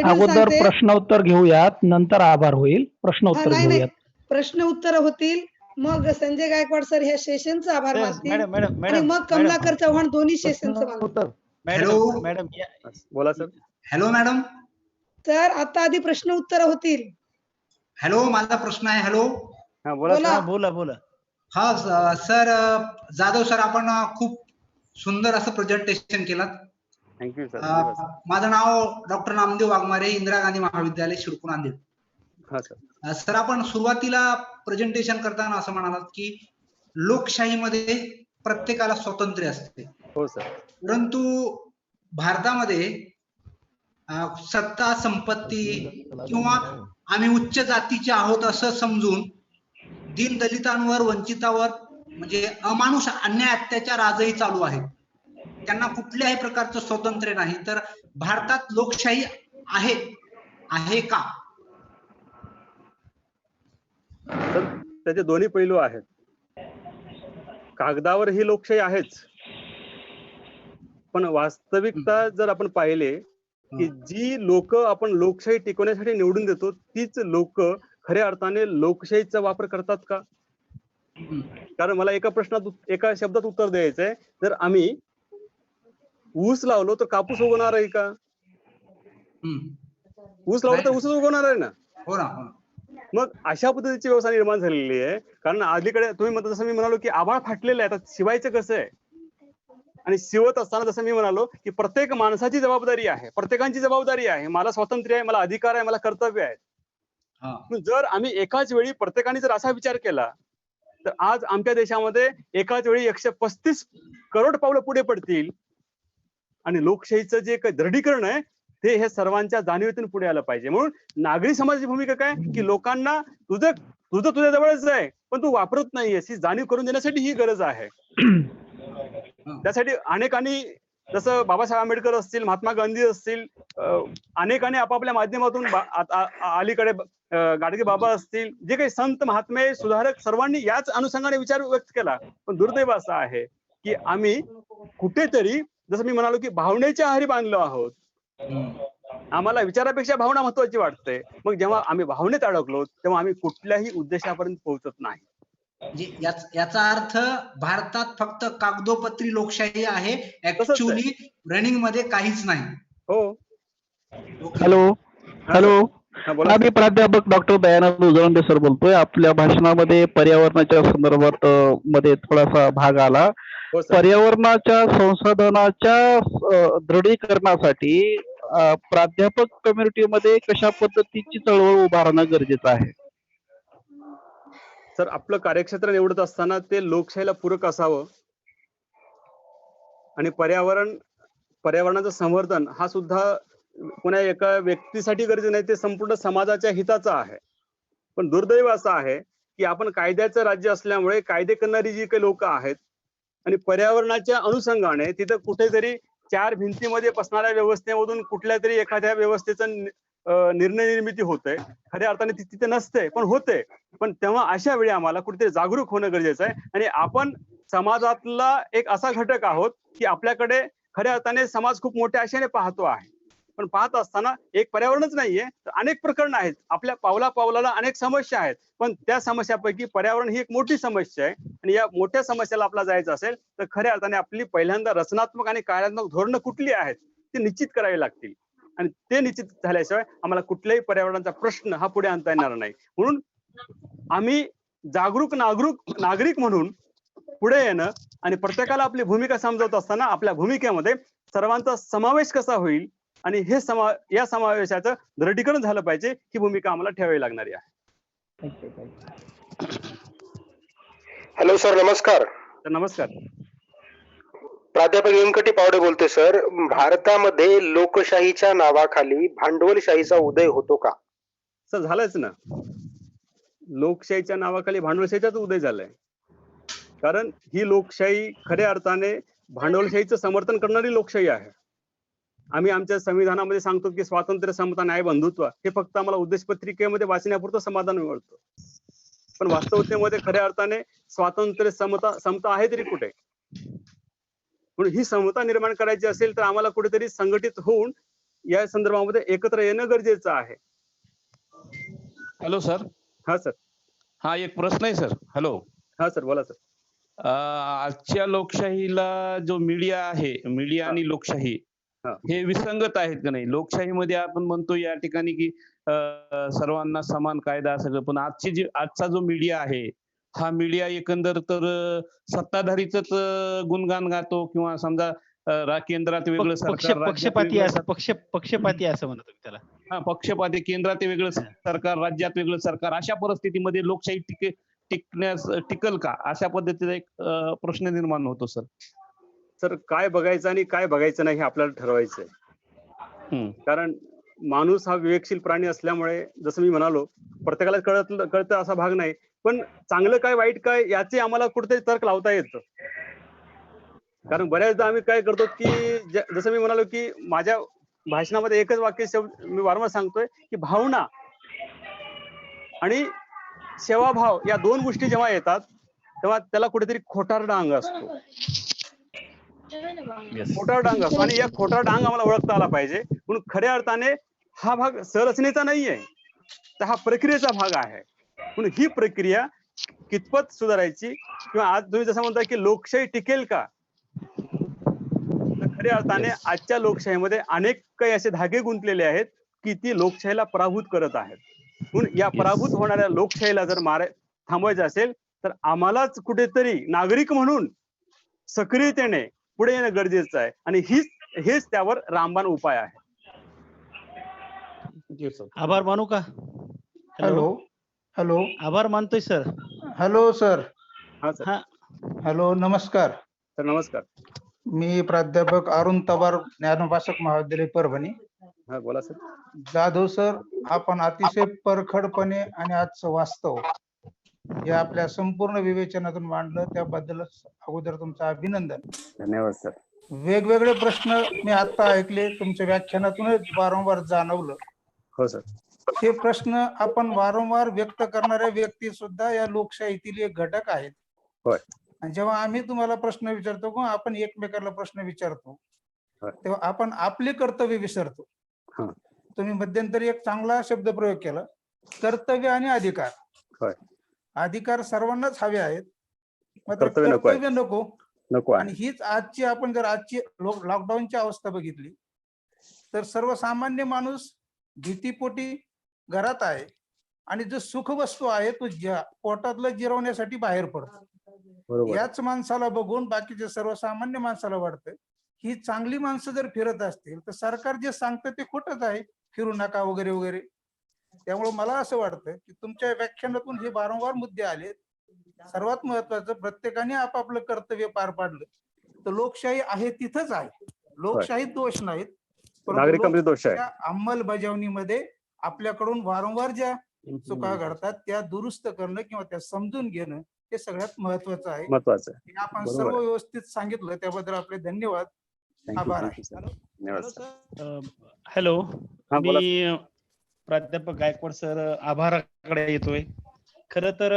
अगोदर प्रश्न उत्तर घेऊयात, नंतर आभार होईल. प्रश्न उत्तर घेऊयात. प्रश्न उत्तर होतील, मग संजय गायकवाड सर ह्या सेशनचा आभार मानतील आणि मग कमलाकर चव्हाण दोन्ही सेशनचं मानतील. हॅलो मॅडम बोला सर. हॅलो मॅडम सर आता आधी प्रश्न उत्तर होतील. हॅलो माझा प्रश्न आहे. हॅलो बोला. हा सर जाधव सर, आपण खूप सुंदर असं प्रेझेंटेशन केलं. Thank you sir. माझं नाव डॉक्टर नामदेव वाघमारे, इंदिरा गांधी महाविद्यालय शिरपूर नांदेड. हा सर. सर आपण सुरुवातीला प्रेझेंटेशन करताना असं म्हणालात की लोकशाहीमध्ये प्रत्येकाला स्वातंत्र्य असते. हो सर. परंतु भारतामध्ये सत्ता संपत्ती किंवा आम्ही उच्च जातीचे आहोत असं समजून दीनदलितांवर, वंचितावर म्हणजे अमानुष अन्याय अत्याचार आजही चालू आहेत. त्यांना कुठल्याही प्रकारचं स्वातंत्र्य नाही. तर भारतात लोकशाही आहे का? तर त्याचे दोन्ही पैलू आहेत. कागदावर ही लोकशाही आहेच, पण वास्तविकता जर आपण पाहिले की जी लोक आपण लोकशाही टिकवण्यासाठी निवडून देतो तीच लोक खऱ्या अर्थाने लोकशाहीचा वापर करतात का? कारण मला एका शब्दात उत्तर द्यायचंय. जर आम्ही ऊस लावलो तर कापूस उगवणार आहे का? ऊस लावलो तर ऊसच उगवणार आहे ना. हो ना. मग अशा पद्धतीची व्यवस्था निर्माण झालेली आहे. कारण अलीकडे तुम्ही म्हणता तसं मी म्हणालो की आभाळ फाटलेलं आहे, आता शिवायचं कसं आहे? आणि शिवत असताना जसं मी म्हणालो की प्रत्येक माणसाची जबाबदारी आहे, प्रत्येकाची जबाबदारी आहे. मला स्वातंत्र्य आहे, मला अधिकार आहे, मला कर्तव्य आहे. जर आम्ही एकाच वेळी प्रत्येकाने जर असा विचार केला तर आज आमच्या देशामध्ये एकाच वेळी 135 करोड पावलं पुढे पडतील आणि लोकशाहीचं जे काही दृढीकरण आहे ते हे सर्वांच्या जाणीवेतून पुढे आलं पाहिजे. म्हणून नागरी समाजाची भूमिका काय की लोकांना तुझं तुझ्या जवळच आहे पण तू वापरत नाहीयेस ही जाणीव करून देण्यासाठी ही गरज आहे. त्यासाठी अनेकांनी जसं बाबासाहेब आंबेडकर असतील, महात्मा गांधी असतील, अनेकांनी आपापल्या माध्यमातून अलीकडे गाडगे बाबा असतील, जे काही संत महात्मे सुधारक सर्वांनी याच अनुषंगाने विचार व्यक्त केला. पण दुर्दैव असं आहे की आम्ही कुठेतरी जसं मी म्हणालो की भावनेच्या आहारी बांधलो आहोत. आम्हाला विचारापेक्षा भावना महत्वाची वाटते. मग जेव्हा आम्ही भावनेत अडकलो तेव्हा आम्ही कुठल्याही उद्देशापर्यंत पोहोचत नाही. याचा अर्थ भारतात फक्त कागदोपत्री लोकशाही आहे, ऍक्च्युअली रनिंग मध्ये काहीच नाही. हो. हॅलो आम्ही प्राध्यापक डॉक्टर दयानंद उजळंडे सर बोलतोय. आपल्या भाषणामध्ये पर्यावरणाच्या संदर्भात मध्ये थोडासा भाग आला. पर्यावरणाच्या संसाधनाच्या दृढीकरणासाठी प्राध्यापक कम्युनिटीमध्ये कशा पद्धतीची चळवळ उभारणं गरजेचं आहे? सर आपलं कार्यक्षेत्र निवडत असताना ते लोकशाहीला पूरक असावं आणि पर्यावरणाचं संवर्धन हा सुद्धा कोणा एका व्यक्तीसाठी गरजेचं नाही, ते संपूर्ण समाजाच्या हिताचं आहे. पण दुर्दैव असं आहे की आपण कायद्याचं राज्य असल्यामुळे कायदे करणारी जी काही लोक आहेत आणि पर्यावरणाच्या अनुषंगाने तिथं कुठेतरी 4 भिंतीमध्ये बसणाऱ्या व्यवस्थेमधून कुठल्या तरी एखाद्या व्यवस्थेचं निर्णय निर्मिती होते. खऱ्या अर्थाने ती तिथे नसते पण होते. पण तेव्हा अशा वेळी आम्हाला कुठेतरी जागरूक होणं गरजेचं आहे. आणि आपण समाजातला एक असा घटक आहोत की आपल्याकडे खऱ्या अर्थाने समाज खूप मोठ्या आशेने पाहतो आहे. पण पाहत असताना एक पर्यावरणच नाहीये तर अनेक प्रकरण आहेत. आपल्या पावलाला अनेक समस्या आहेत. पण त्या समस्यापैकी पर्यावरण ही एक मोठी समस्या आहे. आणि या मोठ्या समस्याला आपला जायचं असेल तर खऱ्या अर्थाने आपली पहिल्यांदा रचनात्मक आणि कार्यात्मक धोरणं कुठली आहेत ती निश्चित करावी लागतील. आणि ते निश्चित झाल्याशिवाय आम्हाला कुठल्याही पर्यावरणाचा प्रश्न हा पुढे आणता येणार नाही. म्हणून आम्ही जागरूक नागरिक म्हणून पुढे येणं आणि प्रत्येकाला आपली भूमिका समजवत असताना आपल्या भूमिकेमध्ये सर्वांचा समावेश कसा होईल आणि हे या समावेशाचं दृढीकरण झालं पाहिजे ही भूमिका आम्हाला ठेवावी लागणारी आहे. हॅलो सर, नमस्कार. नमस्कार. प्राध्यापक व्यंकटी पावडे बोलतोय सर. भारतामध्ये लोकशाहीच्या नावाखाली भांडवलशाहीचा उदय होतो का? सर झालंच ना. लोकशाहीच्या नावाखाली भांडवलशाहीचाच उदय झालाय. कारण ही लोकशाही खऱ्या अर्थाने भांडवलशाहीचं समर्थन करणारी लोकशाही आहे. आम्ही आमच्या संविधानामध्ये सांगतो की स्वातंत्र्य, समता, न्याय, बंधुत्व हे फक्त आम्हाला उद्देशपत्रिकेमध्ये वाचण्यापुरतं समाधान मिळतं. पण वास्तवतेमध्ये खऱ्या अर्थाने स्वातंत्र्य, समता आहे तरी कुठे? म्हणून ही समता निर्माण करायची असेल तर आम्हाला कुठेतरी संघटित होऊन या संदर्भामध्ये एकत्र येणं गरजेचं आहे. Hello sir. हा सर. हा एक प्रश्न आहे सर. हॅलो. हा सर, बोला सर. आजच्या लोकशाहीला जो मीडिया आहे, मीडिया आणि लोकशाही हे विसंगत आहेत का नाही? लोकशाहीमध्ये आपण म्हणतो या ठिकाणी की सर्वांना समान कायदा सगळं, पण आजचा जो मीडिया आहे हा मीडिया एकंदर तर सत्ताधारीच गुणगान गातो किंवा समजा केंद्रात वेगळं सरकार, पक्षपाती असं म्हणतो तुम्ही त्याला. हा, पक्षपाती, केंद्रात वेगळं सरकार, राज्यात वेगळं सरकार, अशा परिस्थितीमध्ये लोकशाही टिकल का? अशा पद्धतीचा एक प्रश्न निर्माण होतो सर. सर, काय बघायचं आणि काय बघायचं नाही हे आपल्याला ठरवायचंय. कारण माणूस हा विवेकशील प्राणी असल्यामुळे जसं मी म्हणालो, प्रत्येकाला कळतं असा भाग नाही. पण चांगलं काय वाईट काय याचे आम्हाला कुठेतरी तर्क लावता येतं. कारण बऱ्याचदा आम्ही काय करतो की जसं मी म्हणालो की माझ्या भाषणामध्ये एकच वाक्य मी वारंवार सांगतोय की भावना आणि सेवाभाव या दोन गोष्टी जेव्हा येतात तेव्हा त्याला कुठेतरी खोटार डांग असतो. खोटार डांग असतो आणि या खोटार डांग आम्हाला ओळखता आला पाहिजे. म्हणून खऱ्या अर्थाने हा भाग संरचनेचा नाहीये, तर हा प्रक्रियेचा भाग आहे. म्हणून ही प्रक्रिया कितपत सुधारायची किंवा आज तुम्ही जसं म्हणताय की लोकशाही टिकेल का, तर खऱ्या अर्थाने आजच्या लोकशाहीमध्ये अनेक काही असे धागे गुंतलेले आहेत की ती लोकशाहीला पराभूत करत आहेत. म्हणून या पराभूत होणाऱ्या लोकशाहीला जर थांबवायचं असेल तर आम्हालाच कुठेतरी नागरिक म्हणून सक्रियतेने पुढे येणं गरजेचं आहे आणि हेच त्यावर रामबाण उपाय आहे. आभार मानू का? हॅलो. हॅलो. आभार मानतोय सर. Hello sir. हा सर. हॅलो, नमस्कार. सर नमस्कार. मी प्राध्यापक अरुण तबार, ज्ञानोपासक महाविद्यालय परभणी. हा बोला सर. जाधव सर, आपण अतिशय परखडपणे आणि आजचं वास्तव हे आपल्या संपूर्ण विवेचनातून मांडलं, त्याबद्दल अगोदर तुमचं अभिनंदन. धन्यवाद सर. वेगवेगळे प्रश्न मी आता ऐकले, तुमच्या व्याख्यानातूनच वारंवार जाणवलं. हो सर. हे प्रश्न आपण वारंवार व्यक्त करणाऱ्या व्यक्ती सुद्धा या लोकशाहीतील एक घटक आहेत. होय. आणि जेव्हा आम्ही तुम्हाला प्रश्न विचारतो किंवा आपण एकमेकाला प्रश्न विचारतो तेव्हा आपण आपले कर्तव्य विसरतो. तुम्ही मध्यंतरी एक चांगला शब्द प्रयोग केला, कर्तव्य आणि अधिकार. अधिकार सर्वांनाच हवे आहेत, मात्र कर्तव्य नको. आणि हीच आजची, आपण जर आजची लॉकडाऊनची अवस्था बघितली तर सर्वसामान्य माणूस भीतीपोटी घरात आहे आणि जो सुख वस्तू आहे तो पोटातलं जिरवण्यासाठी बाहेर पडतो. याच माणसाला बघून बाकीचे सर्वसामान्य माणसाला वाटतं ही चांगली माणसं जर फिरत असतील तर सरकार जे सांगतं ते खोटच आहे, फिरू नका वगैरे वगैरे. त्यामुळे मला असं वाटतं की तुमच्या व्याख्यानातून हे वारंवार मुद्दे आले. सर्वात महत्वाचं, प्रत्येकाने आपापलं कर्तव्य पार पाडलं तर लोकशाही आहे तिथंच आहे. लोकशाहीत दोष नाहीत, नागरिकांमध्ये दोष आहे. अंमलबजावणीमध्ये आपल्याकडून वारंवार ज्या चुका घडतात त्या दुरुस्त करणं किंवा त्या समजून घेणं हे सगळ्यात महत्वाचं आहे. आपण सर्व व्यवस्थित सांगितलं त्याबद्दल आपले धन्यवाद. आभार आहे. हॅलो, मी प्राध्यापक गायकवाड सर आभाराकडे येतोय. खरं तर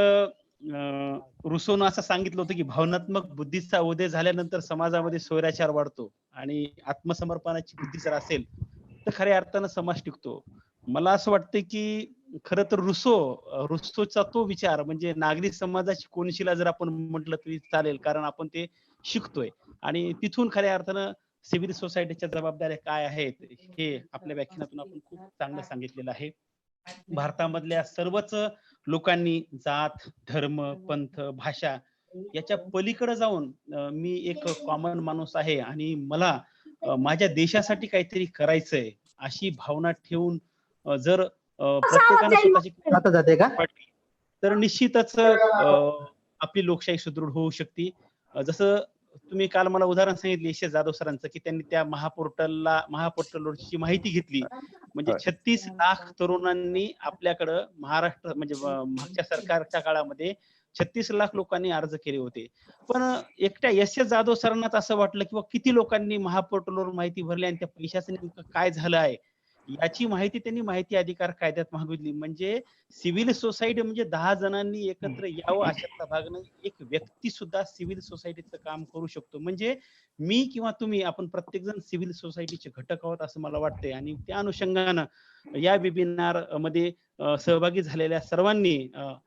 रुसोनं असं सांगितलं होतं की भावनात्मक बुद्धीचा उदय झाल्यानंतर समाजामध्ये स्वैराचार वाढतो आणि आत्मसमर्पणाची बुद्धी जर असेल तर खऱ्या अर्थानं समाज टिकतो. मला असं वाटतं की खरं तर रुसोचा तो विचार म्हणजे नागरी समाजाची कोनशिला जर आपण म्हटलं तरी चालेल, कारण आपण ते शिकतोय आणि तिथून खऱ्या अर्थानं सिव्हिल सोसायटीच्या जबाबदाऱ्या काय आहेत हे आपल्या व्याख्यानातून आपण खूप चांगलं सांगितलेलं आहे. भारतामधल्या सर्वच लोकांनी जात, धर्म, पंथ, भाषा याच्या पलीकडे जाऊन मी एक कॉमन माणूस आहे आणि मला माझ्या देशासाठी काहीतरी करायचंय अशी भावना ठेवून जर प्रत्येकाने स्वतःची तर निश्चितच आपली लोकशाही सुदृढ होऊ शकते. जसं तुम्ही काल मला उदाहरण सांगितले यश जाधव सरांचं, की त्यांनी त्या महापोर्टलवरची माहिती घेतली. म्हणजे 36 लाख तरुणांनी आपल्याकडं महाराष्ट्र म्हणजे मागच्या सरकारच्या काळामध्ये 36 लाख लोकांनी अर्ज केले होते. पण एकट्या यश जाधव सरांनाच असं वाटलं की किती लोकांनी महापोर्टलवर माहिती भरली आणि त्या पैशाचं नेमकं काय झालं आहे याची माहिती त्यांनी माहिती अधिकार कायद्यात मागितली. म्हणजे सिव्हिल सोसायटी म्हणजे 10 जणांनी एकत्र यावं अशातला भाग नाही. एक व्यक्ती सुद्धा सिव्हिल सोसायटीचं काम करू शकतो. म्हणजे मी किंवा तुम्ही आपण प्रत्येक जण सिव्हिल सोसायटीचे घटक आहोत असं मला वाटतंय. आणि त्या अनुषंगानं या वेबिनार मध्ये सहभागी झालेल्या सर्वांनी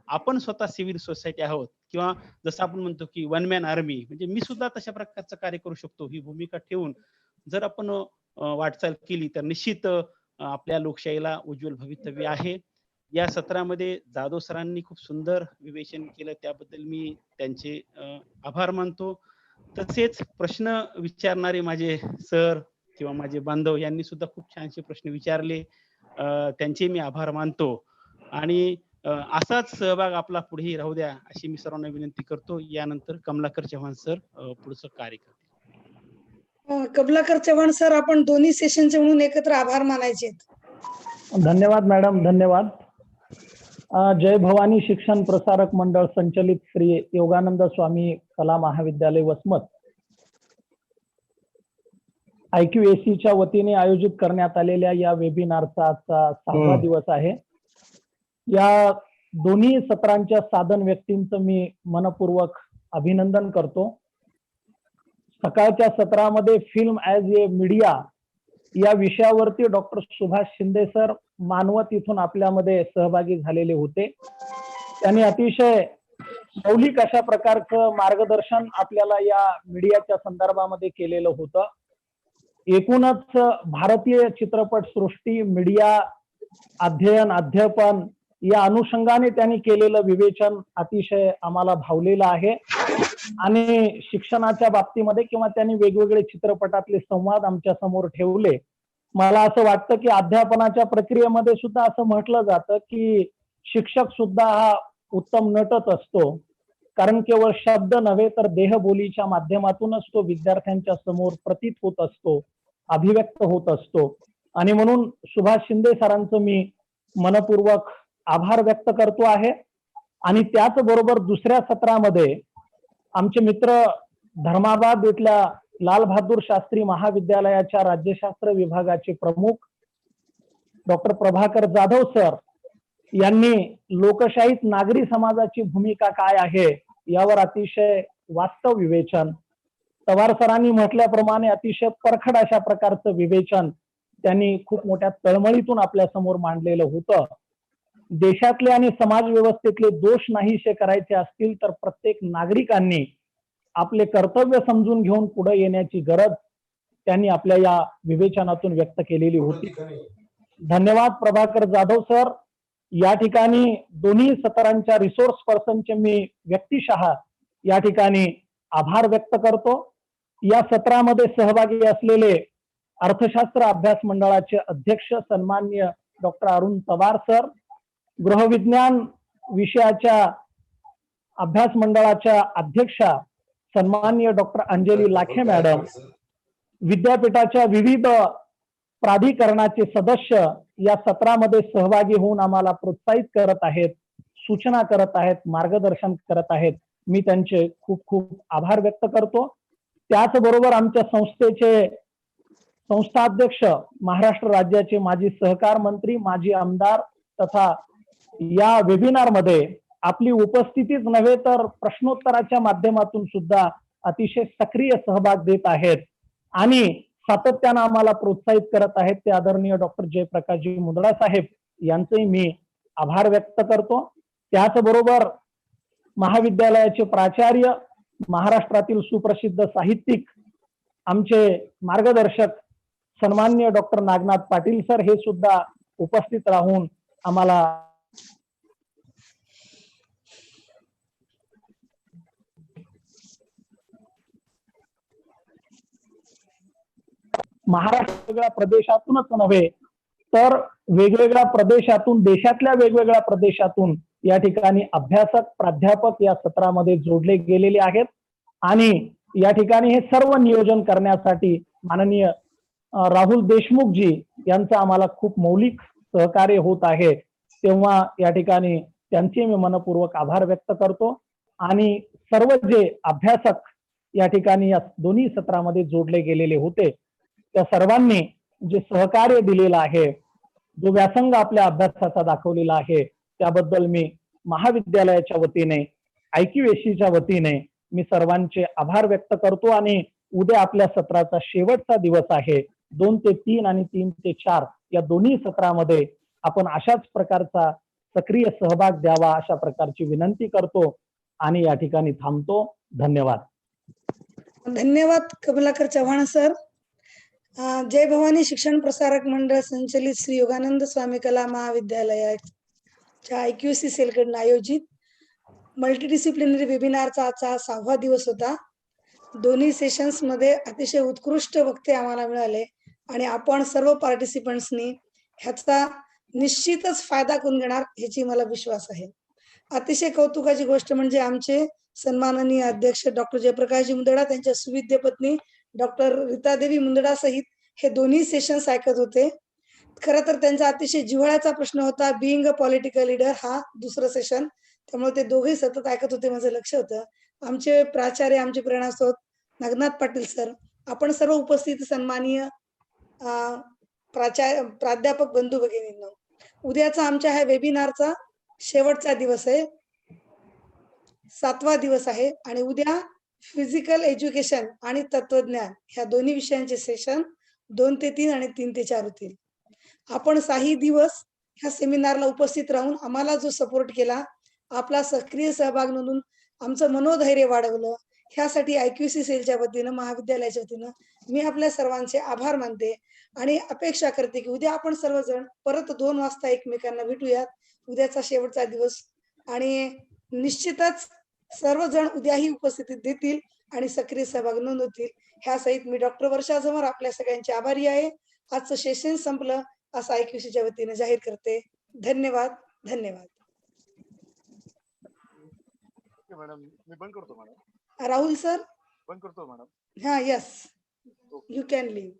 आपण स्वतः सिव्हिल सोसायटी आहोत किंवा जसं आपण म्हणतो की वन मॅन आर्मी, म्हणजे मी सुद्धा तशा प्रकारचं कार्य करू शकतो ही भूमिका ठेवून जर आपण वाटचाल केली तर निश्चित आपल्या लोकशाहीला उज्ज्वल भवितव्य आहे. या सत्रामध्ये जाधव सरांनी खूप सुंदर विवेचन केलं, त्याबद्दल मी त्यांचे आभार मानतो. तसेच प्रश्न विचारणारे माझे सर किंवा माझे बांधव यांनी सुद्धा खूप छानसे प्रश्न विचारले, त्यांचे मी आभार मानतो. आणि असाच सहभाग आपला पुढेही राहू द्या अशी मी सर्वांना विनंती करतो. यानंतर कमलाकर चव्हाण सर पुढचं कार्य करतील. कमलाकर चव्हाण सर, आपण दोन्ही सेशनचे म्हणून एकत्र आभार मानायचे. धन्यवाद मॅडम, धन्यवाद. जय भवानी शिक्षण प्रसारक मंडळ संचलित श्री योगानंद स्वामी कला महाविद्यालय वसमत IQACच्या वतीने आयोजित करण्यात आलेल्या या वेबिनारचा आजचा 6वा दिवस आहे. या दोन्ही सत्रांच्या साधन व्यक्तींचं मी मनपूर्वक अभिनंदन करतो. सकाळच्या सत्रामध्ये फिल्म ॲज ए मीडिया या विषयावरती डॉक्टर सुभाष शिंदे सर मानवत इथून आपल्यामध्ये सहभागी झालेले होते. त्यांनी अतिशय मौलिक अशा प्रकारचं मार्गदर्शन आपल्याला या मीडियाच्या संदर्भामध्ये केलेलं होतं. एकूणच भारतीय चित्रपट सृष्टी मीडिया अध्ययन अध्यापन या अनुषंगाने त्यांनी केलेलं विवेचन अतिशय आम्हाला भावलेलं आहे. आणि शिक्षणाच्या बाबतीमध्ये किंवा त्यांनी वेगवेगळे चित्रपटातले संवाद आमच्या समोर ठेवले. मला असं वाटतं की अध्यापनाच्या प्रक्रियेमध्ये सुद्धा असं म्हटलं जातं की शिक्षक सुद्धा हा उत्तम नटच असतो, कारण केवळ शब्द नव्हे तर देहबोलीच्या माध्यमातूनच तो विद्यार्थ्यांच्या समोर प्रतीत होत असतो, अभिव्यक्त होत असतो. आणि म्हणून सुभाष शिंदे सरांचं मी मनपूर्वक आभार व्यक्त करतो आहे. आणि त्याचबरोबर दुसऱ्या सत्रामध्ये आमचे मित्र धर्माबाद इथल्या लाल बहादूर शास्त्री महाविद्यालयाच्या राज्यशास्त्र विभागाचे प्रमुख डॉक्टर प्रभाकर जाधव सर यांनी लोकशाहीत नागरी समाजाची भूमिका काय आहे यावर अतिशय वास्तव विवेचन, पवार सरांनी म्हटल्याप्रमाणे अतिशय परखड अशा प्रकारचं विवेचन त्यांनी खूप मोठ्या तळमळीतून आपल्या समोर मांडलेलं होतं. देशातले आणि समाज व्यवस्थेतले दोष नाहीसे करायचे असतील तर प्रत्येक नागरिकांनी आपले कर्तव्य समजून घेऊन पुढे येण्याची गरज त्यांनी आपल्या या विवेचनातून व्यक्त केलेली होती. धन्यवाद प्रभाकर जाधव सर. या ठिकाणी दोन्ही सत्रांच्या रिसोर्स पर्सनचे मी व्यक्तिशः या ठिकाणी आभार व्यक्त करतो. या सत्रामध्ये सहभागी असलेले अर्थशास्त्र अभ्यास मंडळाचे अध्यक्ष सन्माननीय डॉक्टर अरुण पवार सर, गृहविज्ञान विषयाच्या अभ्यास मंडळाच्या अध्यक्षा सन्माननीय डॉक्टर अंजली लाखे मॅडम, विद्यापीठाच्या विविध प्राधिकरणाचे सदस्य या सत्रामध्ये सहभागी होऊन आम्हाला प्रोत्साहित करत आहेत, सूचना करत आहेत, मार्गदर्शन करत आहेत. मी त्यांचे खूप खूप आभार व्यक्त करतो. त्याचबरोबर आमच्या संस्थेचे संस्थाध्यक्ष, महाराष्ट्र राज्याचे माजी सहकार मंत्री, माजी आमदार तथा या वेबिनार मध्ये आपली उपस्थितीच नव्हे तर प्रश्नोत्तराच्या माध्यमातून सुद्धा अतिशय सक्रिय सहभाग देत आहेत आणि सातत्यानं आम्हाला प्रोत्साहित करत आहेत ते आदरणीय डॉक्टर जयप्रकाशजी मुंदडा साहेब यांचेही मी आभार व्यक्त करतो. त्याचबरोबर महाविद्यालयाचे प्राचार्य, महाराष्ट्रातील सुप्रसिद्ध साहित्यिक, आमचे मार्गदर्शक सन्माननीय डॉक्टर नागनाथ पाटील सर हे सुद्धा उपस्थित राहून आम्हाला महाराष्ट्र वेगवेगळ्या प्रदेशातूनच नव्हे तर वेगवेगळ्या प्रदेशातून, देशातल्या वेगवेगळ्या प्रदेशातून या ठिकाणी अभ्यासक प्राध्यापक या सत्रामध्ये जोडले गेलेले आहेत आणि या ठिकाणी हे सर्व नियोजन करण्यासाठी माननीय राहुल देशमुख जी यांचं आम्हाला खूप मौलिक सहकार्य होत आहे, तेव्हा या ठिकाणी त्यांचे मी मनपूर्वक आभार व्यक्त करतो आणि सर्व जे अभ्यासक या ठिकाणी या दोन्ही सत्रामध्ये जोडले गेलेले होते त्या सर्वांनी जे सहकार्य दिलेलं आहे, जो व्यासंग आपल्या अभ्यासाचा दाखवलेला आहे, त्याबद्दल मी महाविद्यालयाच्या वतीने IQACच्या वतीने मी सर्वांचे आभार व्यक्त करतो आणि उद्या आपल्या सत्राचा शेवटचा दिवस आहे. 2 ते 3 आणि 3 ते 4 या दोन्ही सत्रामध्ये आपण अशाच प्रकारचा सक्रिय सहभाग द्यावा अशा प्रकारची विनंती करतो आणि या ठिकाणी थांबतो. धन्यवाद. धन्यवाद कमलाकर चव्हाण सर. जय भवानी शिक्षण प्रसारक मंडळ संचलित श्री योगानंद स्वामी कला महाविद्यालयाच्या IQAC सेलकडून आयोजित मल्टीडिसिप्लिनरी वेबिनारचा आजचा 6वा दिवस होता. दोन्ही सेशन्स मध्ये अतिशय उत्कृष्ट वक्ते आम्हाला मिळाले आणि आपण सर्व पार्टिसिपंट्सनी ह्याचा निश्चितच फायदा करून घेणार ह्याची मला विश्वास आहे. अतिशय कौतुकाची गोष्ट म्हणजे आमचे सन्माननीय अध्यक्ष डॉक्टर जयप्रकाशजी मुंदडा, त्यांच्या सुविद्य पत्नी डॉक्टर रीतादेवी मुंदडा सहित हे दोन्ही सेशन्स ऐकत होते. खरं तर त्यांचा अतिशय जिव्हाळ्याचा प्रश्न होता बिईंग अ पॉलिटिकल लीडर हा दुसरं सेशन, त्यामुळे ते दोघे सतत ऐकत होते, माझं लक्ष होतं. आमचे प्राचार्य, आमचे प्रेरणास्रोत नागनाथ पाटील सर, आपण सर्व उपस्थित सन्माननीय प्राध्यापक बंधू भगिनींनो, उद्याचा आमच्या ह्या वेबिनारचा शेवटचा दिवस आहे, 7वा दिवस आहे आणि उद्या फिजिकल एज्युकेशन आणि तत्वज्ञान ह्या दोन्ही विषयांचे सेशन 2 ते 3 आणि 3 ते 4 होतील. आपण 6 दिवस ह्या सेमिनारला उपस्थित राहून आम्हाला जो सपोर्ट केला, आपला सक्रिय सहभाग नोंदवून आमचं मनोधैर्य वाढवलं, ह्यासाठी IQAC सेलच्या वतीनं, महाविद्यालयाच्या वतीनं मी आपल्या सर्वांचे आभार मानते आणि अपेक्षा करते की उद्या आपण सर्वजण परत 2 वाजता एकमेकांना भेटूयात. उद्याचा शेवटचा दिवस आणि निश्चितच सर्वजण उद्याही उपस्थिती देतील आणि सक्रिय सहभाग नोंदवतील. ह्या सहित मी डॉक्टर वर्षा समोर आपल्या सगळ्यांचे आभारी आहे. आजचं सेशन संपलं असं IQACच्या वतीने जाहीर करते. धन्यवाद. धन्यवाद. मॅडम मी बंद करतो मॅडम. राहुल सर बंद करतो मॅडम. हा, यस, यू कॅन लीव.